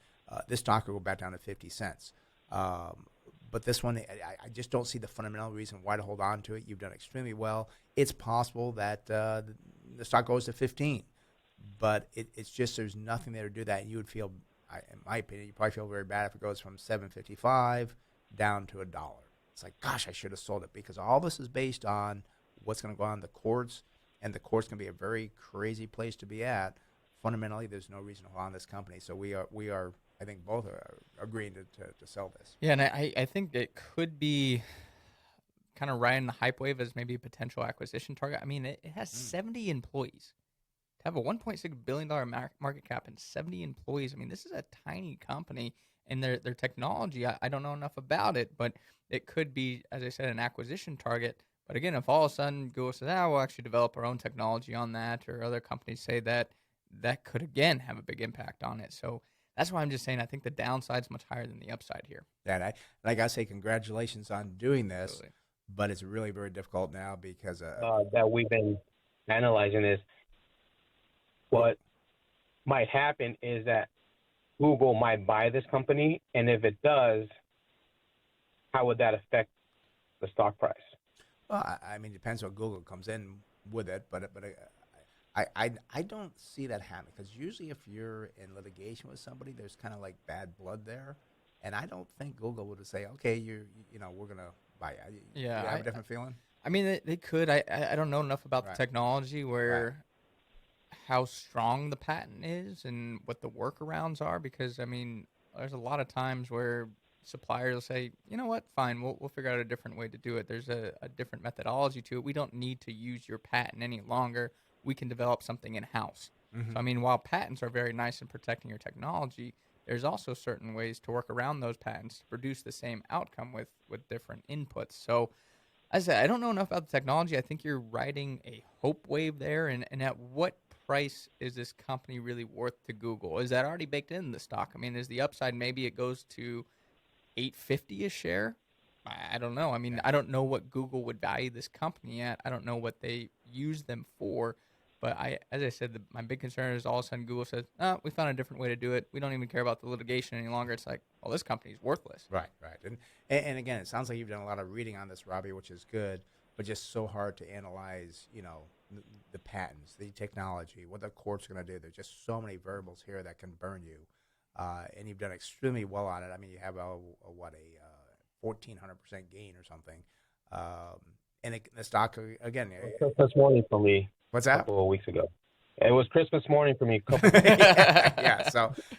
this stock will go back down to 50 cents. But this one, I just don't see the fundamental reason why to hold on to it. You've done extremely well. It's possible that the stock goes to 15, but it's just there's nothing there to do that. And you would feel, in my opinion, you probably feel very bad if it goes from $7.55 down to $1. It's like, gosh, I should have sold it because all this is based on what's going to go on in the courts, and the court's going to be a very crazy place to be at. Fundamentally, there's no reason to hold on this company. So we are. I think both are agreeing to sell this. Yeah, and I think it could be kind of riding the hype wave as maybe a potential acquisition target. I mean, it has 70 employees. To have a $1.6 billion market cap and 70 employees, I mean, this is a tiny company, and their technology, I don't know enough about it, but it could be, as I said, an acquisition target. But again, if all of a sudden Google says, we'll actually develop our own technology on that, or other companies say that could, again, have a big impact on it. So that's why I'm just saying I think the downside's much higher than the upside here. Yeah, and I got to say congratulations on doing this, Absolutely. but it's really very difficult now because that we've been analyzing this. What might happen is that Google might buy this company, and if it does, how would that affect the stock price? Well, I mean, it depends what Google comes in with it, but I don't see that happening because usually if you're in litigation with somebody, there's kind of like bad blood there, and I don't think Google would say, okay, we're gonna buy it. Yeah, you have a different feeling. I mean, they could. I don't know enough about the technology where how strong the patent is and what the workarounds are, because I mean, there's a lot of times where suppliers will say, you know what, fine, we'll figure out a different way to do it. There's a different methodology to it. We don't need to use your patent any longer. We can develop something in-house. So, I mean, while patents are very nice in protecting your technology, there's also certain ways to work around those patents to produce the same outcome with different inputs. So, as I said, I don't know enough about the technology. I think you're riding a hope wave there. And at what price is this company really worth to Google? Is that already baked into the stock? I mean, is the upside maybe it goes to $8.50 a share? I don't know. I mean, I don't know what Google would value this company at. I don't know what they use them for. But as I said, my big concern is all of a sudden Google says, we found a different way to do it. We don't even care about the litigation any longer. It's like, well, this company's worthless. Right. And again, it sounds like you've done a lot of reading on this, Robbie, which is good, but just so hard to analyze, the patents, the technology, what the court's going to do. There's just so many variables here that can burn you. And you've done extremely well on it. I mean, you have a 1,400% gain or something. And the stock, again. Christmas morning for me. What's that? A couple of weeks ago. It was Christmas morning for me. Yeah.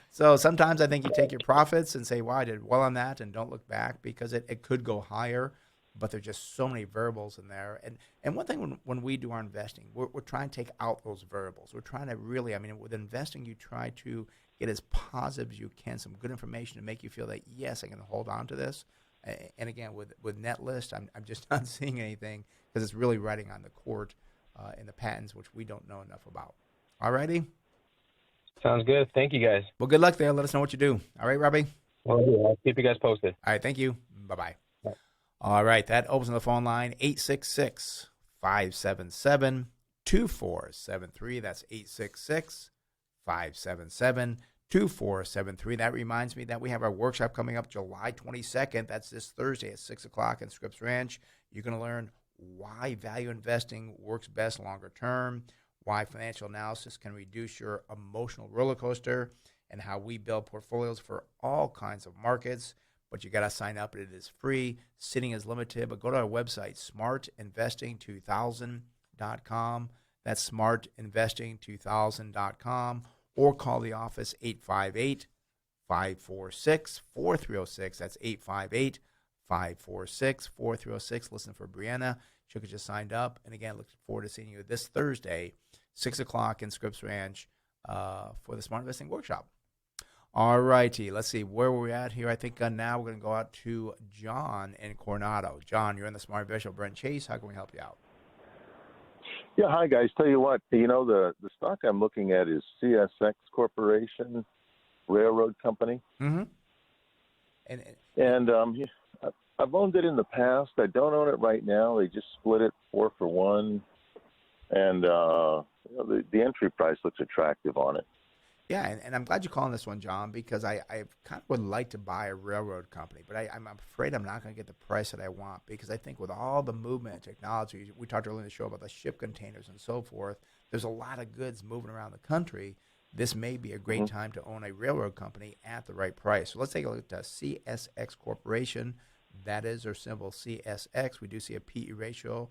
So sometimes I think you take your profits and say, "Wow, I did well on that," and don't look back because it could go higher. But there's just so many variables in there. And one thing when we do our investing, we're trying to take out those variables. We're trying to really, I mean, with investing, you try to get as positive as you can, some good information to make you feel that yes, I can hold on to this. And again, with Netlist, I'm just not seeing anything because it's really riding on the court. In the patents, which we don't know enough about. All righty? Sounds good. Thank you, guys. Well, good luck there. Let us know what you do. All right, Robbie? Well, I'll keep you guys posted. All right, thank you. Bye-bye. Bye. All right, that opens on the phone line, 866-577-2473. That's 866-577-2473. That reminds me that we have our workshop coming up July 22nd. That's this Thursday at 6 o'clock in Scripps Ranch. You're going to learn why value investing works best longer term, why financial analysis can reduce your emotional roller coaster, and how we build portfolios for all kinds of markets. But you got to sign up. It is free. Sitting is limited. But go to our website, smartinvesting2000.com. That's smartinvesting2000.com. Or call the office, 858-546-4306. That's 858-546-4306. Listen for Brianna. She'll get you signed up. And again, looking forward to seeing you this Thursday, 6 o'clock in Scripps Ranch for the Smart Investing Workshop. All righty. Let's see where we're at here. I think now we're going to go out to John in Coronado. John, you're in the Smart Investor. Brent Chase, how can we help you out? Yeah, hi, guys. Tell you what, the stock I'm looking at is CSX Corporation, Railroad Company. Mm-hmm. I've owned it in the past. I don't own it right now. They just split it 4-for-1, and the entry price looks attractive on it. Yeah, and I'm glad you're calling this one, John, because I kind of would like to buy a railroad company, but I'm afraid I'm not going to get the price that I want, because I think with all the movement and technology, we talked earlier in the show about the ship containers and so forth, there's a lot of goods moving around the country. This may be a great time to own a railroad company at the right price. So let's take a look at CSX Corporation. That is their symbol, CSX. We do see a PE ratio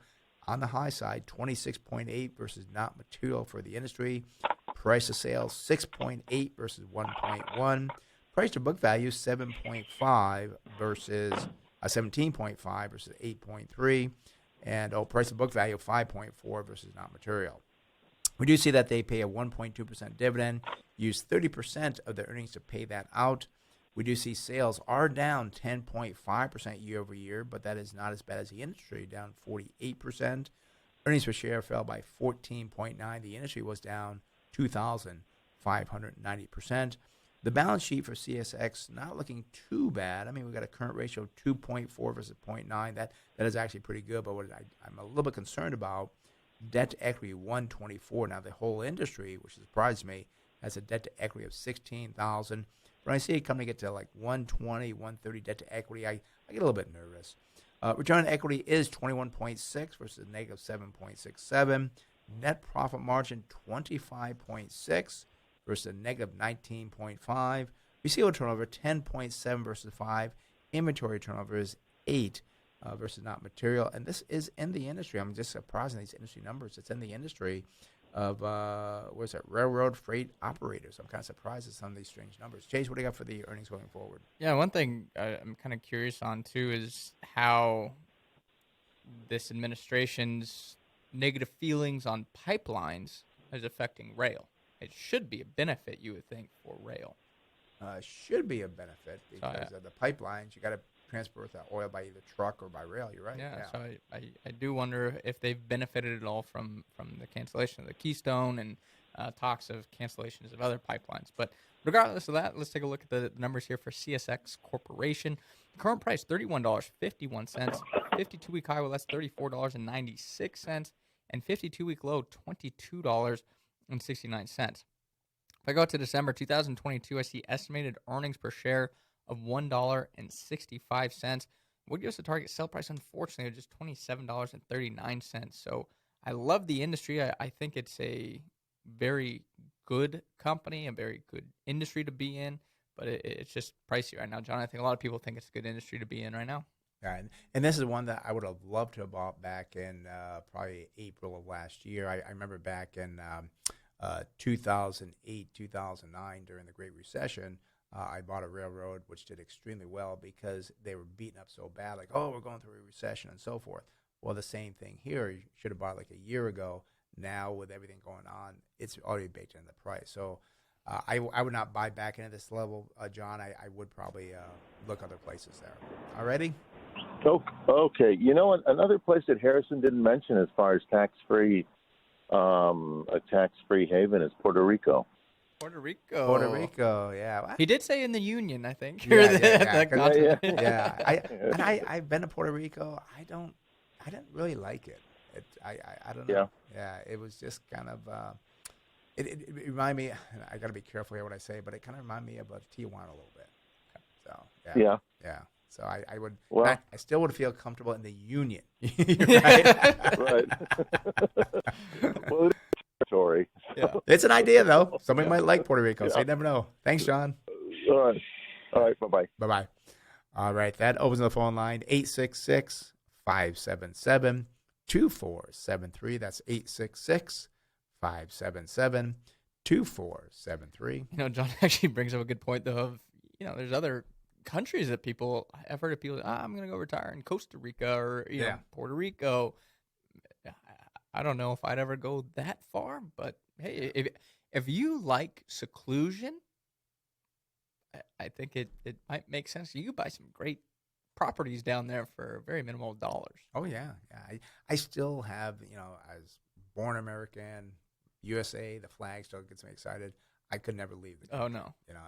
on the high side, 26.8 versus not material for the industry. Price of sales, 6.8 versus 1.1. Price to book value, 7.5 versus 17.5 versus 8.3. And price to book value, 5.4 versus not material. We do see that they pay a 1.2% dividend, use 30% of their earnings to pay that out. We do see sales are down 10.5% year over year, but that is not as bad as the industry, down 48%. Earnings per share fell by 14.9. The industry was down 2,590%. The balance sheet for CSX not looking too bad. I mean, we've got a current ratio of 2.4 versus 0.9. That is actually pretty good, but what I'm a little bit concerned about, debt to equity 124. Now, the whole industry, which surprised me, has a debt to equity of 16,000. When I see a company get to like 120, 130 debt to equity, I get a little bit nervous. Return on equity is 21.6 versus negative 7.67. Net profit margin 25.6 versus negative 19.5. Receivable turnover 10.7 versus 5. Inventory turnover is 8 versus not material. And this is in the industry. I'm just surprised in these industry numbers. It's in the industry of railroad freight operators. I'm kind of surprised at some of these strange numbers. Chase, what do you got for the earnings going forward? Yeah, one thing I'm kind of curious on too is how this administration's negative feelings on pipelines is affecting rail. It should be a benefit, you would think, for rail. Should be a benefit because of the pipelines. You got to transport that oil by either truck or by rail. You're right. Yeah. So I do wonder if they've benefited at all from the cancellation of the Keystone and talks of cancellations of other pipelines. But regardless of that, let's take a look at the numbers here for CSX Corporation. Current price $31.51. 52-week high, well, that's $34.96, and 52-week low $22.69. If I go to December 2022, I see estimated earnings per share of $1.65. Would give us a target sell price, unfortunately, of just $27.39. So I love the industry. I think it's a very good company, a very good industry to be in, but it's just pricey right now, John. I think a lot of people think it's a good industry to be in right now. Yeah, and this is one that I would have loved to have bought back in probably April of last year. I remember back in 2008, 2009, during the Great Recession, I bought a railroad which did extremely well because they were beaten up so bad, like, oh, we're going through a recession and so forth. Well, the same thing here. You should have bought like a year ago. Now, with everything going on, it's already baked in the price. So I would not buy back into this level, John. I would probably look other places there. All righty? Oh, okay. You know, another place that Harrison didn't mention as far as tax-free, a tax-free haven is Puerto Rico. Puerto Rico, yeah. He did say in the Union, I think. I've been to Puerto Rico. I didn't really like it. I don't know. Yeah, it was just kind of. It reminded me. I got to be careful here what I say, but it kind of reminded me of Tijuana a little bit. So yeah. So I would. Well, I still would feel comfortable in the Union. Right. Right. Well, it's territory. Yeah. It's an idea, though. Somebody might like Puerto Rico, so you never know. Thanks, John. All right. Bye-bye. Bye-bye. All right. That opens the phone line, 866-577-2473. That's 866-577-2473. John actually brings up a good point, though, of, there's other countries that I've heard of people, I'm going to go retire in Costa Rica or, Puerto Rico. I don't know if I'd ever go that far, but hey, if you like seclusion, I think it might make sense. You could buy some great properties down there for very minimal dollars. Oh yeah. I still have, as born American, USA, the flag still gets me excited. I could never leave the country. Oh no. And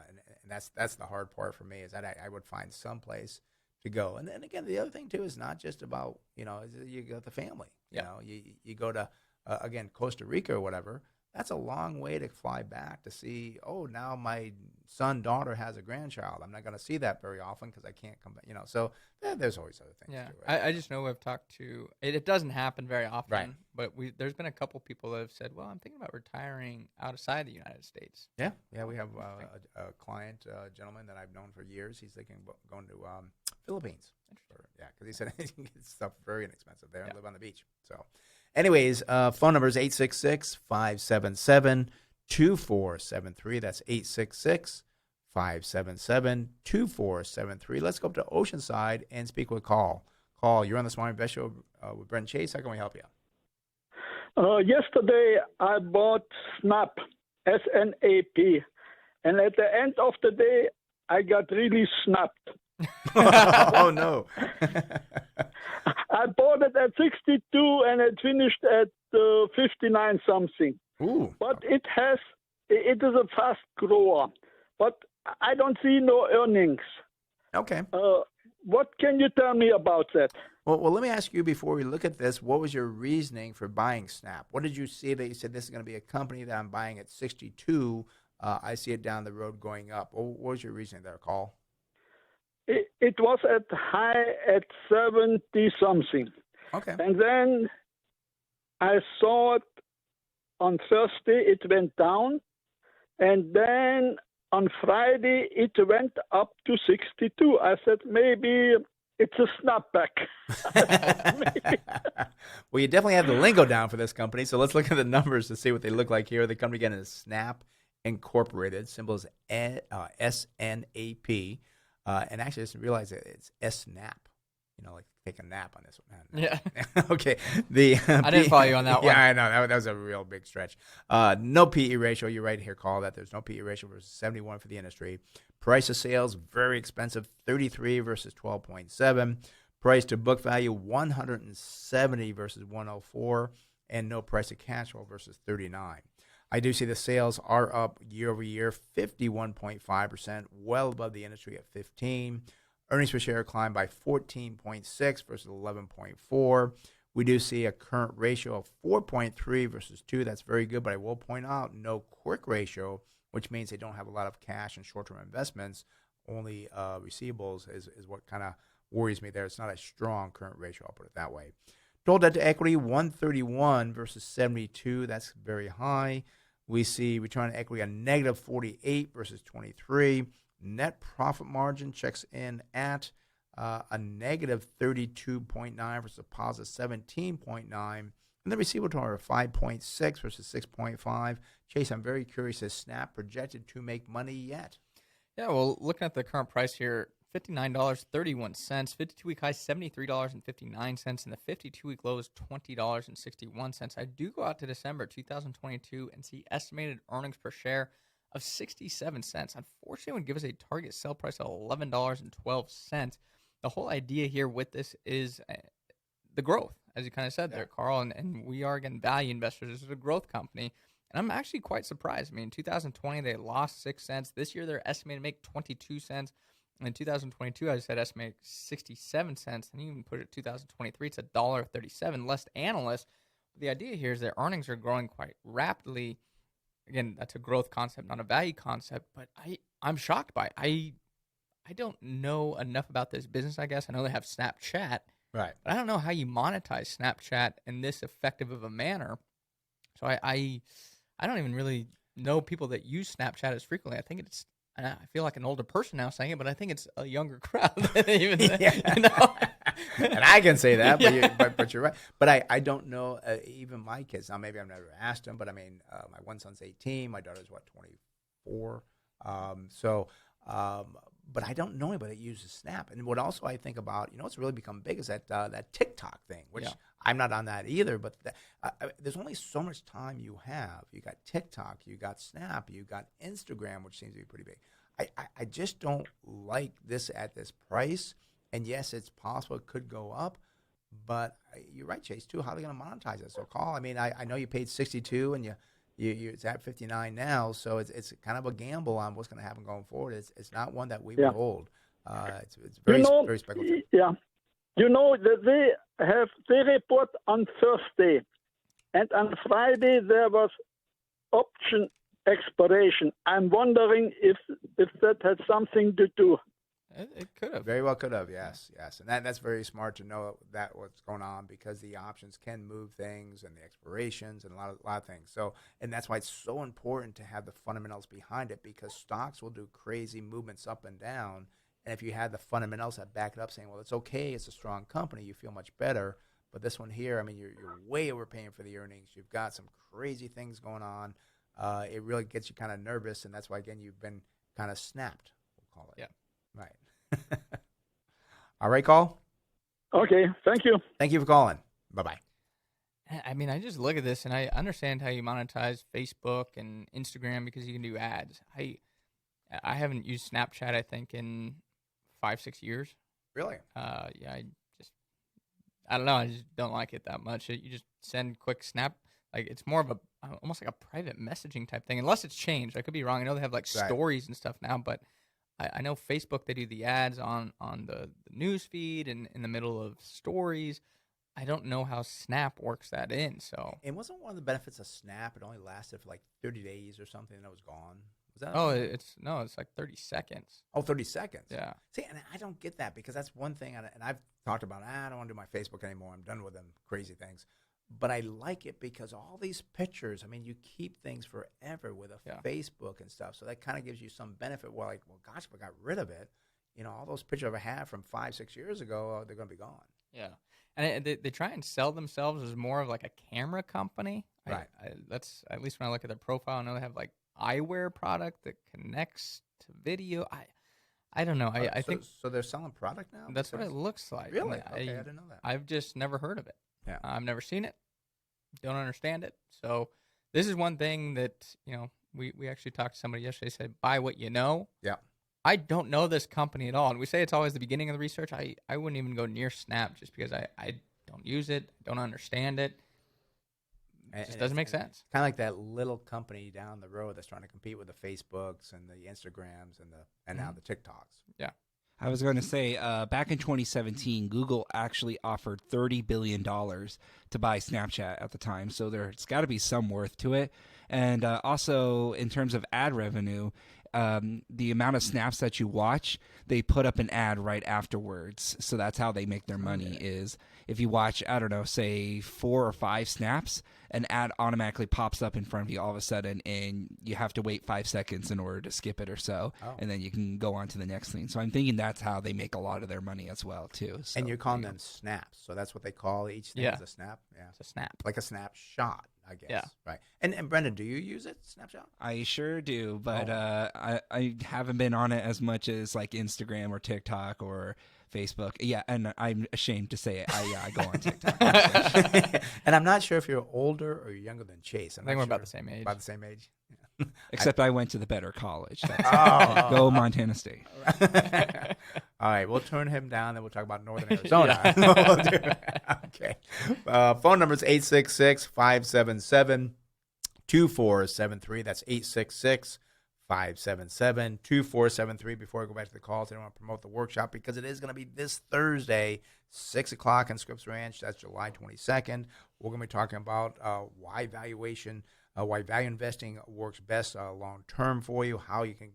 that's the hard part for me is that I would find some place to go. And then again, the other thing too is not just about you got the family. You go to again Costa Rica or whatever. That's a long way to fly back to see. Oh, now my daughter has a grandchild. I'm not going to see that very often because I can't come back. So there's always other things. Yeah, too, I just know I've talked to. It doesn't happen very often, Right. but there's been a couple people that have said, "Well, I'm thinking about retiring outside the United States." Yeah. We have a client, gentleman that I've known for years. He's thinking about going to Philippines. Because he said he can get stuff very inexpensive there and live on the beach. So, anyways, phone number is 866-577-2473. That's 866-577-2473. Let's go up to Oceanside and speak with Carl. Carl, you're on the Smart Invest Show with Brent Chase. How can we help you? Yesterday, I bought SNAP, S-N-A-P, and at the end of the day, I got really snapped. Oh, no. I bought it at 62 and it finished at 59 something. Ooh. But it is a fast grower, but I don't see no earnings. Okay. What can you tell me about that? Well, let me ask you before we look at this, what was your reasoning for buying Snap? What did you see that you said this is going to be a company that I'm buying at 62? I see it down the road going up. What was your reasoning there, Carl? It was at high at 70 something. Okay. And then I saw it on Thursday, it went down. And then on Friday, it went up to 62. I said, maybe it's a snapback. Well, you definitely have the lingo down for this company. So let's look at the numbers to see what they look like here. The company again is Snap Incorporated. Symbol is SNAP. And actually, I just realized that it's SNAP. Like take a nap on this one. Yeah. Okay. I didn't follow you on that one. Yeah, I know. That was a real big stretch. No PE ratio. You're right here, Carl, that there's no PE ratio versus 71 for the industry. Price of sales, very expensive, 33 versus 12.7. Price to book value, 170 versus 104. And no price to cash flow versus 39. I do see the sales are up year over year, 51.5%, well above the industry at 15. Earnings per share climbed by 14.6 versus 11.4. We do see a current ratio of 4.3 versus 2. That's very good, but I will point out no quick ratio, which means they don't have a lot of cash and short-term investments. Only receivables is what kind of worries me there. It's not a strong current ratio, I'll put it that way. Total debt to equity, 131 versus 72. That's very high. We see return on equity a negative 48 versus 23. Net profit margin checks in at a negative 32.9 versus a positive 17.9. And the receivable turnover of 5.6 versus 6.5. Chase, I'm very curious, is Snap projected to make money yet? Yeah, well, looking at the current price here, $59.31, 52-week high $73.59, and the 52-week low is $20.61. I do go out to December 2022 and see estimated earnings per share of 67 cents. Unfortunately, it would give us a target sell price of $11.12. The whole idea here with this is the growth, as you kind of said there, Carl, and we are, again, value investors. This is a growth company, and I'm actually quite surprised. I mean, in 2020, they lost 6 cents. This year, they're estimated to make 22 cents. And in 2022, I said estimated 67 cents, and you even put it 2023, it's $1.37. Less analysts. But the idea here is that earnings are growing quite rapidly. Again, that's a growth concept, not a value concept, but I'm shocked by it. I don't know enough about this business, I guess. I know they have Snapchat, right? But I don't know how you monetize Snapchat in this effective of a manner. So I don't even really know people that use Snapchat as frequently. I think it's, I feel like an older person now saying it, but I think it's a younger crowd. Even And I can say that, but you're right. But I don't know, even my kids. Now, maybe I've never asked them, but I mean, my one son's 18. My daughter's, 24? But I don't know anybody that uses Snap. And what also I think about, what's really become big is that TikTok thing, which I'm not on that either. But there's only so much time you have. You got TikTok, you got Snap, you got Instagram, which seems to be pretty big. I just don't like this at this price. And yes, it's possible it could go up. But you're right, Chase, too. How are they going to monetize it? So, Carl, I mean, I know you paid 62 and it's at 59 now, so it's kind of a gamble on what's going to happen going forward. It's not one that we would hold. It's very, You know, very speculative. yeah. You know that they report on Thursday, and on Friday there was option expiration. I'm wondering if that had something to do. It could have. Very well could have, yes. And that's very smart to know that what's going on, because the options can move things and the expirations and a lot of things. So, and that's why it's so important to have the fundamentals behind it, because stocks will do crazy movements up and down. And if you have the fundamentals that back it up saying, well, it's okay, it's a strong company, you feel much better. But this one here, I mean, you're way overpaying for the earnings. You've got some crazy things going on. It really gets you kind of nervous, and that's why, again, you've been kind of snapped, we'll call it. Yeah. Right. All right, call. Okay, thank you. Thank you for calling. Bye-bye. I mean, I just look at this and I understand how you monetize Facebook and Instagram because you can do ads. I haven't used Snapchat, I think, in 5-6 years. Really? Yeah, I don't know. I just don't like it that much. You just send quick snap. Like, it's more of almost like a private messaging type thing, unless it's changed. I could be wrong. I know they have like stories and stuff now, but I know Facebook, they do the ads on the news feed and in the middle of stories. I don't know how Snap works that in. So, and wasn't one of the benefits of Snap, it only lasted for like 30 days or something, and it was gone? Was that? Oh, it's like 30 seconds. Oh, 30 seconds. Yeah. See, and I don't get that, because that's one thing, and I've talked about, I don't want to do my Facebook anymore. I'm done with them crazy things. But I like it because all these pictures, I mean, you keep things forever with a Facebook and stuff. So that kind of gives you some benefit. Well, gosh, if I got rid of it, all those pictures I had from 5-6 years ago, they're going to be gone. Yeah. And they try and sell themselves as more of like a camera company. Right. That's, at least when I look at their profile, I know they have like eyewear product that connects to video. I don't know. I think so. They're selling product now. That's what it looks like. Really? I Okay, I didn't know that. I've just never heard of it. Yeah. I've never seen it. Don't understand it. So this is one thing that we actually talked to somebody yesterday. Said buy what you know. Yeah. I don't know this company at all, and we say it's always the beginning of the research. I wouldn't even go near Snap just because I don't use it, don't understand it. It just doesn't make sense. Kind of like that little company down the road that's trying to compete with the Facebooks and the Instagrams and now the TikToks. Yeah. I was going to say, back in 2017, Google actually offered $30 billion to buy Snapchat at the time. So there's got to be some worth to it. And also, in terms of ad revenue, the amount of snaps that you watch, they put up an ad right afterwards. So that's how they make their money is if you watch, I don't know, say 4 or 5 snaps, an ad automatically pops up in front of you all of a sudden, and you have to wait 5 seconds in order to skip it or so, and then you can go on to the next thing. So I'm thinking that's how they make a lot of their money as well, too. So, and you're calling them snaps. So that's what they call each thing is a snap? Yeah. It's a snap. Like a snapshot, I guess. Yeah. Right. And Brendan, do you use it, Snapshot? I sure do, but I haven't been on it as much as like Instagram or TikTok or Facebook. Yeah, and I'm ashamed to say it. I go on TikTok. And I'm not sure if you're older or younger than Chase. I think we're about the same age. About the same age. Yeah. Except I went to the better college. Go Montana State. All right, we'll turn him down, then we'll talk about Northern Arizona. Okay. Phone number is 866-577-2473. That's 866-577-2473. Before I go back to the calls, I want to promote the workshop because it is going to be this Thursday, 6 o'clock in Scripps Ranch. That's July 22nd. We're going to be talking about why value investing works best long-term for you, how you can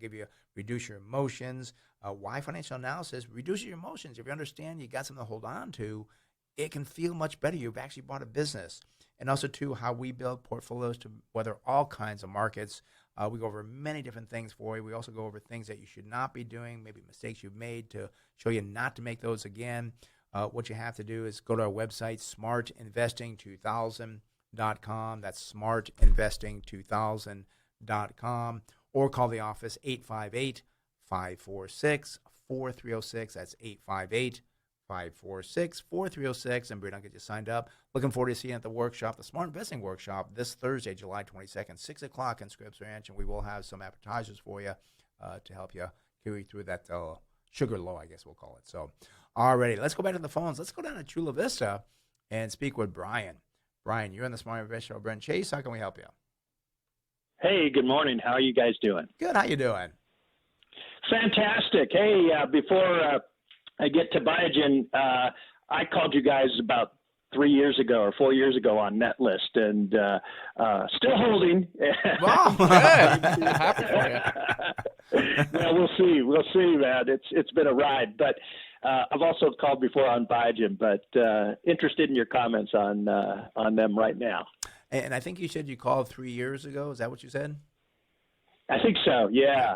reduce your emotions, why financial analysis reduces your emotions. If you understand you got something to hold on to, it can feel much better. You've actually bought a business. And also, too, how we build portfolios to weather all kinds of markets. We go over many different things for you. We also go over things that you should not be doing, maybe mistakes you've made to show you not to make those again. What you have to do is go to our website, smartinvesting2000.com. That's smartinvesting2000.com. Or call the office, 858-546-4306. That's 858-546-4306. And I'll get you signed up. Looking forward to seeing you at the workshop, the Smart Investing Workshop, this Thursday, July 22nd, 6 o'clock in Scripps Ranch. And we will have some appetizers for you to help you carry through that sugar low, I guess we'll call it. So, alrighty, let's go back to the phones. Let's go down to Chula Vista and speak with Brian. Brian, you're on the Smart Investing Show. Brent Chase, how can we help you? Hey, good morning. How are you guys doing? Good. How you doing? Fantastic. Hey, before I get to Biogen, I called you guys about 3 years ago or 4 years ago on Netlist, and still holding. Wow, good. Happy for you. Well, we'll see, man. It's been a ride, but I've also called before on Biogen, but interested in your comments on them right now. And I think you said you called 3 years ago. Is that what you said? I think so. Yeah.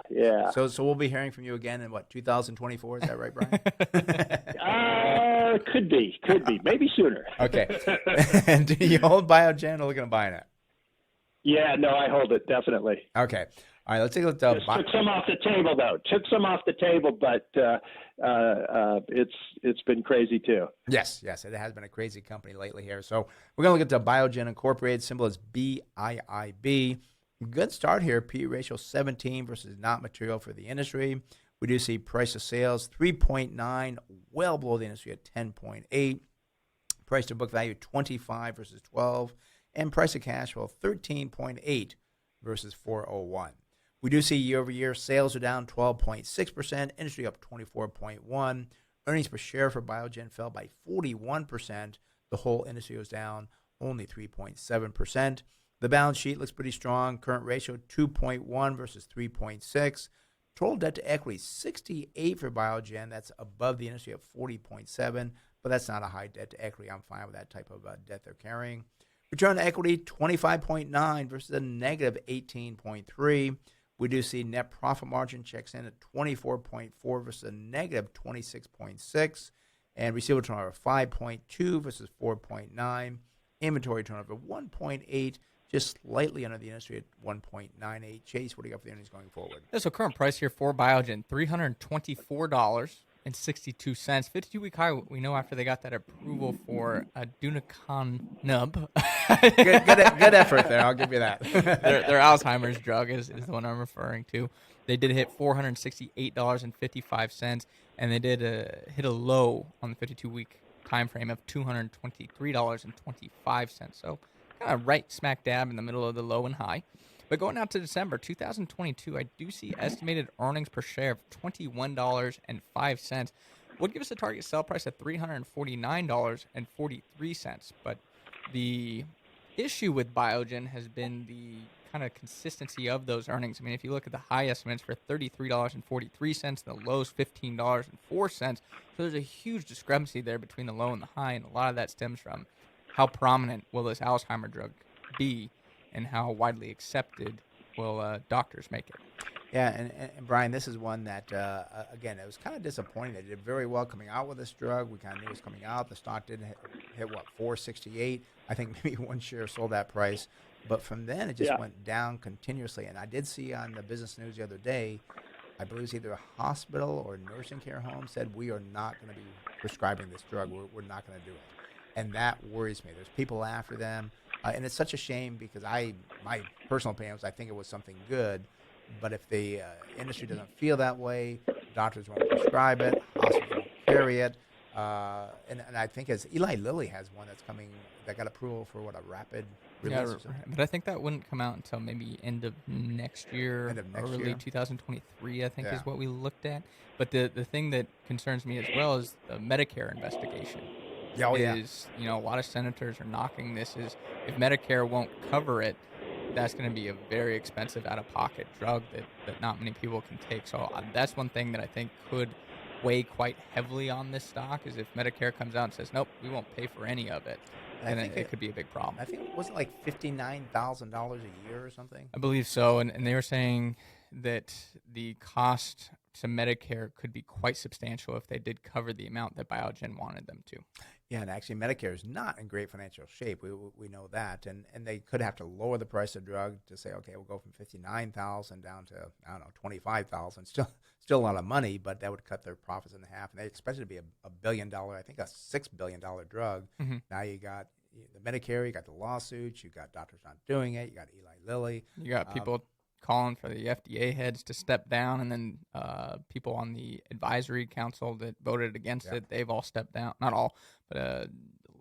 So we'll be hearing from you again in 2024? Is that right, Brian? Could be, maybe sooner. Okay. And do you hold Biogen or looking to buy it? Yeah, no, I hold it definitely. Okay. All right, let's take a look. Just took some off the table, though. But it's been crazy too. Yes, it has been a crazy company lately here. So we're going to look at the Biogen Incorporated, symbol is BIIB. Good start here. P/E ratio 17 versus not material for the industry. We do see price to sales 3.9, well below the industry at 10.8. Price to book value 25 versus 12, and price to cash flow 13.8 versus 401. We do see year-over-year sales are down 12.6%, industry up 24.1%. Earnings per share for Biogen fell by 41%. The whole industry was down only 3.7%. The balance sheet looks pretty strong. Current ratio 2.1 versus 3.6. Total debt to equity 68 for Biogen. That's above the industry of 40.7, but that's not a high debt to equity. I'm fine with that type of debt they're carrying. Return to equity 25.9 versus a negative 18.3. We do see net profit margin checks in at 24.4 versus a negative 26.6, and receivable turnover 5.2 versus 4.9. Inventory turnover 1.8. Just slightly under the industry at 1.98. Chase, what do you got for the earnings going forward? Yeah, so current price here for Biogen, $324.62. 52-week high, we know after they got that approval for aducanumab. good effort there. I'll give you that. their Alzheimer's drug is the one I'm referring to. They did hit $468.55, and they did hit a low on the 52-week time frame of $223.25. So kind of right smack dab in the middle of the low and high. But going out to December 2022, I do see estimated earnings per share of $21.05. Would give us a target sell price of $349.43. But the issue with Biogen has been the kind of consistency of those earnings. I mean, if you look at the high estimates for $33.43, the lows $15.04. So there's a huge discrepancy there between the low and the high, and a lot of that stems from how prominent will this Alzheimer's drug be, and how widely accepted will doctors make it. Yeah, and Brian, this is one that, again, it was kind of disappointing. They did very well coming out with this drug. We kind of knew it was coming out. The stock did hit $468. I think maybe one share sold that price. But from then, it just went down continuously. And I did see on the business news the other day, I believe it's either a hospital or nursing care home said, we are not going to be prescribing this drug. We're not going to do it. And that worries me. There's people after them. And it's such a shame because my personal opinion was I think it was something good. But if the industry doesn't feel that way, doctors won't prescribe it, hospitals won't carry it. And I think as Eli Lilly has one that's coming, that got approval for a rapid release or something. But I think that wouldn't come out until maybe end of next year, early 2023, I think is what we looked at. But the thing that concerns me as well is the Medicare investigation. A lot of senators are knocking this is if Medicare won't cover it, that's going to be a very expensive out-of-pocket drug that not many people can take. So that's one thing that I think could weigh quite heavily on this stock is if Medicare comes out and says, nope, we won't pay for any of it, then it could be a big problem. I think it wasn't like $59,000 a year or something? I believe so, and they were saying that the cost to Medicare could be quite substantial if they did cover the amount that Biogen wanted them to. Yeah, and actually Medicare is not in great financial shape. We know that, and they could have to lower the price of drug to say, okay, we'll go from $59,000 down to $25,000. Still a lot of money, but that would cut their profits in half. And they expected it to be a $1 billion, I think a $6 billion drug. Mm-hmm. Now you got the Medicare, you got the lawsuits, you got doctors not doing it, you got Eli Lilly, you got people calling for the FDA heads to step down, and then people on the advisory council that voted against it, they've all stepped down. Not all, but a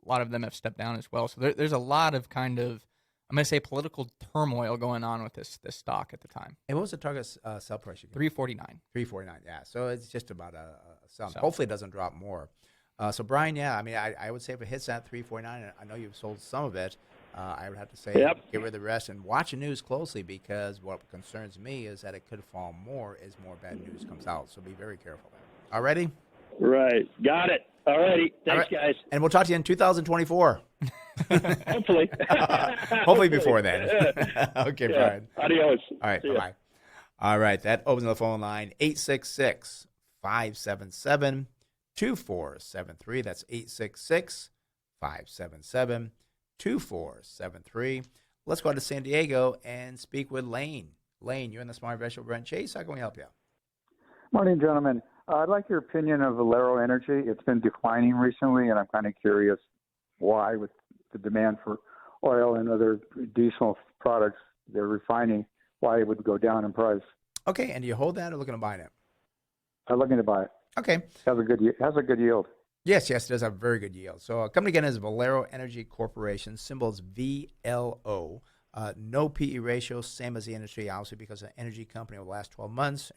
lot of them have stepped down as well. So there's a lot of kind of I'm going to say political turmoil going on with this stock at the time. And what was the target sell price? $349. $349. Yeah. So it's just about a sell. So. Hopefully it doesn't drop more. So Brian, yeah, I mean, I would say if it hits that 349, I know you've sold some of it. I would have to say get rid of the rest and watch the news closely, because what concerns me is that it could fall more as more bad news comes out. So be very careful there. All righty? Right. Got it. All righty. Thanks, guys. And we'll talk to you in 2024. Hopefully. Hopefully before then. Okay, Brian. Adios. All right. Bye-bye. All right. That opens the phone line, 866-577-2473. That's 866-577-2473. Let's go to San Diego and speak with Lane. Lane, you're in the Smart Investor with Brent Chase. How can we help you? Morning, gentlemen. I'd like your opinion of Valero Energy. It's been declining recently, and I'm kind of curious why, with the demand for oil and other diesel products they're refining, why it would go down in price. Okay, and do you hold that or looking to buy it? I'm looking to buy it. Okay. Has a good yield. Yes, it does have a very good yield. So company again is Valero Energy Corporation, symbols VLO. No PE ratio, same as the industry, obviously, because an energy company over the last 12 months,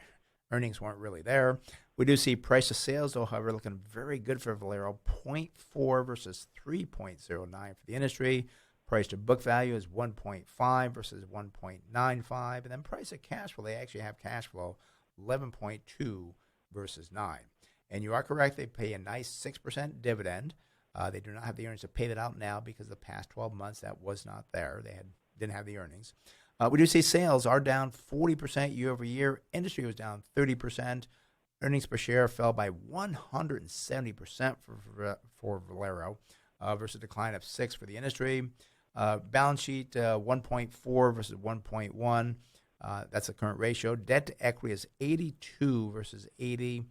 earnings weren't really there. We do see price to sales, though, however, looking very good for Valero, 0.4 versus 3.09 for the industry. Price to book value is 1.5 versus 1.95. And then price to cash flow, they actually have cash flow, 11.2 versus 9. And you are correct, they pay a nice 6% dividend. They do not have the earnings to pay that out now because the past 12 months that was not there. They didn't have the earnings. We do see sales are down 40% year over year. Industry was down 30%. Earnings per share fell by 170% for Valero versus a decline of 6 for the industry. Balance sheet 1.4 versus 1.1. That's the current ratio. Debt to equity is 82 versus 80.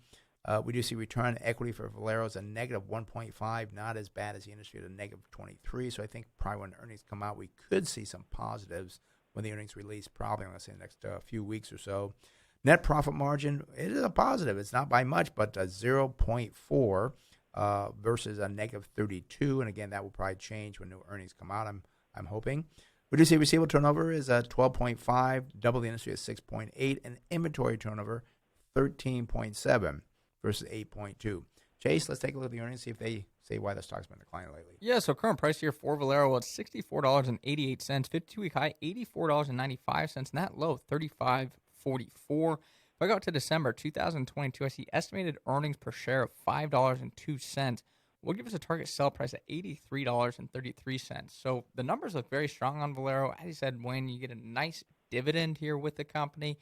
We do see return on equity for Valero is a negative 1.5, not as bad as the industry at a negative 23. So I think probably when earnings come out, we could see some positives when the earnings release, probably, I'm going to say, the next few weeks or so. Net profit margin, it is a positive. It's not by much, but a 0.4 versus a negative 32. And again, that will probably change when new earnings come out, I'm hoping. We do see receivable turnover is 12.5, double the industry at 6.8, and inventory turnover 13.7 versus 8.2. Chase, let's take a look at the earnings, see if they say why the stock's been declining lately. Yeah, so current price here for Valero was $64.88, 52-week high $84.95, and that low $35.44. If I go out to December 2022, I see estimated earnings per share of $5.02. Will give us a target sell price at $83.33. So the numbers look very strong on Valero. As you said, Wayne, you get a nice dividend here with the company.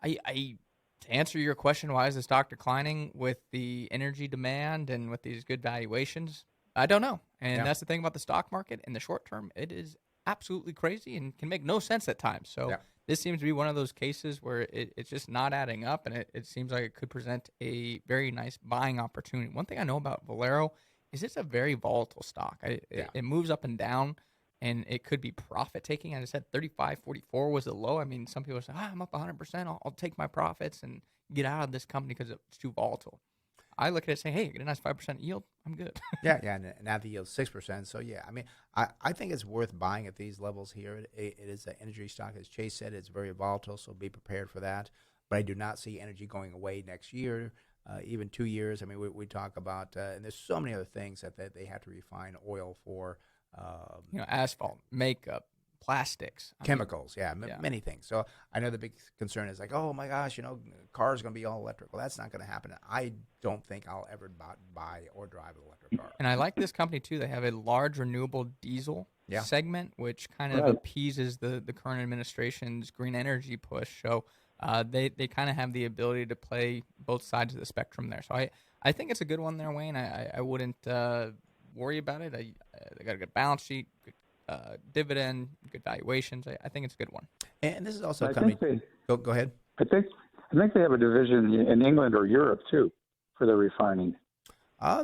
To answer your question, why is the stock declining with the energy demand and with these good valuations? I don't know. And that's the thing about the stock market. In the short term, it is absolutely crazy and can make no sense at times. So this seems to be one of those cases where it's just not adding up, and it seems like it could present a very nice buying opportunity. One thing I know about Valero is it's a very volatile stock. It moves up and down, and it could be profit-taking. As I said, 35.44 was the low. I mean, some people say, I'm up 100%. I'll take my profits and get out of this company because it's too volatile. I look at it and say, hey, get a nice 5% yield. I'm good. And now the yield's 6%. So, I mean, I think it's worth buying at these levels here. It is an energy stock. As Chase said, it's very volatile, so be prepared for that. But I do not see energy going away next year, even 2 years. I mean, we talk about, and there's so many other things that they have to refine oil for. Asphalt, makeup, plastics, chemicals, many things. So I know the big concern is like, oh my gosh, cars are going to be all electric. Well, that's not going to happen. I don't think I'll ever buy or drive an electric car. And I like this company too. They have a large renewable diesel segment, which kind of appeases the current administration's green energy push. So they kind of have the ability to play both sides of the spectrum there. So I think it's a good one there, Wayne. I wouldn't worry about it. They got a good balance sheet, good dividend, good valuations. I think it's a good one. And this is also coming. Go ahead. I think they have a division in England or Europe too for the refining.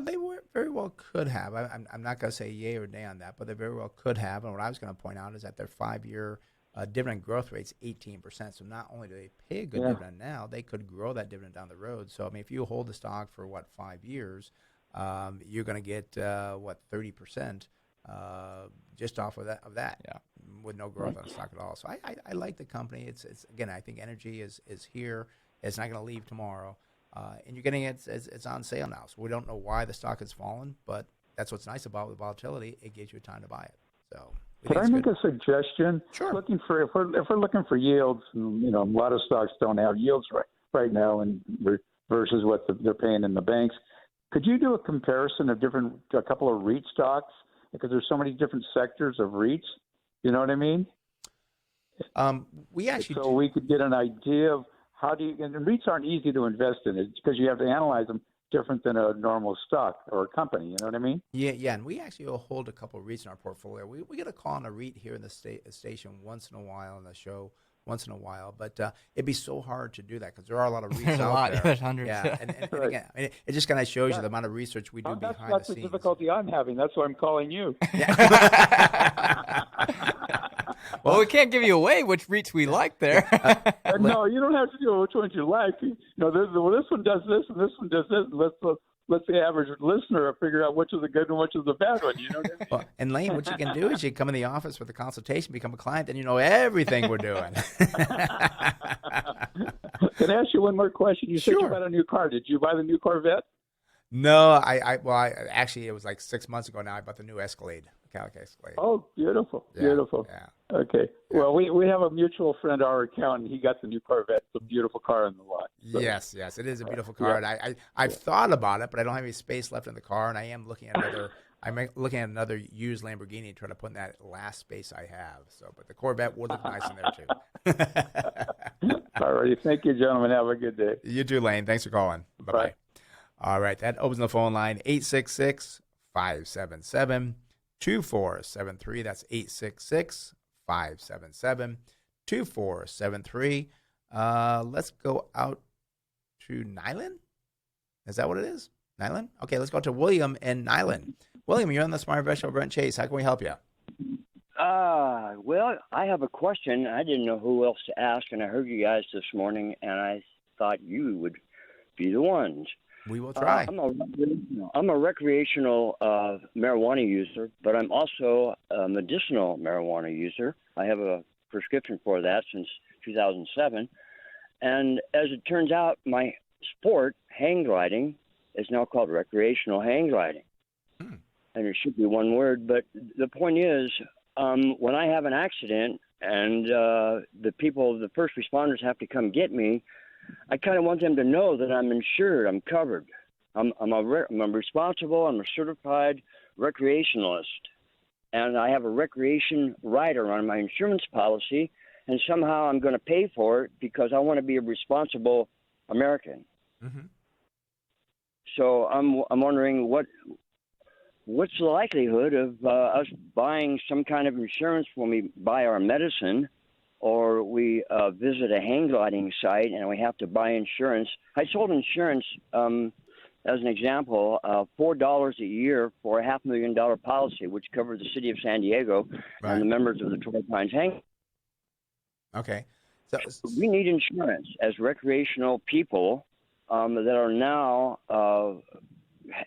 They very well could have. I'm not going to say yay or nay on that, but they very well could have. And what I was going to point out is that their 5-year dividend growth rate is 18%. So not only do they pay a good dividend now, they could grow that dividend down the road. So I mean, if you hold the stock for 5 years, you're going to get 30% just off of that. Yeah. With no growth on the stock at all. So I like the company. It's again, I think energy is here. It's not going to leave tomorrow, and you're getting it. It's on sale now. So we don't know why the stock has fallen, but that's what's nice about with volatility. It gives you time to buy it. So can I make a suggestion? Sure. If we're looking for yields, you know, a lot of stocks don't have yields right now, and versus what they're paying in the banks. Could you do a comparison of a couple of REIT stocks? Because there's so many different sectors of REITs. You know what I mean? We could get an idea of how do you. And REITs aren't easy to invest in. It's because you have to analyze them different than a normal stock or a company. You know what I mean? Yeah, and we actually will hold a couple of REITs in our portfolio. We get a call on a REIT here in the station once in a while on the show. Once in a while, but it'd be so hard to do that because there are a lot of REITs out there. There's hundreds. Yeah, and again, I mean, it just kind of shows you the amount of research we do behind the scenes. That's the difficulty I'm having. That's why I'm calling you. Well, we can't give you away which REITs we like there. No, you don't have to do which ones you like. You know, this one does this and this one does this. Let's the average listener figure out which is the good and which is the bad one. You know what I mean? Well, and Lane, what you can do is you come in the office with a consultation, become a client, and you know everything we're doing. Can I ask you one more question? You said you bought a new car. Did you buy the new Corvette? No, actually, it was like 6 months ago now. I bought the new Escalade, Cadillac Escalade. Oh, beautiful, beautiful. Yeah. Okay. Yeah. Well, we have a mutual friend, our accountant. He got the new Corvette. It's a beautiful car in the lot. So. Yes, it is a beautiful car. And I've thought about it, but I don't have any space left in the car, and I am looking at another. I'm looking at another used Lamborghini, trying to put in that last space I have. So, but the Corvette would look nice in there too. All righty. Thank you, gentlemen. Have a good day. You too, Lane. Thanks for calling. Bye-bye. All right. That opens the phone line, 866-577-2473. That's 866-577-2473. Let's go out to Nyland. Is that what it is? Nyland? Okay, let's go to William in Nyland. William, you're on the Smart Investor Brent Chase. How can we help you? Well, I have a question. I didn't know who else to ask, and I heard you guys this morning, and I thought you would be the ones. We will try. I'm a recreational marijuana user, but I'm also a medicinal marijuana user. I have a prescription for that since 2007. And as it turns out, my sport, hang gliding, is now called recreational hang gliding. And it should be one word. But the point is, when I have an accident and the first responders have to come get me, I kind of want them to know that I'm insured, I'm covered. I'm responsible, I'm a certified recreationalist. And I have a recreation rider on my insurance policy, and somehow I'm going to pay for it because I want to be a responsible American. Mm-hmm. So I'm wondering what's the likelihood of us buying some kind of insurance when we buy our medicine, or we visit a hang gliding site and we have to buy insurance. I sold insurance, as an example, $4 a year for a $500,000 policy, which covered the city of San Diego and the members of the Torrey Pines Hang. Okay. So we need insurance as recreational people that are now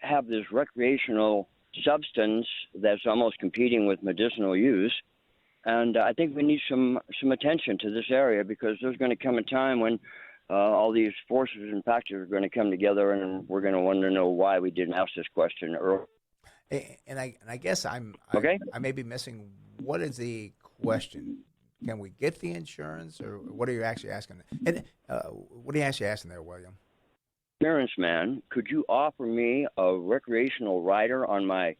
have this recreational substance that's almost competing with medicinal use. And I think we need some attention to this area, because there's going to come a time when all these forces and factors are going to come together, and we're going to want to know why we didn't ask this question earlier. And I guess I may be missing. What is the question? Can we get the insurance, or what are you actually asking? And what are you actually asking there, William? Insurance man, could you offer me a recreational rider on my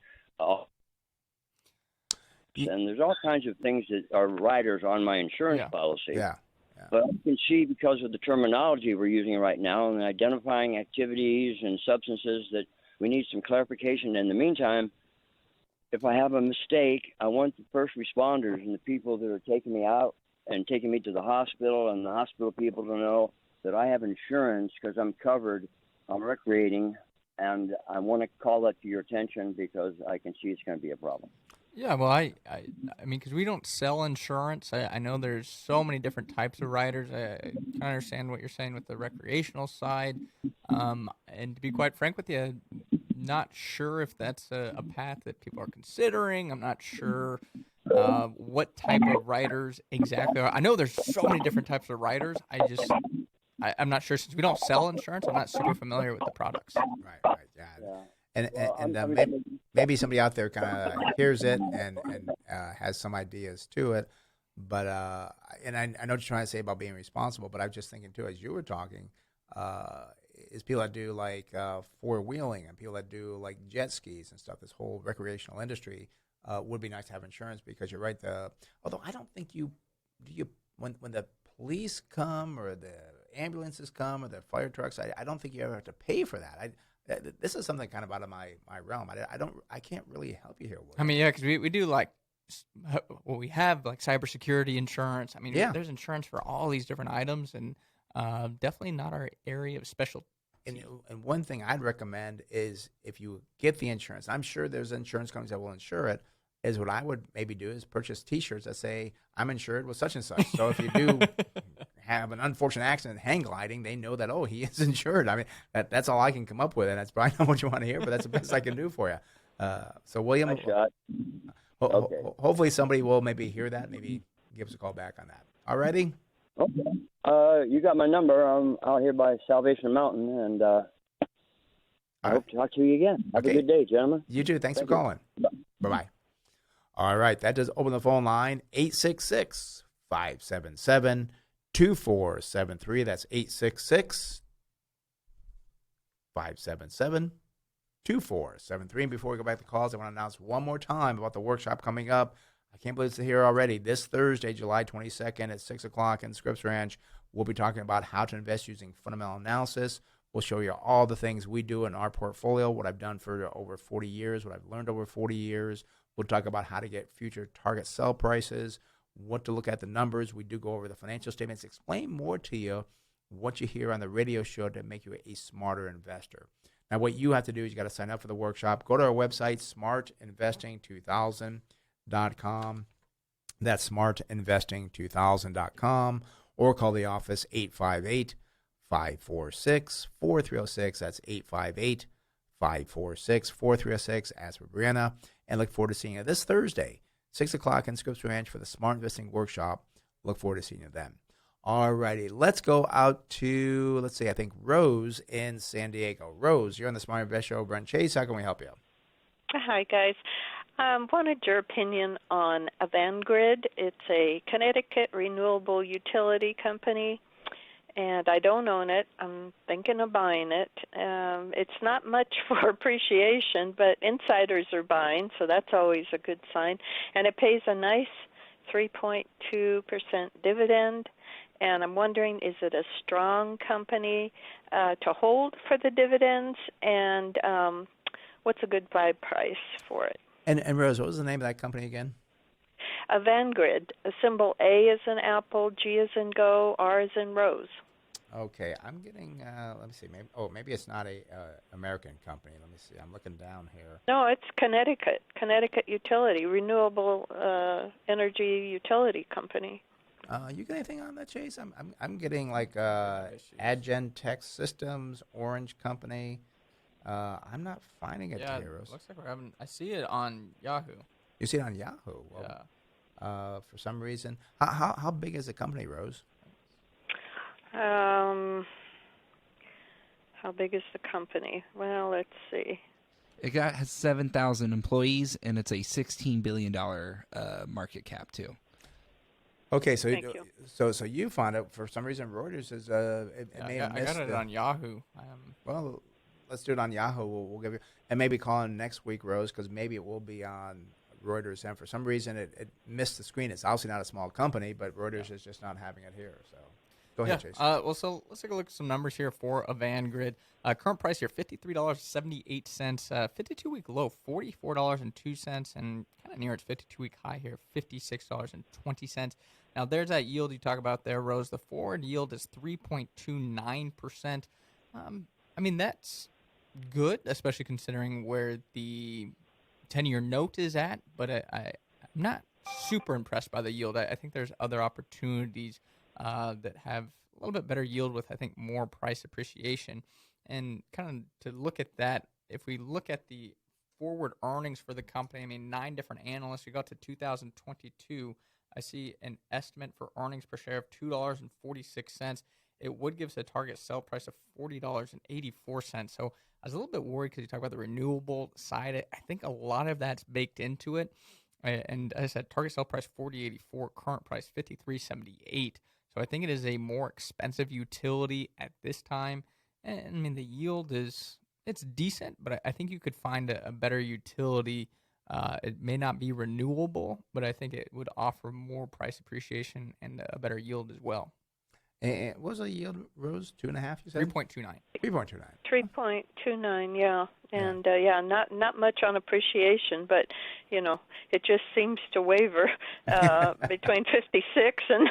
and there's all kinds of things that are riders on my insurance policy. Yeah. But I can see, because of the terminology we're using right now and identifying activities and substances, that we need some clarification. In the meantime, if I have a mistake, I want the first responders and the people that are taking me out and taking me to the hospital and the hospital people to know that I have insurance because I'm covered, I'm recreating, and I want to call that to your attention because I can see it's going to be a problem. Yeah, well, I mean, because we don't sell insurance. I know there's so many different types of riders. I kind of understand what you're saying with the recreational side. And to be quite frank with you, not sure if that's a path that people are considering. I'm not sure what type of writers exactly are. I know there's so many different types of writers. I'm not sure, since we don't sell insurance. I'm not super familiar with the products. Right, yeah. And maybe somebody out there kind of hears it and has some ideas to it. But and I know what you're trying to say about being responsible, but I was just thinking too, as you were talking, is people that do like four-wheeling and people that do like jet skis and stuff, this whole recreational industry, would be nice to have insurance, because you're right. Although I don't think when the police come or the ambulances come or the fire trucks, I don't think you ever have to pay for that. This is something kind of out of my realm. I can't really help you here, William. I mean, yeah, because we do like, well, we have like cybersecurity insurance. I mean, there's insurance for all these different items, and definitely not our area of specialty. And one thing I'd recommend is, if you get the insurance, I'm sure there's insurance companies that will insure it, is what I would maybe do is purchase T-shirts that say, I'm insured with such and such. So if you do have an unfortunate accident hang gliding, they know that, oh, he is insured. I mean, that's all I can come up with, and that's probably not what you want to hear, but that's the best I can do for you. So, William, Nice shot. Okay. Hopefully somebody will maybe hear that, maybe give us a call back on that. All righty? Okay. You got my number. I'm out here by Salvation Mountain, and I hope to talk to you again. Have a good day, gentlemen. You too. Thanks for calling. Bye-bye. All right. That does open the phone line, 866-577-2473. That's 866-577-2473. And before we go back to calls, I want to announce one more time about the workshop coming up. I can't believe it's here already. This Thursday, July 22nd at 6 o'clock in Scripps Ranch, we'll be talking about how to invest using fundamental analysis. We'll show you all the things we do in our portfolio, what I've done for over 40 years, what I've learned over 40 years. We'll talk about how to get future target sell prices, what to look at the numbers. We do go over the financial statements, explain more to you what you hear on the radio show to make you a smarter investor. Now, what you have to do is you got to sign up for the workshop. Go to our website, smartinvesting2000.com. That's smartinvesting2000.com, or call the office 858-546-4306. That's 858-546-4306. Ask for Brianna, and look forward to seeing you this Thursday, 6 o'clock in Scripps Ranch for the Smart Investing Workshop. Look forward to seeing you then. All righty, let's go out to, I think Rose in San Diego. Rose, you're on the Smart Invest Show. Brent Chase, how can we help you? Hi, guys. Wanted your opinion on Avangrid. It's a Connecticut renewable utility company, and I don't own it. I'm thinking of buying it. It's not much for appreciation, but insiders are buying, so that's always a good sign. And it pays a nice 3.2% dividend. And I'm wondering, is it a strong company to hold for the dividends? And what's a good buy price for it? And Rose, what was the name of that company again? Avangrid. A symbol A is in apple, G is in go, R is in rose. Okay, I'm getting, let me see, maybe it's not a American company. Let me see, I'm looking down here. No, it's Connecticut Utility, renewable energy utility company. You get anything on that, Chase? I'm getting like Adgen Tech Systems, Orange Company. I'm not finding it, Yeah, Rose. looks like we're having. I see it on Yahoo. You see it on Yahoo? Well, yeah. For some reason, how big is the company, Rose? How big is the company? Well, let's see. It has 7,000 employees, and it's a $16 billion market cap too. Okay, so Thank you. So you found it for some reason. Reuters is I got it on Yahoo. Well, let's do it on Yahoo. We'll give you, and maybe call in next week, Rose, because maybe it will be on Reuters. And for some reason, it missed the screen. It's obviously not a small company, but Reuters is just not having it here. So go ahead, Chase. So let's take a look at some numbers here for Avangrid. Current price here, $53.78. 52-week low, $44.02, and kind of near its 52-week high here, $56.20. Now, there's that yield you talk about there, Rose. The forward yield is 3.29%. I mean, that's good, especially considering where the 10-year note is at, but I'm not super impressed by the yield. I think there's other opportunities that have a little bit better yield with, I think, more price appreciation. And kind of to look at that if we look at the forward earnings for the company, I mean, 9 different analysts. We got to 2022. I see an estimate for earnings per share of $2.46. It would give us a target sell price of $40.84. So I was a little bit worried because you talk about the renewable side. I think a lot of that's baked into it. And as I said, target sell price $40.84, current price $53.78. So I think it is a more expensive utility at this time. And I mean, the yield it's decent, but I think you could find a better utility. It may not be renewable, but I think it would offer more price appreciation and a better yield as well. And what was the yield, Rose? 2.5, you said? 3.29. 3.29. 3.29, yeah. And not much on appreciation, but it just seems to waver between 56 and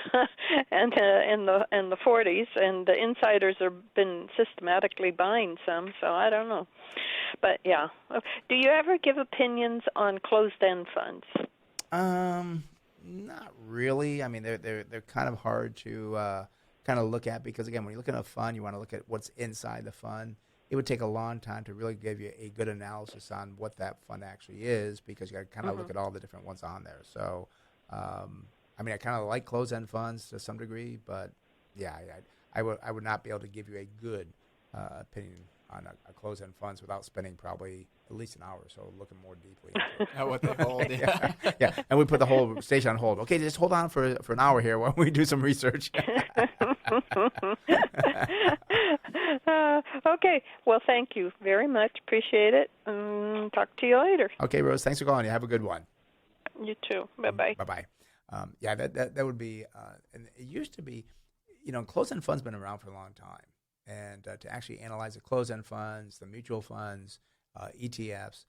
in the 40s, and the insiders have been systematically buying some, so I don't know. But yeah, do you ever give opinions on closed-end funds? Not really. I mean, they're kind of hard to kind of look at because, again, when you look at a fund, you want to look at what's inside the fund. It would take a long time to really give you a good analysis on what that fund actually is because you got to kind of look at all the different ones on there. So, I mean, I kind of like closed-end funds to some degree, but yeah, I would not be able to give you a good opinion on a closed-end funds without spending probably at least an hour or so looking more deeply into it. At what they hold, yeah. And we put the whole station on hold. Okay, just hold on for an hour here while we do some research. Okay. Well, thank you very much. Appreciate it. Talk to you later. Okay, Rose. Thanks for calling. You have a good one. You too. Bye-bye. Bye-bye. Yeah, that would be, and it used to be, closed-end funds been around for a long time. And to actually analyze the closed-end funds, the mutual funds, ETFs,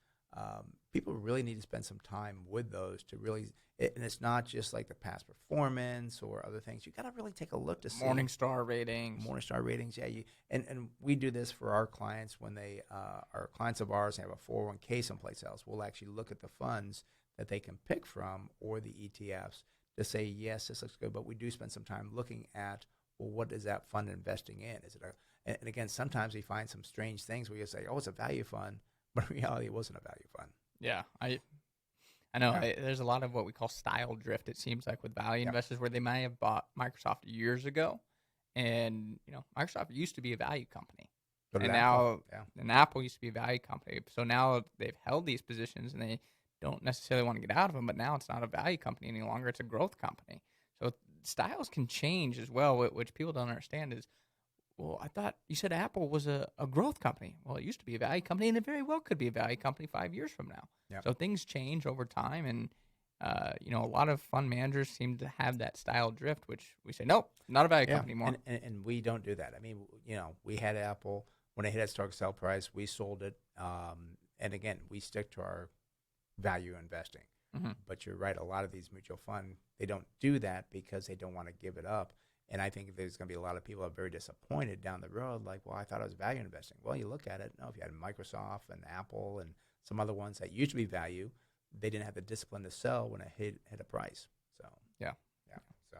people really need to spend some time with those to really, and it's not just like the past performance or other things. You got to really take a look to see. Morningstar ratings. Yeah. And we do this for our clients when they are clients of ours and have a 401k someplace else. We'll actually look at the funds that they can pick from or the ETFs to say, yes, this looks good, but we do spend some time looking at, well, what is that fund investing in? Is it and again, sometimes we find some strange things where you say, oh, it's a value fund, but in reality, it wasn't a value fund. Yeah, I know. There's a lot of what we call style drift, it seems like, with value investors where they might have bought Microsoft years ago. And, Microsoft used to be a value company. And now, and Apple used to be a value company. So now they've held these positions and they don't necessarily want to get out of them, but now it's not a value company any longer. It's a growth company. So styles can change as well, which people don't understand is, well, I thought you said Apple was a growth company. Well, it used to be a value company, and it very well could be a value company 5 years from now. Yep. So things change over time, and a lot of fund managers seem to have that style drift, which we say, nope, not a value company anymore. And we don't do that. I mean, we had Apple. When they hit its target sell price, we sold it. And again, we stick to our value investing. Mm-hmm. But you're right, a lot of these mutual funds, they don't do that because they don't want to give it up. And I think there's going to be a lot of people that are very disappointed down the road, like, well, I thought I was value investing. Well, you look at it, no, if you had Microsoft and Apple and some other ones that used to be value, they didn't have the discipline to sell when it hit a price. So, yeah. So,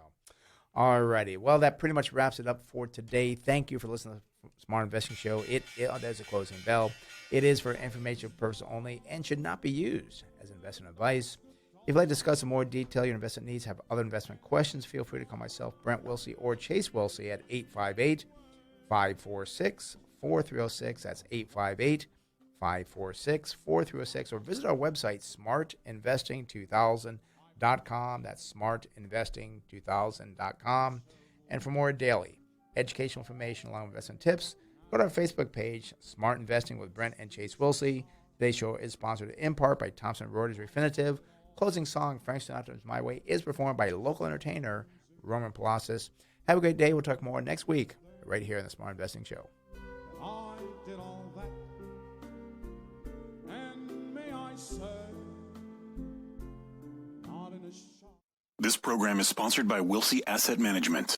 all righty. Well, that pretty much wraps it up for today. Thank you for listening to the Smart Investing Show. There's a closing bell. It is for informational purposes only and should not be used as investment advice. If you'd like to discuss in more detail your investment needs, have other investment questions, feel free to call myself, Brent Wilsey, or Chase Wilsey at 858-546-4306. That's 858-546-4306. Or visit our website, smartinvesting2000.com. That's smartinvesting2000.com. And for more daily educational information along with investment tips, go to our Facebook page, Smart Investing with Brent and Chase Wilsey. Today's show is sponsored in part by Thomson Reuters Refinitiv. Closing song, Frank Sinatra's My Way, is performed by local entertainer Roman Palacis. Have a great day. We'll talk more next week right here in the Smart Investing Show. I did all that, and may I say, not in a shop. This program is sponsored by Wilsey Asset Management.